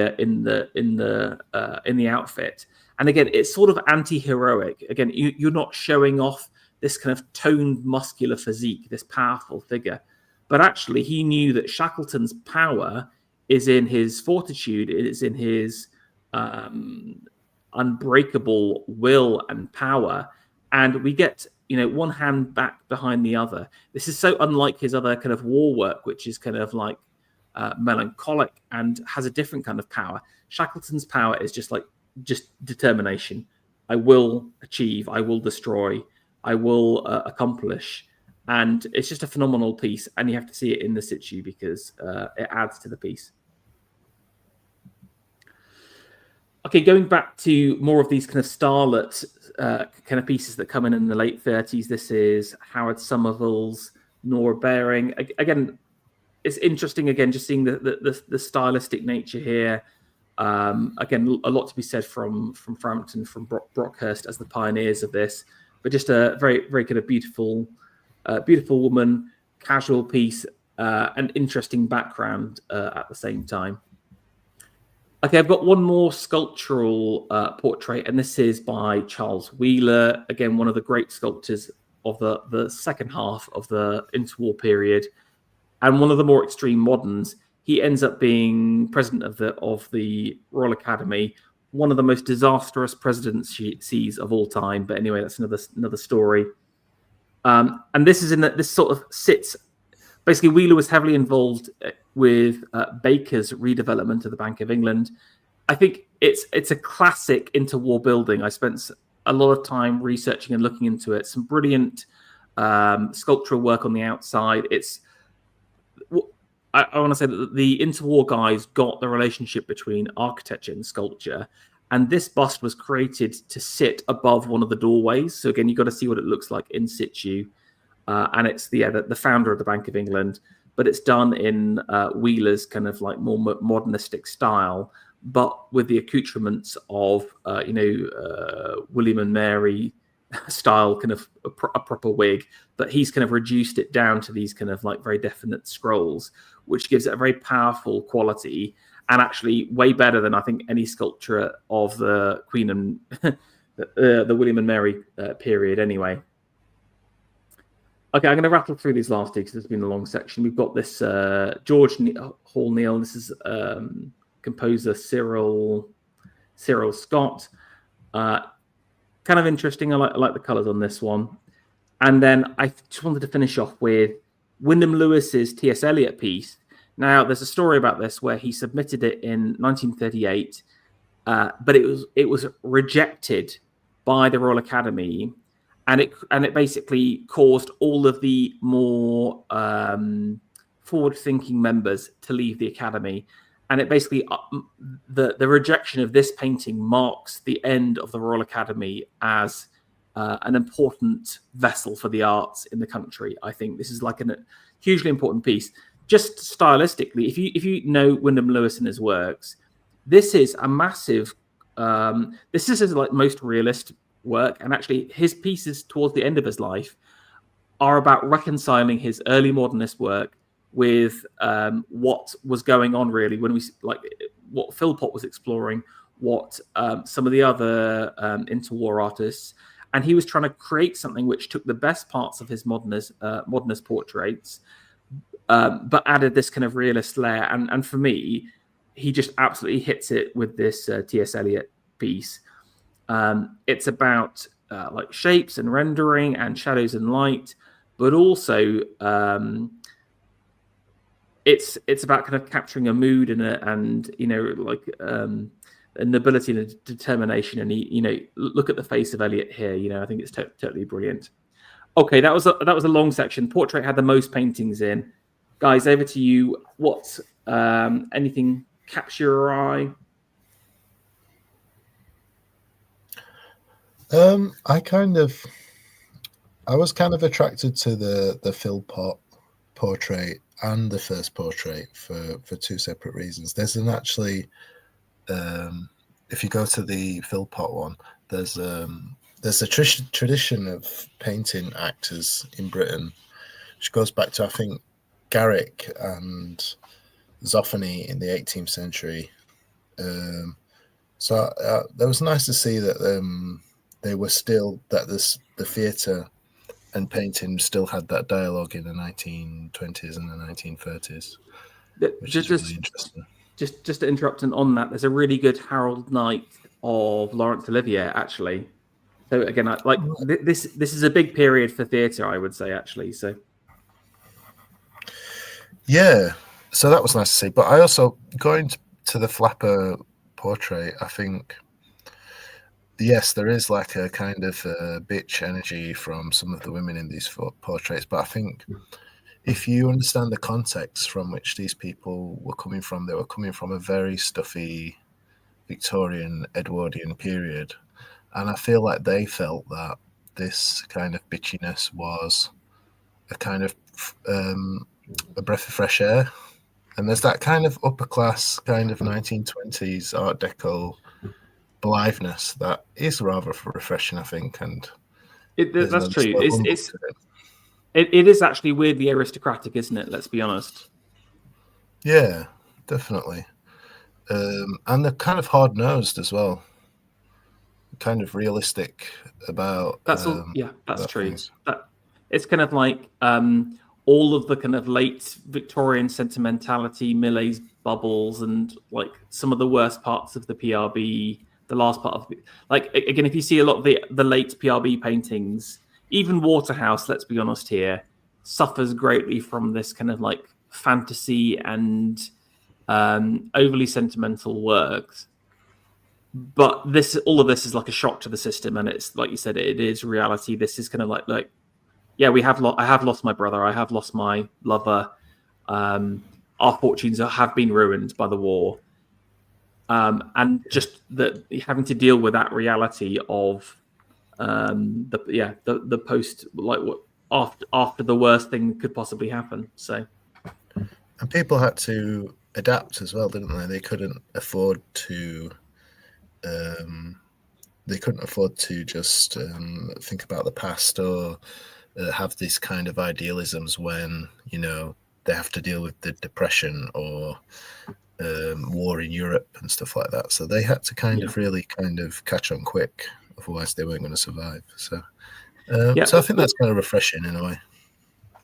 outfit. And again, it's sort of anti-heroic. Again, you're not showing off this kind of toned, muscular physique, this powerful figure. But actually, he knew that Shackleton's power is in his fortitude, it is in his unbreakable will and power. And we get, one hand back behind the other. This is so unlike his other kind of war work, which is kind of like melancholic and has a different kind of power. Shackleton's power is just determination. I will achieve, I will destroy, I will accomplish. And it's just a phenomenal piece, and you have to see it in the situ because it adds to the piece. Okay, going back to more of these kind of starlet kind of pieces that come in the late 30s. This is Howard Somerville's Nora Baring. Again, it's interesting, again, just seeing the stylistic nature here. Again, a lot to be said from Frampton, from Brockhurst as the pioneers of this, but just a very, very kind of beautiful woman, casual piece, and interesting background at the same time. Okay, I've got one more sculptural portrait, and this is by Charles Wheeler. Again, one of the great sculptors of the second half of the interwar period, and one of the more extreme moderns. He ends up being president of the Royal Academy, one of the most disastrous presidencies of all time. But anyway, that's another story. And this is this sort of sits. Basically, Wheeler was heavily involved with Baker's redevelopment of the Bank of England. I think it's a classic interwar building. I spent a lot of time researching and looking into it. Some brilliant sculptural work on the outside. I want to say that the interwar guys got the relationship between architecture and sculpture, and this bust was created to sit above one of the doorways. So again, you've got to see what it looks like in situ. And it's the founder of the Bank of England, but it's done in Wheeler's kind of like more modernistic style, but with the accoutrements of William and Mary style, kind of a proper wig. But he's kind of reduced it down to these kind of like very definite scrolls, which gives it a very powerful quality, and actually way better than I think any sculpture of the Queen and the William and Mary period. Anyway. Okay, I'm going to rattle through these last two because it's been a long section. We've got this George Hall Neal. This is composer Cyril Scott. Kind of interesting. I like the colours on this one. And then I just wanted to finish off with Wyndham Lewis's T.S. Eliot piece. Now, there's a story about this where he submitted it in 1938, but it was rejected by the Royal Academy. And it basically caused all of the more forward-thinking members to leave the academy. And it basically the rejection of this painting marks the end of the Royal Academy as an important vessel for the arts in the country. I think this is like a hugely important piece. Just stylistically, if you know Wyndham Lewis and his works, this is a massive. This is his like most realist work, and actually his pieces towards the end of his life are about reconciling his early modernist work with what was going on really when we like what Philpott was exploring, what some of the other interwar artists, and he was trying to create something which took the best parts of his modernist portraits, but added this kind of realist layer. And for me, he just absolutely hits it with this T.S. Eliot piece. It's about like shapes and rendering and shadows and light, but also it's about kind of capturing a mood and you know, like an ability and a determination. And you know, look at the face of Eliot here. You know, I think it's totally brilliant. Okay, that was a long section. Portrait had the most paintings in. Guys, over to you. What anything catch your eye? I was kind of attracted to the Philpott portrait and the first portrait for two separate reasons. There's if you go to the Philpott one, there's a tradition of painting actors in Britain, which goes back to, I think, Garrick and Zoffany in the 18th century. So it was nice to see that they were still, that the theatre and painting still had that dialogue in the 1920s and the 1930s, which is really interesting. Just to interrupt on that, there's a really good Harold Knight of Laurence Olivier, actually. So again, this is a big period for theatre, I would say, actually. So yeah, so that was nice to see. But I also, going to the Flapper portrait, I think, yes, there is like a kind of bitch energy from some of the women in these portraits. But I think if you understand the context from which these people were coming from, they were coming from a very stuffy Victorian Edwardian period. And I feel like they felt that this kind of bitchiness was a kind of a breath of fresh air. And there's that kind of upper class kind of 1920s Art Deco blitheness that is rather refreshing, I think. And that's true. It is actually weirdly aristocratic, isn't it? Let's be honest. Yeah, definitely. And they're kind of hard nosed as well. Kind of realistic about. That's all. Yeah, that's true. Things. It's kind of like all of the kind of late Victorian sentimentality, Millet's bubbles, and like some of the worst parts of the PRB. The last part of, like, again, if you see a lot of the late PRB paintings, even Waterhouse, let's be honest here, suffers greatly from this kind of like fantasy and overly sentimental works. But all of this is like a shock to the system, and it's like you said, it is reality. This is kind of like yeah, I have lost my brother, I have lost my lover. Our fortunes have been ruined by the war. And just having to deal with that reality of the post, like what after the worst thing could possibly happen. So, and people had to adapt as well, didn't they? They couldn't afford to. They couldn't afford to just think about the past or have these kind of idealisms when, you know, they have to deal with the depression or war in Europe and stuff like that. So they had to kind of really catch on quick, otherwise they weren't going to survive. So, so I think that's kind of refreshing in a way.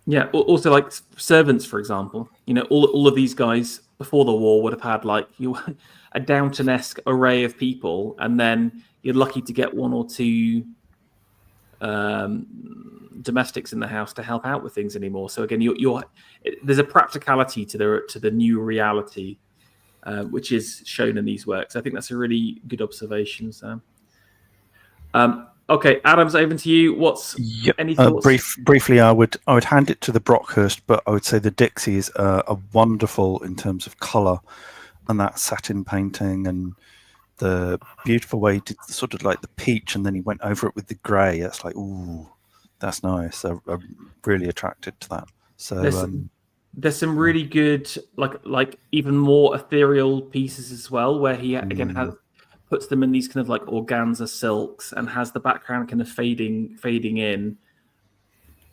Yeah. Also, like servants, for example, you know, all of these guys before the war would have had like a Downton-esque array of people, and then you're lucky to get one or two domestics in the house to help out with things anymore. So again, there's a practicality to the new reality, which is shown in these works. I think that's a really good observation, Sam. Okay, Adams, over to you. Any thoughts? Briefly, I would hand it to the Brockhurst, but I would say the Dixies are wonderful in terms of colour and that satin painting and the beautiful way he did sort of like the peach, and then he went over it with the grey. That's like, ooh, that's nice. I'm really attracted to that. So there's some really good, like even more ethereal pieces as well, where he again puts them in these kind of like organza silks and has the background kind of fading in.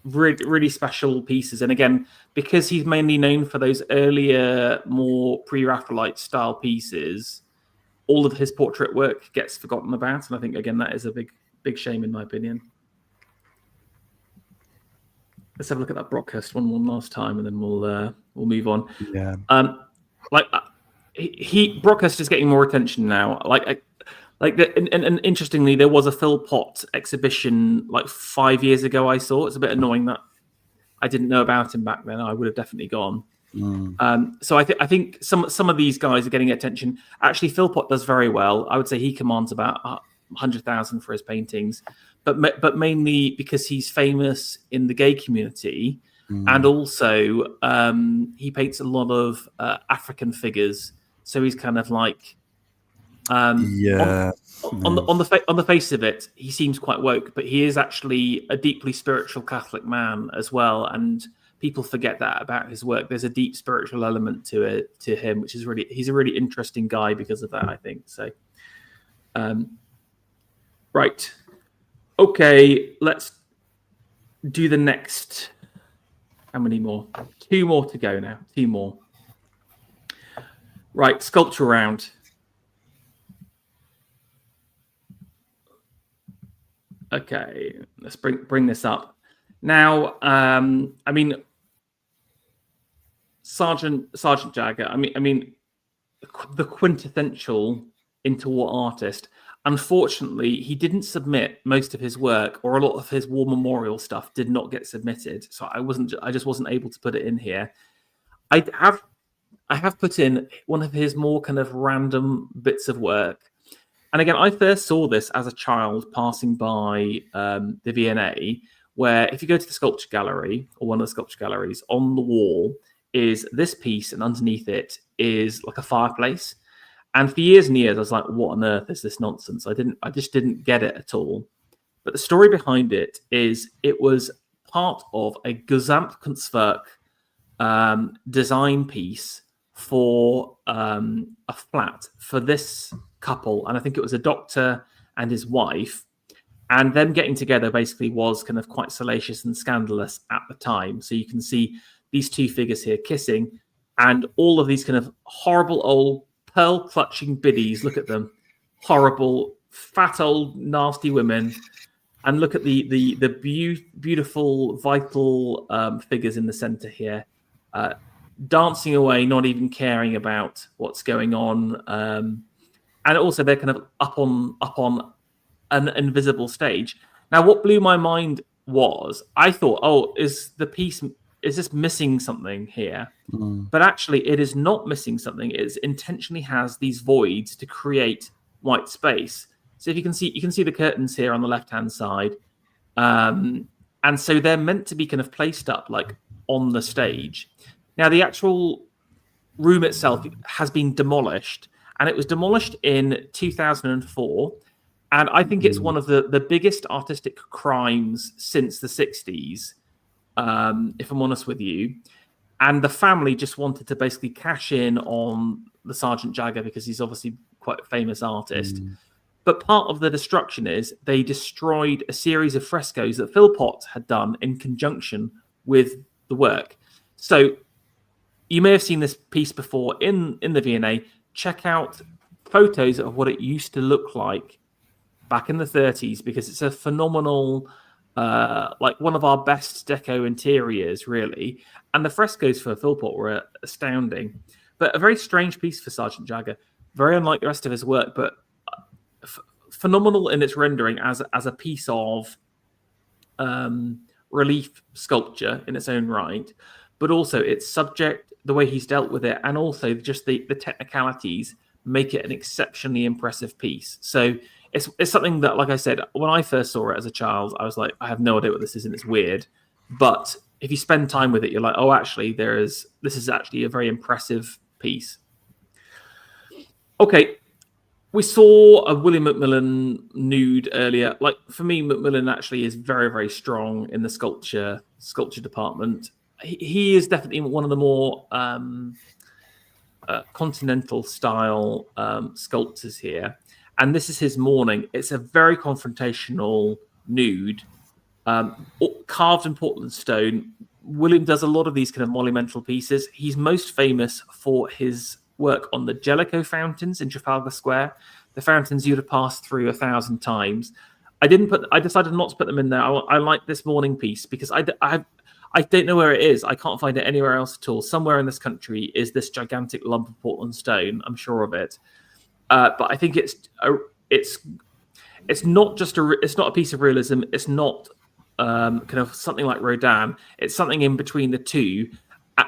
Really, really special pieces. And again, because he's mainly known for those earlier, more pre-Raphaelite style pieces, all of his portrait work gets forgotten about. And I think, again, that is a big shame, in my opinion. Let's have a look at that Brockhurst one last time, and then we'll move on. Yeah. Brockhurst is getting more attention now. And interestingly, there was a Phil Pott exhibition like 5 years ago. I saw. It's a bit annoying that I didn't know about him back then. I would have definitely gone. So I think some of these guys are getting attention. Actually, Phil Pott does very well. I would say he commands about 100,000 for his paintings, but mainly because he's famous in the gay community, and also he paints a lot of African figures. So he's kind of like on the face of it, he seems quite woke, but he is actually a deeply spiritual Catholic man as well, and people forget that about his work. There's a deep spiritual element to him, which is he's a really interesting guy because of that, I think. So, right. Okay, let's do the next. How many more? 2 more to go now. 2 more. Right, sculpture round. Okay, let's bring this up. Now, I mean, Sergeant Jagger. I mean, the quintessential interwar artist. Unfortunately, he didn't submit most of his work, or a lot of his war memorial stuff did not get submitted. So I just wasn't able to put it in here. I have put in one of his more kind of random bits of work. And again, I first saw this as a child passing by the V&A, where if you go to the sculpture gallery, or one of the sculpture galleries, on the wall is this piece, and underneath it is like a fireplace. And for years and years, I was like, what on earth is this nonsense? I just didn't get it at all. But the story behind it is it was part of a Gesamtkunstwerk design piece for a flat for this couple. And I think it was a doctor and his wife. And them getting together basically was kind of quite salacious and scandalous at the time. So you can see these 2 figures here kissing, and all of these kind of horrible old pearl-clutching biddies. Look at them. Horrible, fat, old, nasty women. And look at the beautiful, vital figures in the center here. Dancing away, not even caring about what's going on. And also they're kind of up on an invisible stage. Now, what blew my mind was I thought, is this missing something here? But actually, it is not missing something. It intentionally has these voids to create white space. So if you can see the curtains here on the left-hand side. And so they're meant to be kind of placed up like on the stage. Now, the actual room itself has been demolished, and it was demolished in 2004. And I think it's one of the biggest artistic crimes since the 60s, if I'm honest with you. And the family just wanted to basically cash in on the Sergeant Jagger because he's obviously quite a famous artist. But part of the destruction is they destroyed a series of frescoes that Phil Pott had done in conjunction with the work. So you may have seen this piece before in the V&A. Check out photos of what it used to look like back in the 30s, because it's a phenomenal, like one of our best deco interiors, really. And the frescoes for Phil Pott were astounding. But a very strange piece for Sergeant Jagger. Very unlike the rest of his work, but phenomenal in its rendering as a piece of relief sculpture in its own right. But also its subject, the way he's dealt with it, and also just the technicalities make it an exceptionally impressive piece. So it's something that, like I said, when I first saw it as a child, I was like, I have no idea what this is, and it's weird. But if you spend time with it, you're like, oh, actually, this is actually a very impressive piece. Okay, we saw a William Macmillan nude earlier. Like, for me, Macmillan actually is very, very strong in the sculpture department. He is definitely one of the more continental style sculptors here. And this is his Morning. It's a very confrontational nude, carved in Portland stone. William does a lot of these kind of monumental pieces. He's most famous for his work on the Jellicoe fountains in Trafalgar Square, the fountains you'd have passed through 1,000 times. I decided not to put them in there. I like this Morning piece because I don't know where it is. I can't find it anywhere else at all. Somewhere in this country is this gigantic lump of Portland stone. I'm sure of it. But I think it's not just it's not a piece of realism. It's not kind of something like Rodin. It's something in between the two.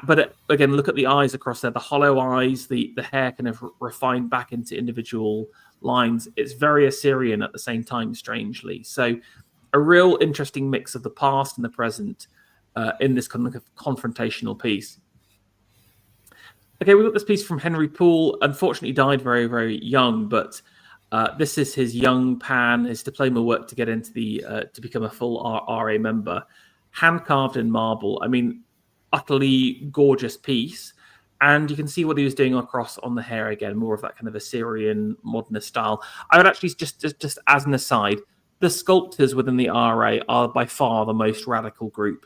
But again, look at the eyes across there. The hollow eyes, the hair kind of refined back into individual lines. It's very Assyrian at the same time, strangely. So a real interesting mix of the past and the present in this kind of confrontational piece. Okay, we've got this piece from Henry Poole. Unfortunately, died very, very young, but this is his young Pan, his diploma work to get into the to become a full RA member. Hand carved in marble. I mean, utterly gorgeous piece. And you can see what he was doing across on the hair again, more of that kind of Assyrian modernist style. I would actually just as an aside, the sculptors within the RA are by far the most radical group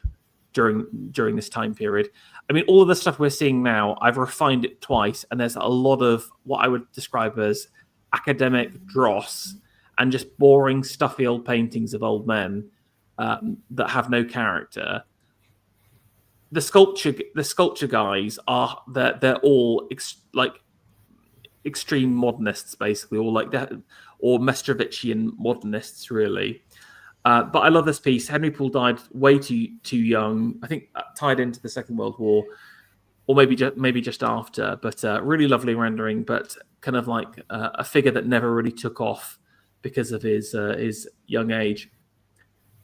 during this time period. I mean, all of the stuff we're seeing now, I've refined it twice, and there's a lot of what I would describe as academic dross and just boring, stuffy old paintings of old men that have no character. The sculpture guys are they're all extreme modernists, basically, or like that, or Mestrovichian modernists, really. But I love this piece. Henry Poole died way too young. I think tied into the Second World War, or maybe just after. But really lovely rendering, but kind of like a figure that never really took off because of his young age.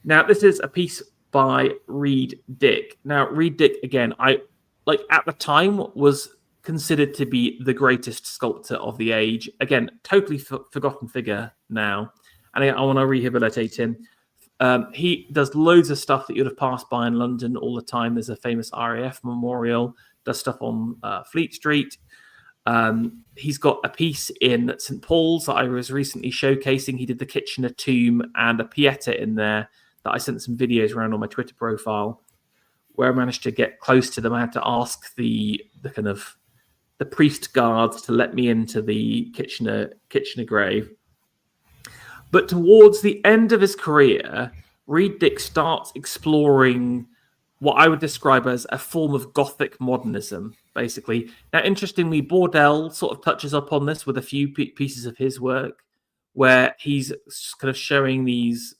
Now, this is a piece by Reed Dick. Now, Reed Dick, again, at the time was considered to be the greatest sculptor of the age. Again, totally forgotten figure now. And I want to rehabilitate him. He does loads of stuff that you'd have passed by in London all the time. There's a famous RAF memorial, does stuff on Fleet Street. He's got a piece in St. Paul's that I was recently showcasing. He did the Kitchener tomb and a Pieta in there that I sent some videos around on my Twitter profile, where I managed to get close to them. I had to ask the priest guards to let me into the Kitchener grave. But towards the end of his career, Reed Dick starts exploring what I would describe as a form of Gothic modernism, basically. Now, interestingly, Bourdelle sort of touches up on this with a few pieces of his work, where he's kind of showing these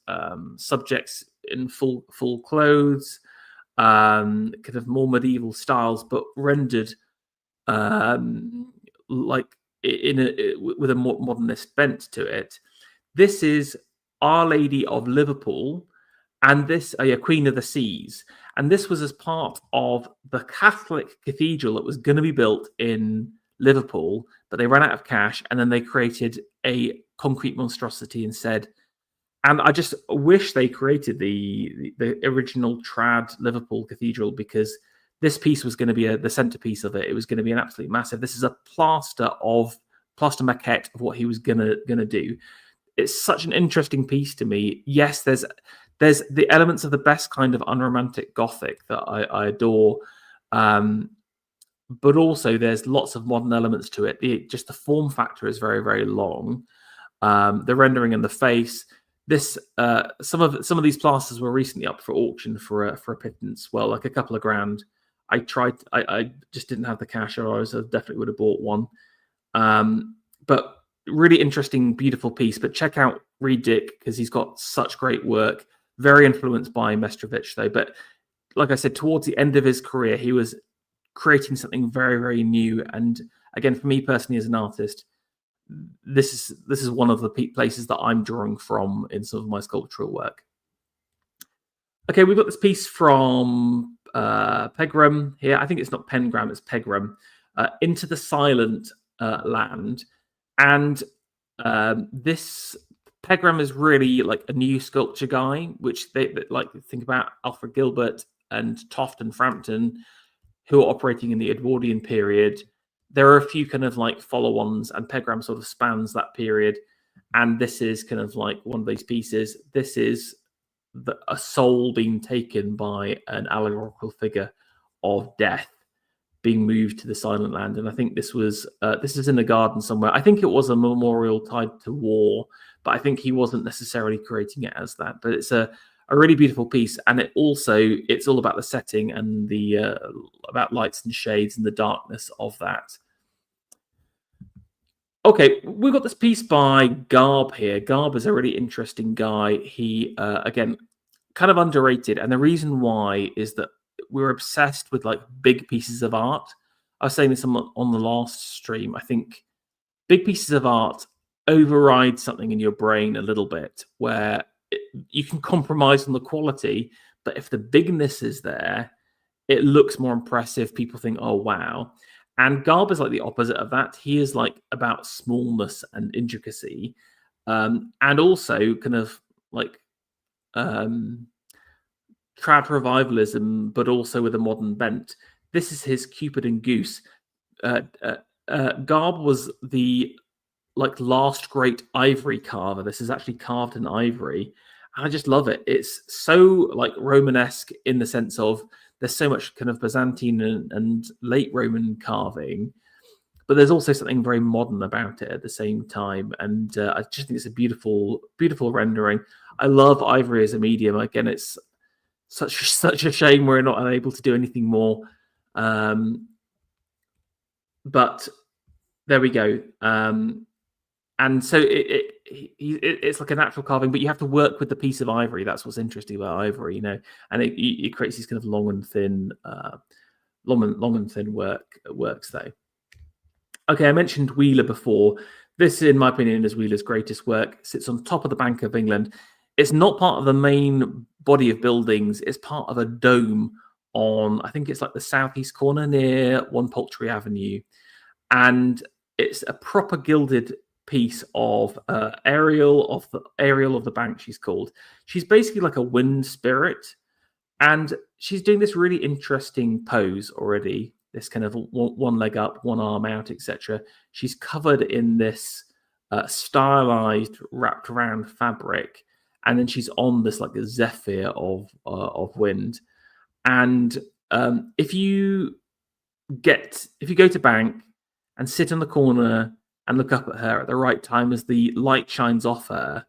subjects in full clothes, kind of more medieval styles, but rendered like with a more modernist bent to it. This is Our Lady of Liverpool, and this Queen of the Seas. And this was as part of the Catholic cathedral that was going to be built in Liverpool, but they ran out of cash, and then they created a concrete monstrosity instead. And I just wish they created the original trad Liverpool cathedral, because this piece was going to be the centerpiece of it. It was going to be an absolutely massive. This is a plaster maquette of what he was gonna do. It's such an interesting piece to me. Yes, there's the elements of the best kind of unromantic Gothic that I adore, but also there's lots of modern elements to it. Just the form factor is very, very long. The rendering and the face. This some of these plasters were recently up for auction for a pittance. Well, like a couple of grand. I just didn't have the cash, or I definitely would have bought one. But really interesting, beautiful piece. But check out Reed Dick, because he's got such great work. Very influenced by Mestrovich, though. But like I said, towards the end of his career, he was creating something very, very new. And again, for me personally as an artist, this is one of the places that I'm drawing from in some of my sculptural work. Okay, we've got this piece from Pegram here. I think it's not Pengram, it's Pegram. Into the Silent Land. And this Pegram is really like a new sculpture guy, which they like think about Alfred Gilbert and Toft and Frampton, who are operating in the Edwardian period. There are a few kind of like follow-ons, and Pegram sort of spans that period. And this is kind of like one of these pieces. This is a soul being taken by an allegorical figure of death, being moved to the Silent Land. And I think this is in a garden somewhere. I think it was a memorial tied to war, but I think he wasn't necessarily creating it as that. But it's a a really beautiful piece, and it's all about the setting and the about lights and shades and the darkness of that. Okay, we've got this piece by Garb here. Garb is a really interesting guy. He again, kind of underrated, and the reason why is that we're obsessed with like big pieces of art. I was saying this on the last stream. I think big pieces of art override something in your brain a little bit, where you can compromise on the quality, but if the bigness is there, it looks more impressive. People think, oh, wow. And Garb is like the opposite of that. He is like about smallness and intricacy, and also kind of like trad revivalism, but also with a modern bent. This is his Cupid and Goose. Garb was the like last great ivory carver. This is actually carved in ivory. And I just love it. It's so like Romanesque in the sense of there's so much kind of Byzantine and late Roman carving, but there's also something very modern about it at the same time. And I just think it's a beautiful, beautiful rendering. I love ivory as a medium. Again, it's such a shame we're not able to do anything more. But there we go. And so it's like a natural carving, but you have to work with the piece of ivory. That's what's interesting about ivory, and it creates these kind of long and thin works though. Okay, I mentioned Wheeler before. This, in my opinion, is Wheeler's greatest work. It sits on top of the Bank of England. It's not part of the main body of buildings. It's part of a dome on, I think it's like the southeast corner near One Poultry Avenue. And it's a proper gilded piece of Ariel of the bank, she's called. She's basically like a wind spirit, and she's doing this really interesting pose already, this kind of one leg up, one arm out, etc. She's covered in this stylized wrapped around fabric, and then she's on this like a zephyr of wind. And if you go to bank and sit on the corner and look up at her at the right time as the light shines off her,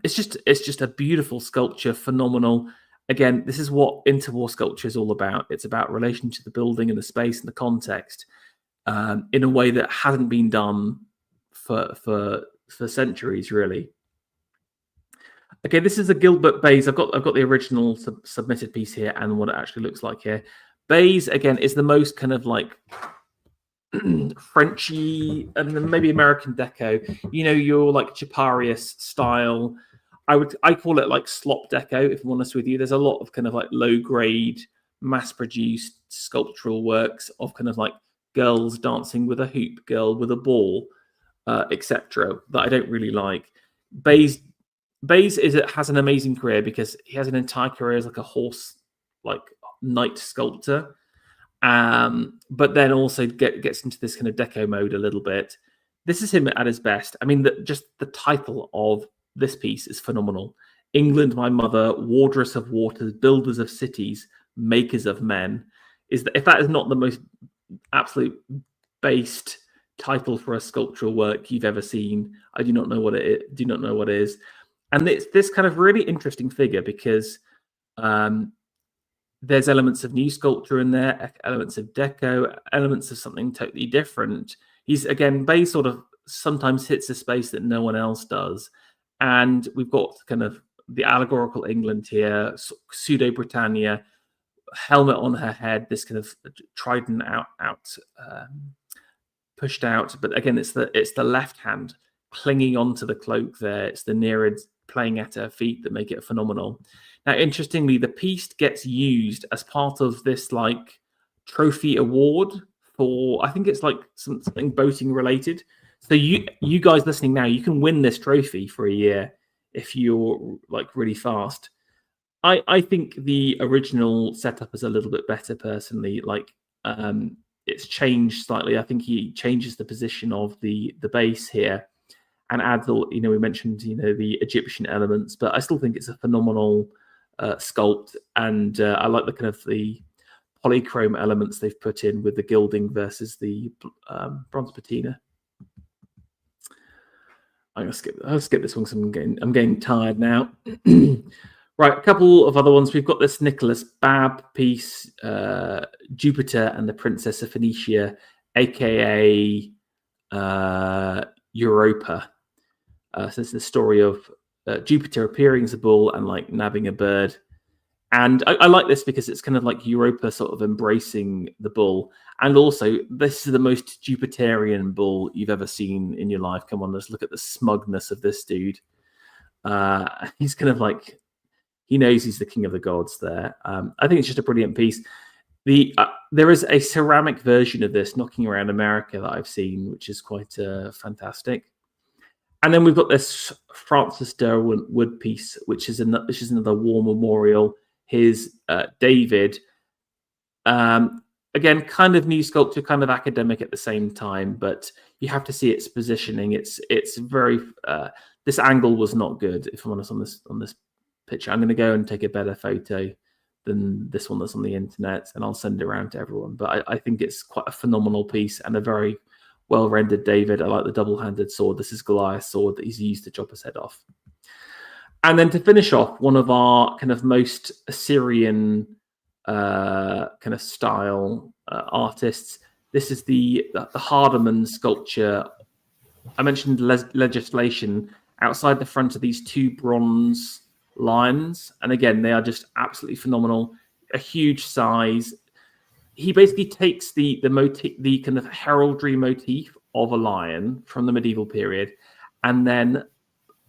it's just a beautiful sculpture, phenomenal. Again, this is what interwar sculpture is all about. It's about relation to the building and the space and the context, in a way that hasn't been done for centuries, really. Okay, this is a Gilbert Bayes. I've got the original submitted piece here and what it actually looks like here. Bayes, again, is the most kind of like Frenchy and then maybe American deco, your like Chaparius style. I call it like slop deco, if I'm honest with you. There's a lot of kind of like low grade, mass produced sculptural works of kind of like girls dancing with a hoop, girl with a ball, etc. that I don't really like. Bayes has an amazing career because he has an entire career as like a horse, like knight sculptor. But then also gets into this kind of deco mode a little bit. This is him at his best. I mean, just the title of this piece is phenomenal. England, my mother, wardress of waters, builders of cities, makers of men. If that is not the most absolute based title for a sculptural work you've ever seen, I do not know what it is. And it's this kind of really interesting figure because there's elements of new sculpture in there, elements of deco, elements of something totally different. Bayes sort of sometimes hits a space that no one else does. And we've got kind of the allegorical England here, pseudo Britannia, helmet on her head, this kind of trident out pushed out. But again, it's the left hand clinging onto the cloak there. It's the Nereid playing at her feet that make it phenomenal. Now, interestingly, the piece gets used as part of this like trophy award for, I think it's like something boating related. So you guys listening now, you can win this trophy for a year if you're like really fast. I think the original setup is a little bit better personally. Like it's changed slightly. I think he changes the position of the base here and adds all, we mentioned, the Egyptian elements, but I still think it's a phenomenal sculpt, and I like the kind of the polychrome elements they've put in with the gilding versus the bronze patina. I'll skip this one because I'm getting tired now. Right, a couple of other ones. We've got this Nicholas Babb piece, Jupiter and the Princess of Phoenicia, aka Europa. So this is the story of Jupiter appearing as a bull and like nabbing a bird. And I like this because it's kind of like Europa sort of embracing the bull. And also, this is the most Jupiterian bull you've ever seen in your life. Come on, let's look at the smugness of this dude. He's kind of like, he knows he's the king of the gods there. I think it's just a brilliant piece. There is a ceramic version of this knocking around America that I've seen, which is quite fantastic. And then we've got this Francis Derwent Wood piece, which is another war memorial. His David, again, kind of new sculpture, kind of academic at the same time, but you have to see its positioning. It's very this angle was not good, if I'm honest, on this picture. I'm going to go and take a better photo than this one that's on the internet, and I'll send it around to everyone. But I think it's quite a phenomenal piece and a very well rendered David. I like the double-handed sword. This is Goliath's sword that he's used to chop his head off. And then to finish off, one of our kind of most Assyrian kind of style artists. This is the Hardeman sculpture. I mentioned legislation outside the front of these two bronze lions, and again, they are just absolutely phenomenal. A huge size. He basically takes the kind of heraldry motif of a lion from the medieval period, and then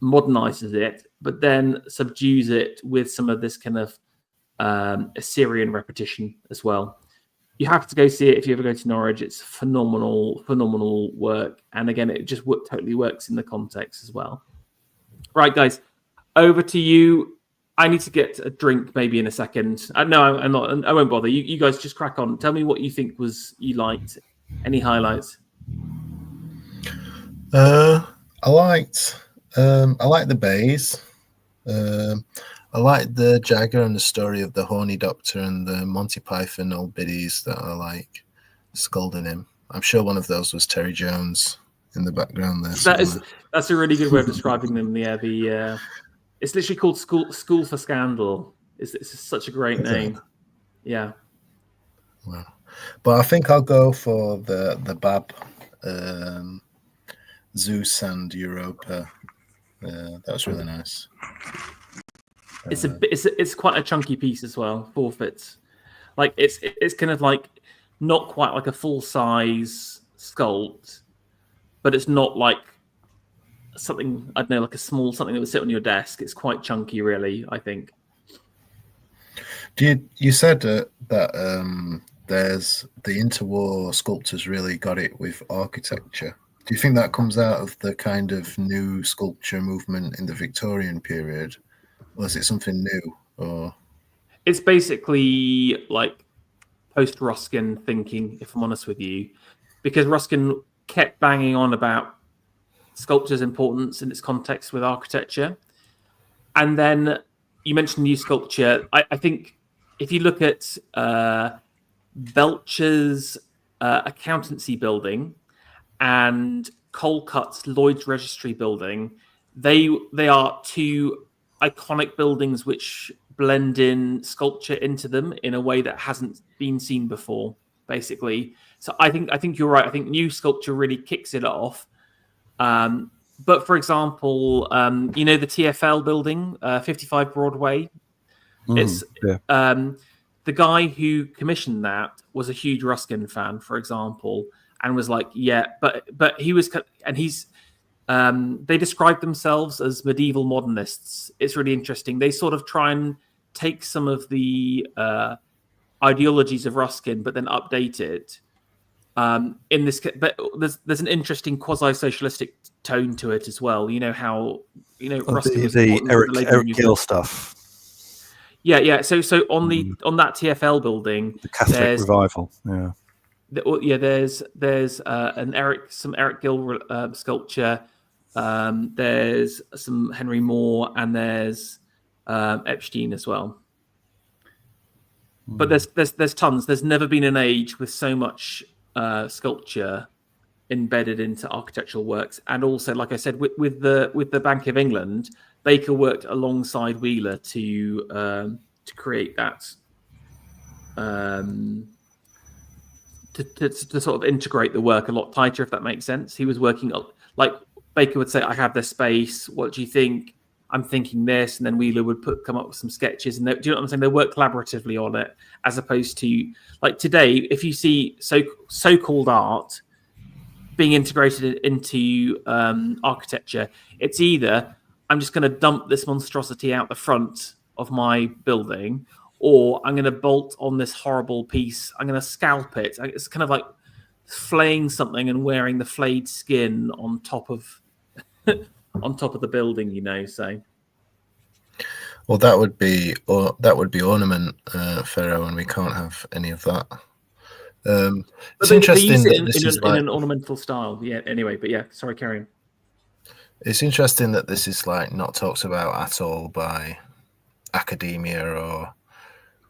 modernizes it, but then subdues it with some of this kind of Assyrian repetition as well. You have to go see it if you ever go to Norwich. It's phenomenal work, and again, it just totally works in the context as well. Right, guys, over to you. I need to get a drink maybe in a second. No, I'm not. I won't bother. You guys just crack on. Tell me what you think you liked. Any highlights? I liked the bays. I liked the Jagger and the story of the horny doctor and the Monty Python old biddies that are like scolding him. I'm sure one of those was Terry Jones in the background there. That's a really good way of describing them. Yeah, it's literally called School for Scandal. It's such a great name. Yeah. Wow. But I think I'll go for the Bab, Zeus and Europa. That was really nice. It's quite a chunky piece as well. Forfeits, like it's kind of like not quite like a full size sculpt, but it's not like something, I don't know, like a small something that would sit on your desk. It's quite chunky, really, I think. You said that there's the interwar sculptors really got it with architecture. Do you think that comes out of the kind of new sculpture movement in the Victorian period, or is it something new? Or it's basically like post Ruskin thinking, if I'm honest with you, because Ruskin kept banging on about sculpture's importance in its context with architecture. And then you mentioned new sculpture. I think if you look at Belcher's accountancy building and Colcutt's Lloyd's Registry building, they are two iconic buildings which blend in sculpture into them in a way that hasn't been seen before, basically. So I think you're right. I think new sculpture really kicks it off. But for example, the TfL building, 55 Broadway. The guy who commissioned that was a huge Ruskin fan, for example, and was like, yeah, but he was, and he's, they describe themselves as medieval modernists. It's really interesting. They sort of try and take some of the ideologies of Ruskin, but then update it. In this, but there's an interesting quasi-socialistic tone to it as well. You know how Ruskin was the Eric Gill stuff. Yeah. So on that TfL building, the Catholic revival. Yeah. There's some Eric Gill sculpture. There's some Henry Moore, and there's Epstein as well. But there's tons. There's never been an age with so much sculpture embedded into architectural works, and also, like I said, with the Bank of England, Baker worked alongside Wheeler to create that, to sort of integrate the work a lot tighter, if that makes sense. He was working like Baker would say, "I have this space. What do you think?" I'm thinking this, and then Wheeler would come up with some sketches. And do you know what I'm saying? They work collaboratively on it, as opposed to like today. If you see so-called art being integrated into architecture, it's either I'm just going to dump this monstrosity out the front of my building, or I'm going to bolt on this horrible piece. I'm going to scalp it. It's kind of like flaying something and wearing the flayed skin on top of the building, you know. So, well, that would be ornament, Pharaoh, and we can't have any of that. It's interesting that in an ornamental style. Yeah. Anyway, but yeah, sorry, carry on. It's interesting that this is like not talked about at all by academia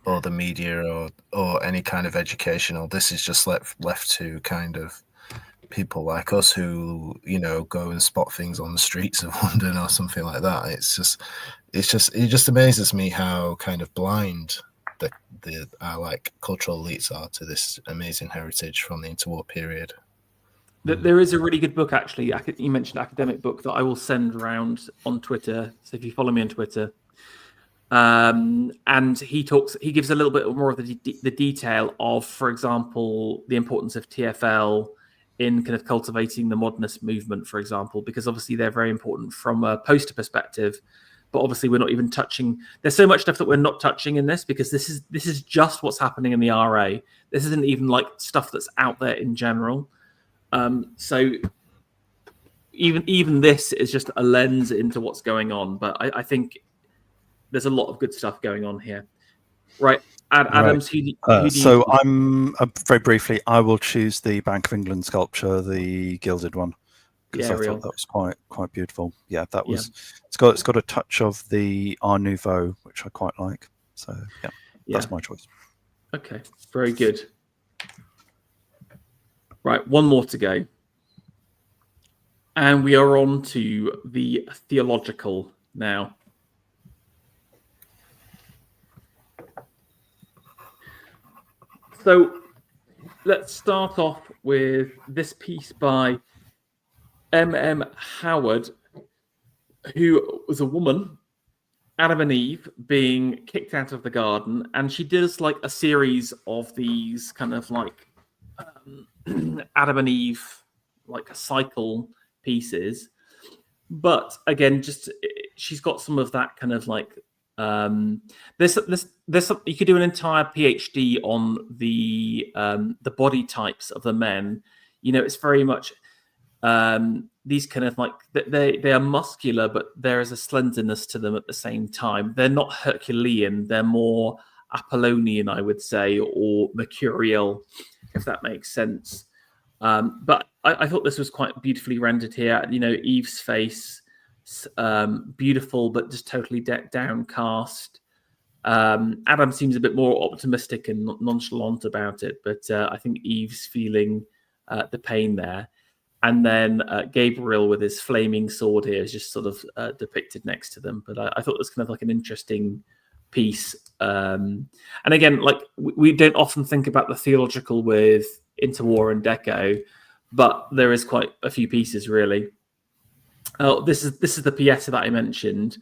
or the media or any kind of educational. This is just left to kind of people like us who, you know, go and spot things on the streets of London or something like that. It just amazes me how kind of blind our like cultural elites are to this amazing heritage from the interwar period. There is a really good book, actually. You mentioned academic book that I will send around on Twitter. So if you follow me on Twitter, and he gives a little bit more of the detail of, for example, the importance of TFL in kind of cultivating the modernist movement, for example, because obviously they're very important from a poster perspective. But obviously we're not even touching. There's so much stuff that we're not touching in this, because this is just what's happening in the RA. This isn't even like stuff that's out there in general. So even this is just a lens into what's going on. But I think there's a lot of good stuff going on here. Right. Adams, so I'm very briefly, I will choose the Bank of England sculpture, the gilded one, because I thought that was quite beautiful. Yeah, that was. Yeah. It's got a touch of the Art Nouveau, which I quite like. So yeah, that's my choice. Okay, very good. Right, one more to go, and we are on to the theological now. So let's start off with this piece by M.M. Howard, who was a woman, Adam and Eve, being kicked out of the garden. And she does like a series of these kind of like Adam and Eve, like cycle pieces. But again, just she's got some of that kind of like, there's you could do an entire PhD on the body types of the men. You know, it's very much these kind of like they are muscular, but there is a slenderness to them at the same time. They're not Herculean; they're more Apollonian, I would say, or mercurial, if that makes sense. But I thought this was quite beautifully rendered here. You know, Eve's face. Beautiful, but just totally downcast. Adam seems a bit more optimistic and nonchalant about it, but I think Eve's feeling the pain there. And then Gabriel with his flaming sword here is just sort of depicted next to them. But I thought it was kind of like an interesting piece. And again, like we don't often think about the theological with Interwar and Deco, but there is quite a few pieces really. Oh, this is the Pieta that I mentioned.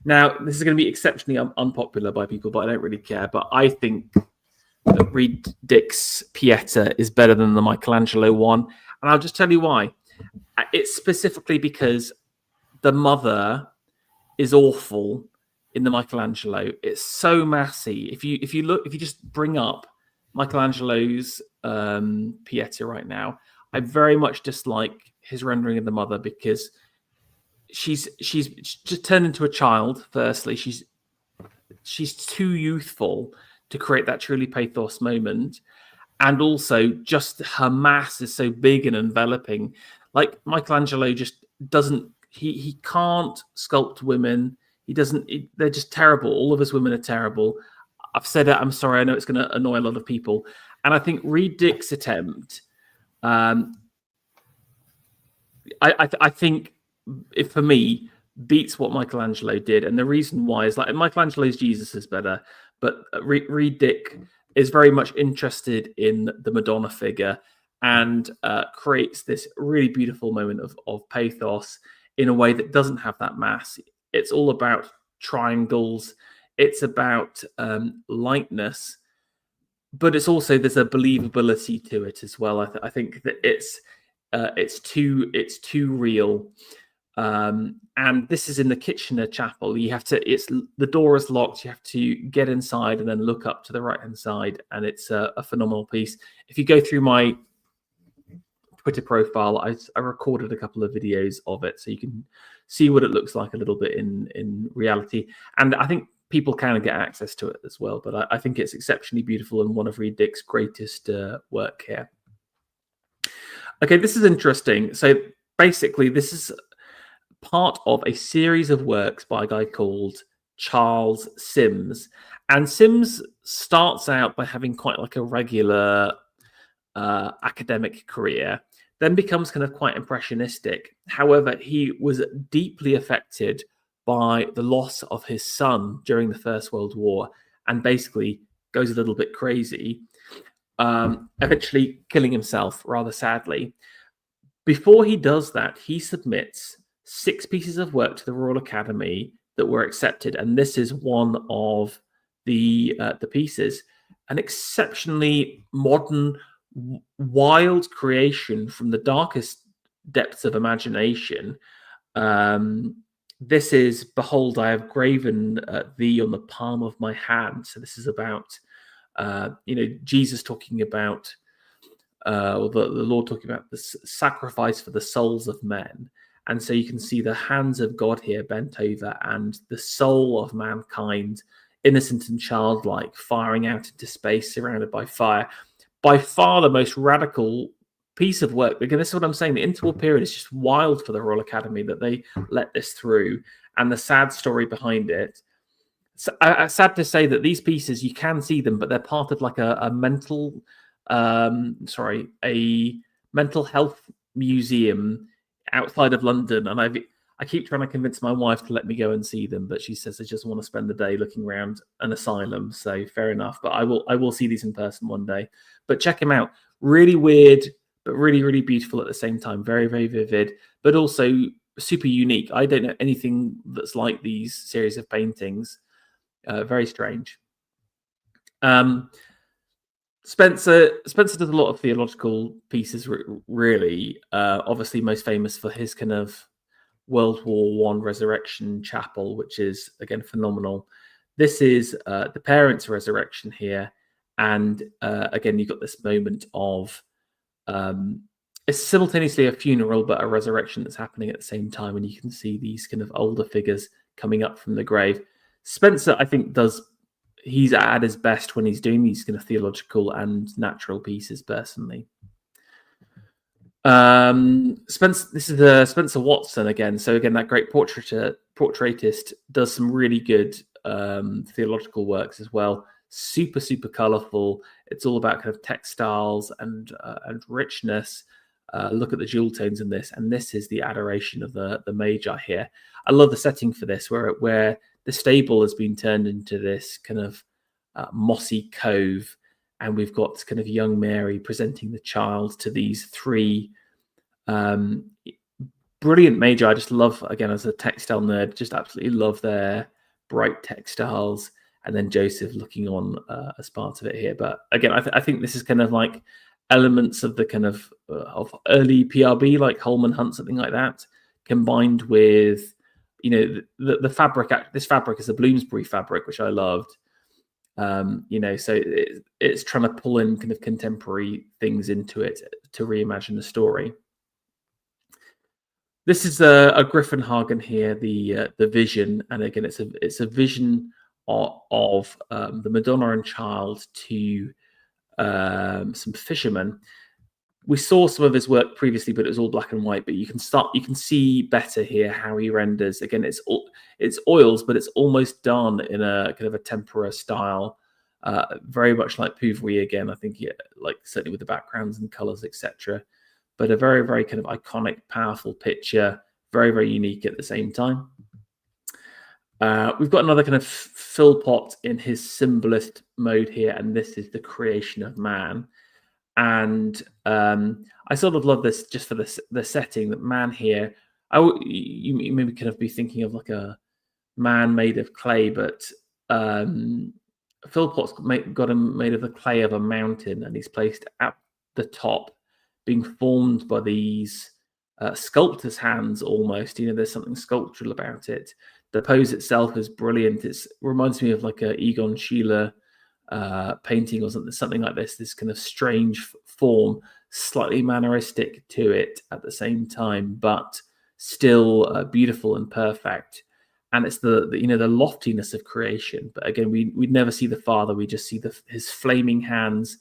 Now, this is going to be exceptionally unpopular by people, but I don't really care. But I think that Reed Dick's Pieta is better than the Michelangelo one. And I'll just tell you why. It's specifically because the mother is awful in the Michelangelo. It's so massy. If you just bring up Michelangelo's Pieta right now, I very much dislike his rendering of the mother because she's just turned into a child. Firstly, she's too youthful to create that truly pathos moment, and also just her mass is so big and enveloping. Like Michelangelo just doesn't. He can't sculpt women. He doesn't. They're just terrible. All of his women are terrible. I've said it. I'm sorry. I know it's going to annoy a lot of people. And I think Reed Dick's attempt. I think. For me, beats what Michelangelo did. And the reason why is like Michelangelo's Jesus is better, but Reed Dick is very much interested in the Madonna figure and creates this really beautiful moment of pathos in a way that doesn't have that mass. It's all about triangles. It's about lightness, but it's also, there's a believability to it as well. I think that it's too real. And this is in the Kitchener Chapel. You have to, the door is locked. You have to get inside and then look up to the right hand side, and it's a phenomenal piece. If you go through my Twitter profile, I recorded a couple of videos of it, so you can see what it looks like a little bit in reality. And I think people can get access to it as well. But I think it's exceptionally beautiful and one of Reed Dick's greatest work here. Okay, this is interesting. So basically, this is part of a series of works by a guy called Charles Sims. And Sims starts out by having quite like a regular academic career, then becomes kind of quite impressionistic. However, he was deeply affected by the loss of his son during the First World War and basically goes a little bit crazy, eventually killing himself rather sadly. Before he does that, he submits 6 pieces of work to the Royal Academy that were accepted, and this is one of the pieces. An exceptionally modern, wild creation from the darkest depths of imagination. This is, "Behold, I have graven thee on the palm of my hand." So this is about, Jesus talking about, or the Lord talking about the sacrifice for the souls of men. And so you can see the hands of God here bent over, and the soul of mankind, innocent and childlike, firing out into space, surrounded by fire. By far the most radical piece of work. Again, this is what I'm saying. The interwar period is just wild for the Royal Academy that they let this through, and the sad story behind it. So, sad to say that these pieces, you can see them, but they're part of like a mental health museum outside of London, and I keep trying to convince my wife to let me go and see them, but she says I just want to spend the day looking around an asylum. So fair enough, but I will see these in person one day. But check them out. Really weird, but really, really beautiful at the same time. Very, very vivid, but also super unique. I don't know anything that's like these series of paintings. Very strange. Spencer does a lot of theological pieces, really. Obviously, most famous for his kind of World War I Resurrection Chapel, which is, again, phenomenal. This is the parents' resurrection here. And again, you've got this moment of it's simultaneously a funeral, but a resurrection that's happening at the same time. And you can see these kind of older figures coming up from the grave. Spencer, I think, he's at his best when he's doing these kind of theological and natural pieces, personally. This is Spencer Watson again. So again, that great portraitist does some really good theological works as well. Super, super colorful. It's all about kind of textiles and richness. Look at the jewel tones in this, and this is the adoration of the Magi here. I love the setting for this, where the stable has been turned into this kind of mossy cove, and we've got kind of young Mary presenting the child to these 3 brilliant Magi. I just love, again, as a textile nerd, just absolutely love their bright textiles. And then Joseph looking on as part of it here. But again, I think this is kind of like elements of the kind of early PRB, like Holman Hunt, something like that, combined with, the fabric. This fabric is a Bloomsbury fabric, which I loved. So it's trying to pull in kind of contemporary things into it to reimagine the story. This is a Griffenhagen here, the vision, and again, it's a vision of the Madonna and Child to some fishermen. We saw some of his work previously, but it was all black and white. But you can see better here how he renders. Again, it's oils, but it's almost done in a kind of a tempera style, very much like Pouvrier again. I think, like certainly with the backgrounds and colors, etc. But a very, very kind of iconic, powerful picture, Very, very unique at the same time. We've got another kind of Philpott in his symbolist mode here, and this is the creation of man. And I sort of love this just for the setting that man here. You maybe kind of be thinking of like a man made of clay, but Philpott's got him made of the clay of a mountain, and he's placed at the top, being formed by these sculptor's hands almost. There's something sculptural about it. The pose itself is brilliant. It reminds me of like a Egon Schiele painting or something like this. This kind of strange form, slightly manneristic to it at the same time, but still beautiful and perfect. And it's the loftiness of creation. But again, we'd never see the Father. We just see his flaming hands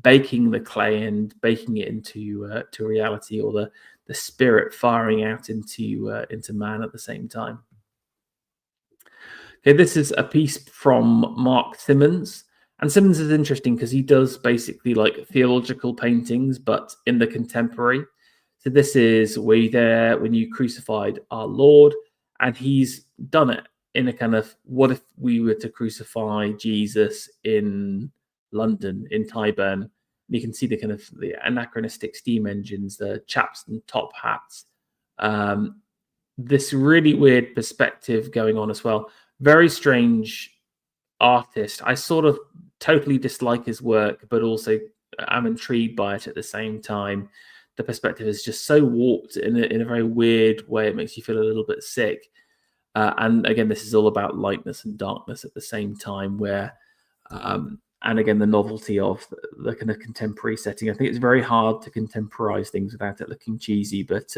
baking the clay and baking it into to reality, or the spirit firing out into man at the same time. Okay, this is a piece from Mark Simmons. And Simmons is interesting because he does basically like theological paintings, but in the contemporary. So this is Were You There When You Crucified Our Lord? And he's done it in a kind of, what if we were to crucify Jesus in London, in Tyburn? You can see the kind of the anachronistic steam engines, the chaps and top hats. This really weird perspective going on as well. Very strange artist. I sort of totally dislike his work, but also I'm intrigued by it at the same time. The perspective is just so warped in a very weird way. It makes you feel a little bit sick. And again, this is all about lightness and darkness at the same time, where, and again, the novelty of the kind of contemporary setting. I think it's very hard to contemporize things without it looking cheesy, but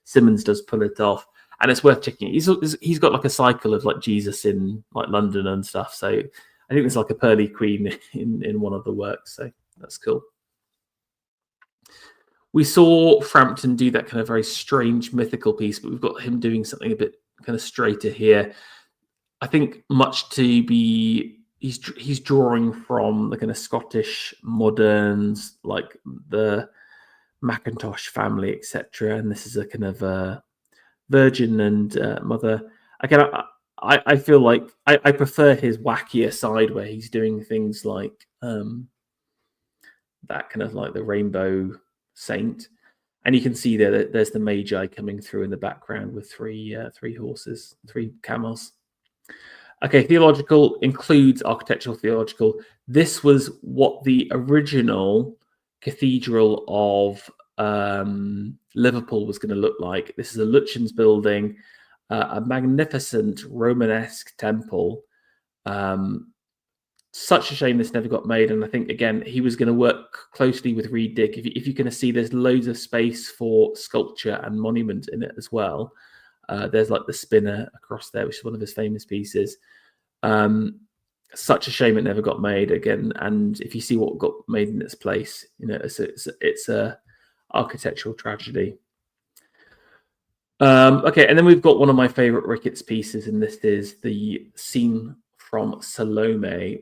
Simmons does pull it off. And it's worth checking. He's got like a cycle of like Jesus in like London and stuff. So I think there's like a pearly queen in one of the works. So that's cool. We saw Frampton do that kind of very strange mythical piece, but we've got him doing something a bit kind of straighter here. I think much to be, he's drawing from the kind of Scottish moderns, like the Mackintosh family, etc. And this is a kind of Virgin and Mother. Again, I feel like I prefer his wackier side, where he's doing things like that kind of like the Rainbow Saint, and you can see there's the Magi coming through in the background with three horses, 3 camels. Okay, theological includes architectural theological. This was what the original cathedral of Liverpool was going to look like. This is a Lutyens building, a magnificent Romanesque temple. Such a shame this never got made. And I think, again, he was going to work closely with Reed Dick. If you're going to see, there's loads of space for sculpture and monument in it as well. There's like the spinner across there, which is one of his famous pieces. Such a shame it never got made again. And if you see what got made in its place, it's a architectural tragedy. Okay, and then we've got one of my favorite Ricketts pieces, and this is the scene from Salome.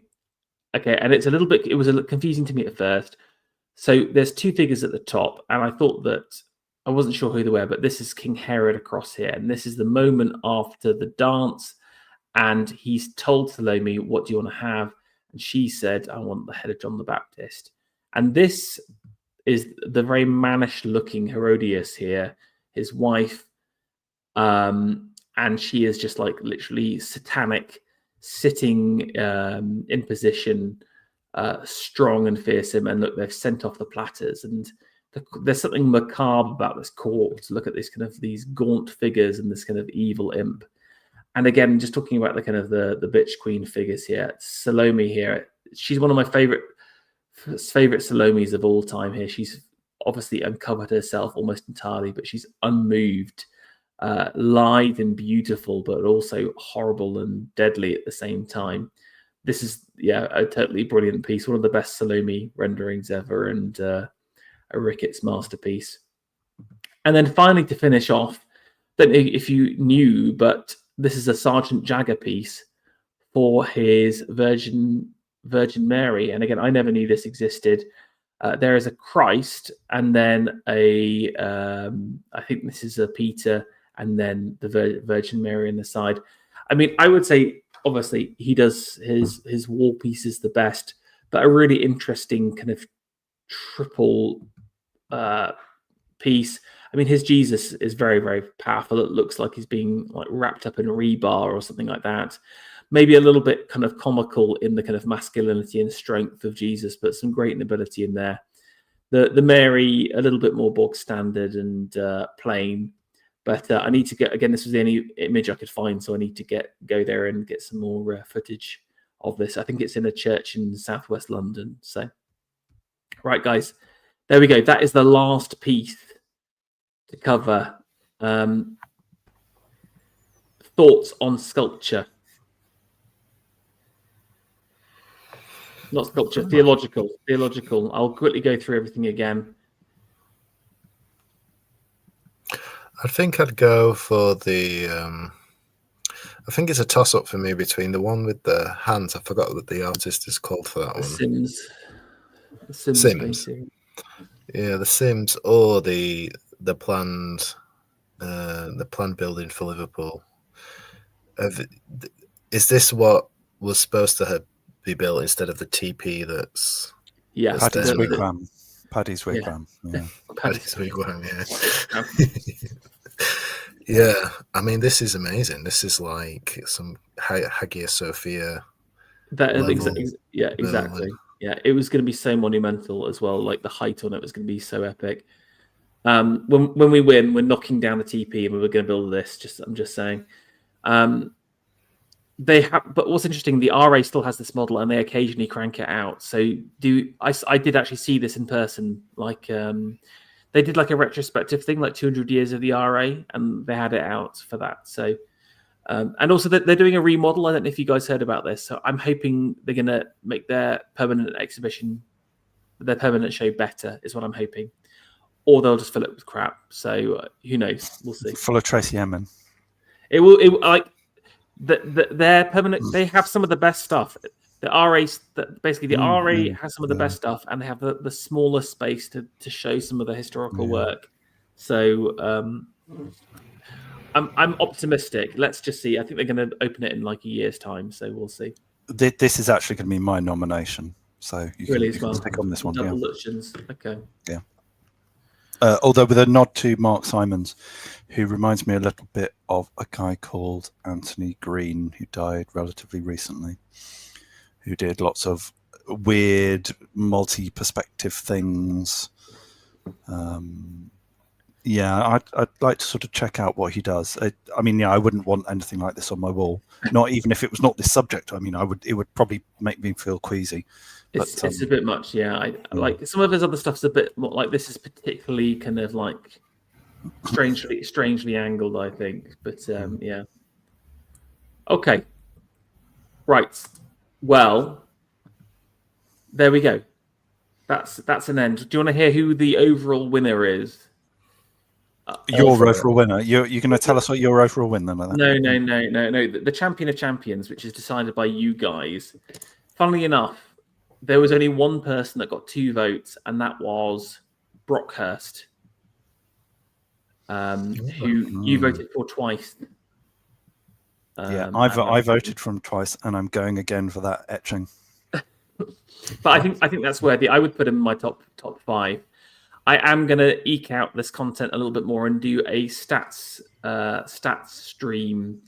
Okay, and it was a little confusing to me at first. So there's 2 figures at the top, and I thought that I wasn't sure who they were, but this is King Herod across here, and this is the moment after the dance, and he's told Salome, "What do you want to have?" And she said, "I want the head of John the Baptist." And this is the very mannish-looking Herodias here, his wife, and she is just like literally satanic, sitting in position, strong and fearsome. And look, they've sent off the platters, and there's something macabre about this court. Look at these gaunt figures and this kind of evil imp. And again, just talking about the kind of the bitch queen figures here, Salome here, she's one of my favorite Salomes of all time here. She's obviously uncovered herself almost entirely, but she's unmoved, lithe and beautiful, but also horrible and deadly at the same time. This is a totally brilliant piece, one of the best Salome renderings ever, and a Ricketts masterpiece. And then finally, to finish off, don't know if you knew, but this is a Sergeant Jagger piece for his Virgin Mary. And again, I never knew this existed. There is a Christ, and then I think this is a Peter and then the Virgin Mary on the side. I mean, I would say obviously he does his wall pieces the best, but a really interesting kind of triple piece. I mean, his Jesus is very, very powerful. It looks like he's being like wrapped up in a rebar or something like that. Maybe a little bit kind of comical in the kind of masculinity and strength of Jesus, but some great nobility in there. The Mary, a little bit more bog standard and plain. But I need to get, again, this was the only image I could find, so I need to go there and get some more footage of this. I think it's in a church in southwest London. So, right, guys, there we go. That is the last piece to cover. Thoughts on sculpture? Not sculpture, theological. Theological. I'll quickly go through everything again. I think I'd go for the. I think it's a toss-up for me between the one with the hands. I forgot what the artist is called for that one. Sims. Sims. Yeah, the Sims or the planned building for Liverpool. Is this what was supposed to be built instead of the TP that's Paddy's Wigwam. Paddy's Wigwam. Yeah. Paddy's Wigwam, yeah. Yeah, I mean, this is amazing. This is like some Hagia Sophia. Exactly. Yeah, it was going to be so monumental as well. Like the height on it was going to be so epic. When we win, we're knocking down the TP and we were going to build this. I'm just saying. They have, but what's interesting, the RA still has this model, and they occasionally crank it out. So I did actually see this in person. Like they did like a retrospective thing, like 200 years of the RA, and they had it out for that. So and also they're doing a remodel. I don't know if you guys heard about this. So I'm hoping they're going to make their permanent exhibition, their permanent show better, is what I'm hoping. Or they'll just fill it with crap. So who knows? We'll see. Full of Tracy Emin. It will like. Their permanent, they have some of the best stuff. The RA, basically, the RA has some of the best stuff, and they have the smallest space to show some of the historical work. So I'm optimistic. Let's just see. I think they're going to open it in like a year's time, so we'll see. This is actually going to be my nomination, so you can stick on this one. Double Lutyens. Okay. Yeah. Although with a nod to Mark Simons, who reminds me a little bit of a guy called Anthony Green, who died relatively recently, who did lots of weird multi-perspective things. I'd like to sort of check out what he does. I mean, I wouldn't want anything like this on my wall, not even if it was not this subject. I mean, it would probably make me feel queasy. It's a bit much, yeah. I like some of his other stuff's a bit more like this is particularly kind of like strangely angled, I think. But yeah. Okay. Right. Well, there we go. That's an end. Do you want to hear who the overall winner is? Your overall winner. You're going to tell us what your overall win then? No. The champion of champions, which is decided by you guys. Funnily enough, there was only one person that got 2 votes, and that was Brockhurst, who you voted for twice. I voted for him twice, and I'm going again for that etching. But I think that's worthy. I would put him in my top 5. I am going to eke out this content a little bit more and do a stats stream,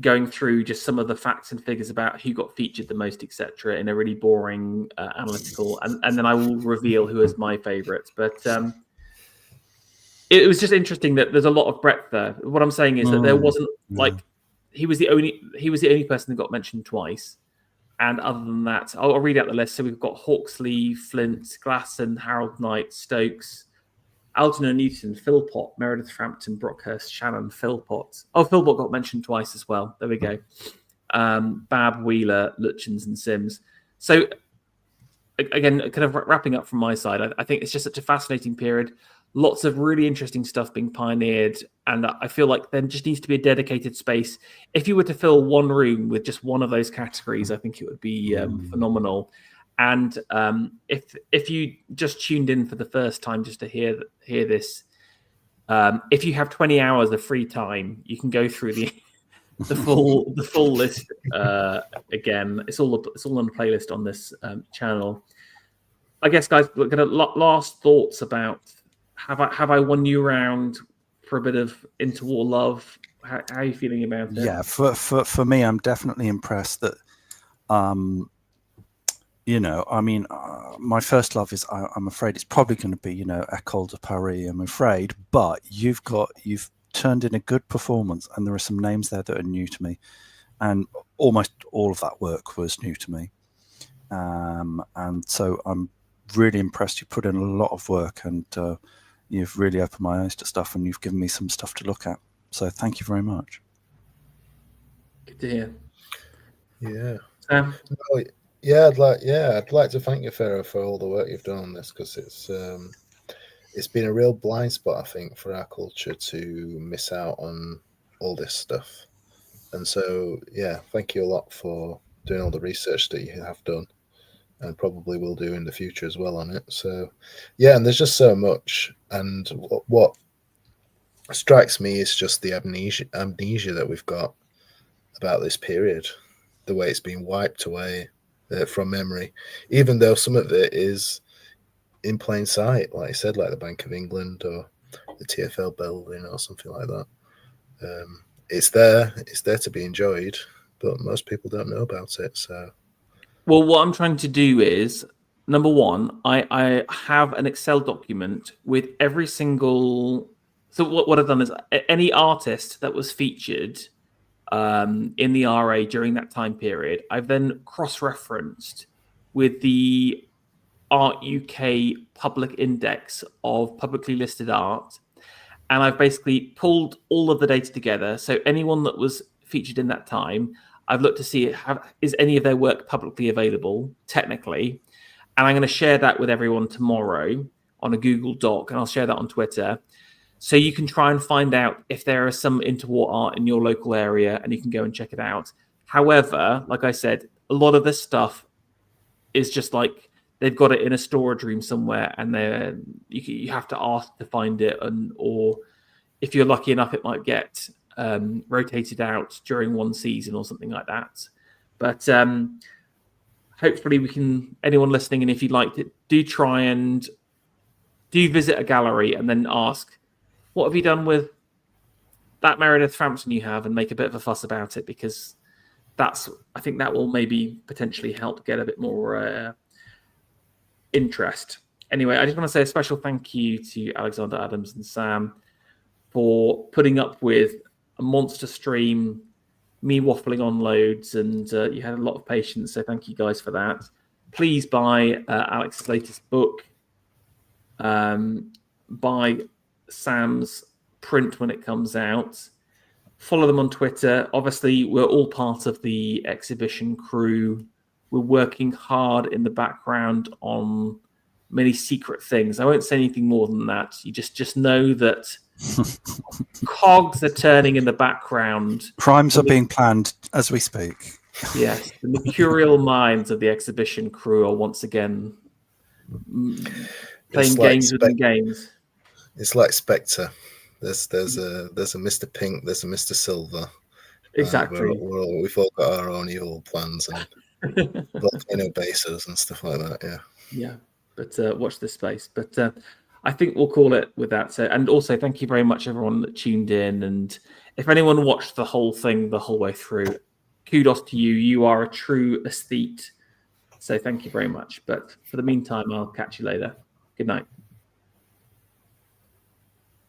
going through just some of the facts and figures about who got featured the most, etc., in a really boring analytical, and then I will reveal who is my favourite. But it was just interesting that there's a lot of breadth there. What I'm saying is that there wasn't like he was the only person that got mentioned twice, and other than that, I'll read out the list. So we've got Hawksley, Flint, Glasson, Harold Knight, Stokes, Algernon Newton, Philpott, Meredith Frampton, Brockhurst, Shannon, Philpott. Oh, Philpott got mentioned twice as well. There we go. Bab, Wheeler, Lutyens, and Sims. So, again, kind of wrapping up from my side, I think it's just such a fascinating period. Lots of really interesting stuff being pioneered. And I feel like there just needs to be a dedicated space. If you were to fill one room with just one of those categories, I think it would be phenomenal. And if you just tuned in for the first time just to hear this, If you have 20 hours of free time, you can go through the full list again. It's all on the playlist on this channel. I guess, guys, we're gonna last thoughts about have I won you around for a bit of interwar love? How are you feeling about it? Yeah, for me, I'm definitely impressed that, I mean, my first love is, I'm afraid it's probably going to be, École de Paris, I'm afraid, but you've turned in a good performance, and there are some names there that are new to me, and almost all of that work was new to me. And so I'm really impressed. You put in a lot of work, and you've really opened my eyes to stuff, and you've given me some stuff to look at. So thank you very much. Good to hear. Yeah. Sam? I'd like to thank you, Pharaoh, for all the work you've done on this, because it's been a real blind spot, I think, for our culture to miss out on all this stuff. And so, yeah, thank you a lot for doing all the research that you have done, and probably will do in the future as well on it. So, yeah, and there's just so much. And what strikes me is just the amnesia that we've got about this period, the way it's been wiped away from memory, even though some of it is in plain sight, like I said, like the Bank of England or the TfL building or something like that. It's there to be enjoyed, but most people don't know about it. So, well, what I'm trying to do is, number one, I have an Excel document with every single. So what I've done is any artist that was featured in the RA during that time period, I've then cross-referenced with the Art UK public index of publicly listed art, and I've basically pulled all of the data together. So anyone that was featured in that time, I've looked to see is any of their work publicly available technically, and I'm going to share that with everyone tomorrow on a Google Doc, and I'll share that on Twitter. So you can try and find out if there is some interwar art in your local area, and you can go and check it out. However, like I said, a lot of this stuff is just like they've got it in a storage room somewhere, and you have to ask to find it, or if you're lucky enough, it might get rotated out during one season or something like that. But hopefully we can, anyone listening, and if you liked it, do visit a gallery and then ask, what have you done with that Meredith Frampton you have, and make a bit of a fuss about it, because I think that will maybe potentially help get a bit more interest. Anyway, I just want to say a special thank you to Alexander Adams and Sam for putting up with a monster stream, me waffling on loads, and you had a lot of patience, so thank you guys for that. Please buy Alex's latest book. Buy Sam's print when it comes out. Follow them on Twitter. Obviously, we're all part of the exhibition crew. We're working hard in the background on many secret things. I won't say anything more than that. You just know that cogs are turning in the background. Crimes are being planned as we speak. Yes, the mercurial minds of the exhibition crew are once again playing games within games. It's like Spectre. There's a Mr. Pink, there's a Mr. Silver. Exactly. We've all got our own evil plans and volcano bases and stuff like that. Yeah. Yeah, but watch this space. But I think we'll call it with that. So, and also thank you very much everyone that tuned in. And if anyone watched the whole thing the whole way through, kudos to you. You are a true aesthete. So thank you very much. But for the meantime, I'll catch you later. Good night.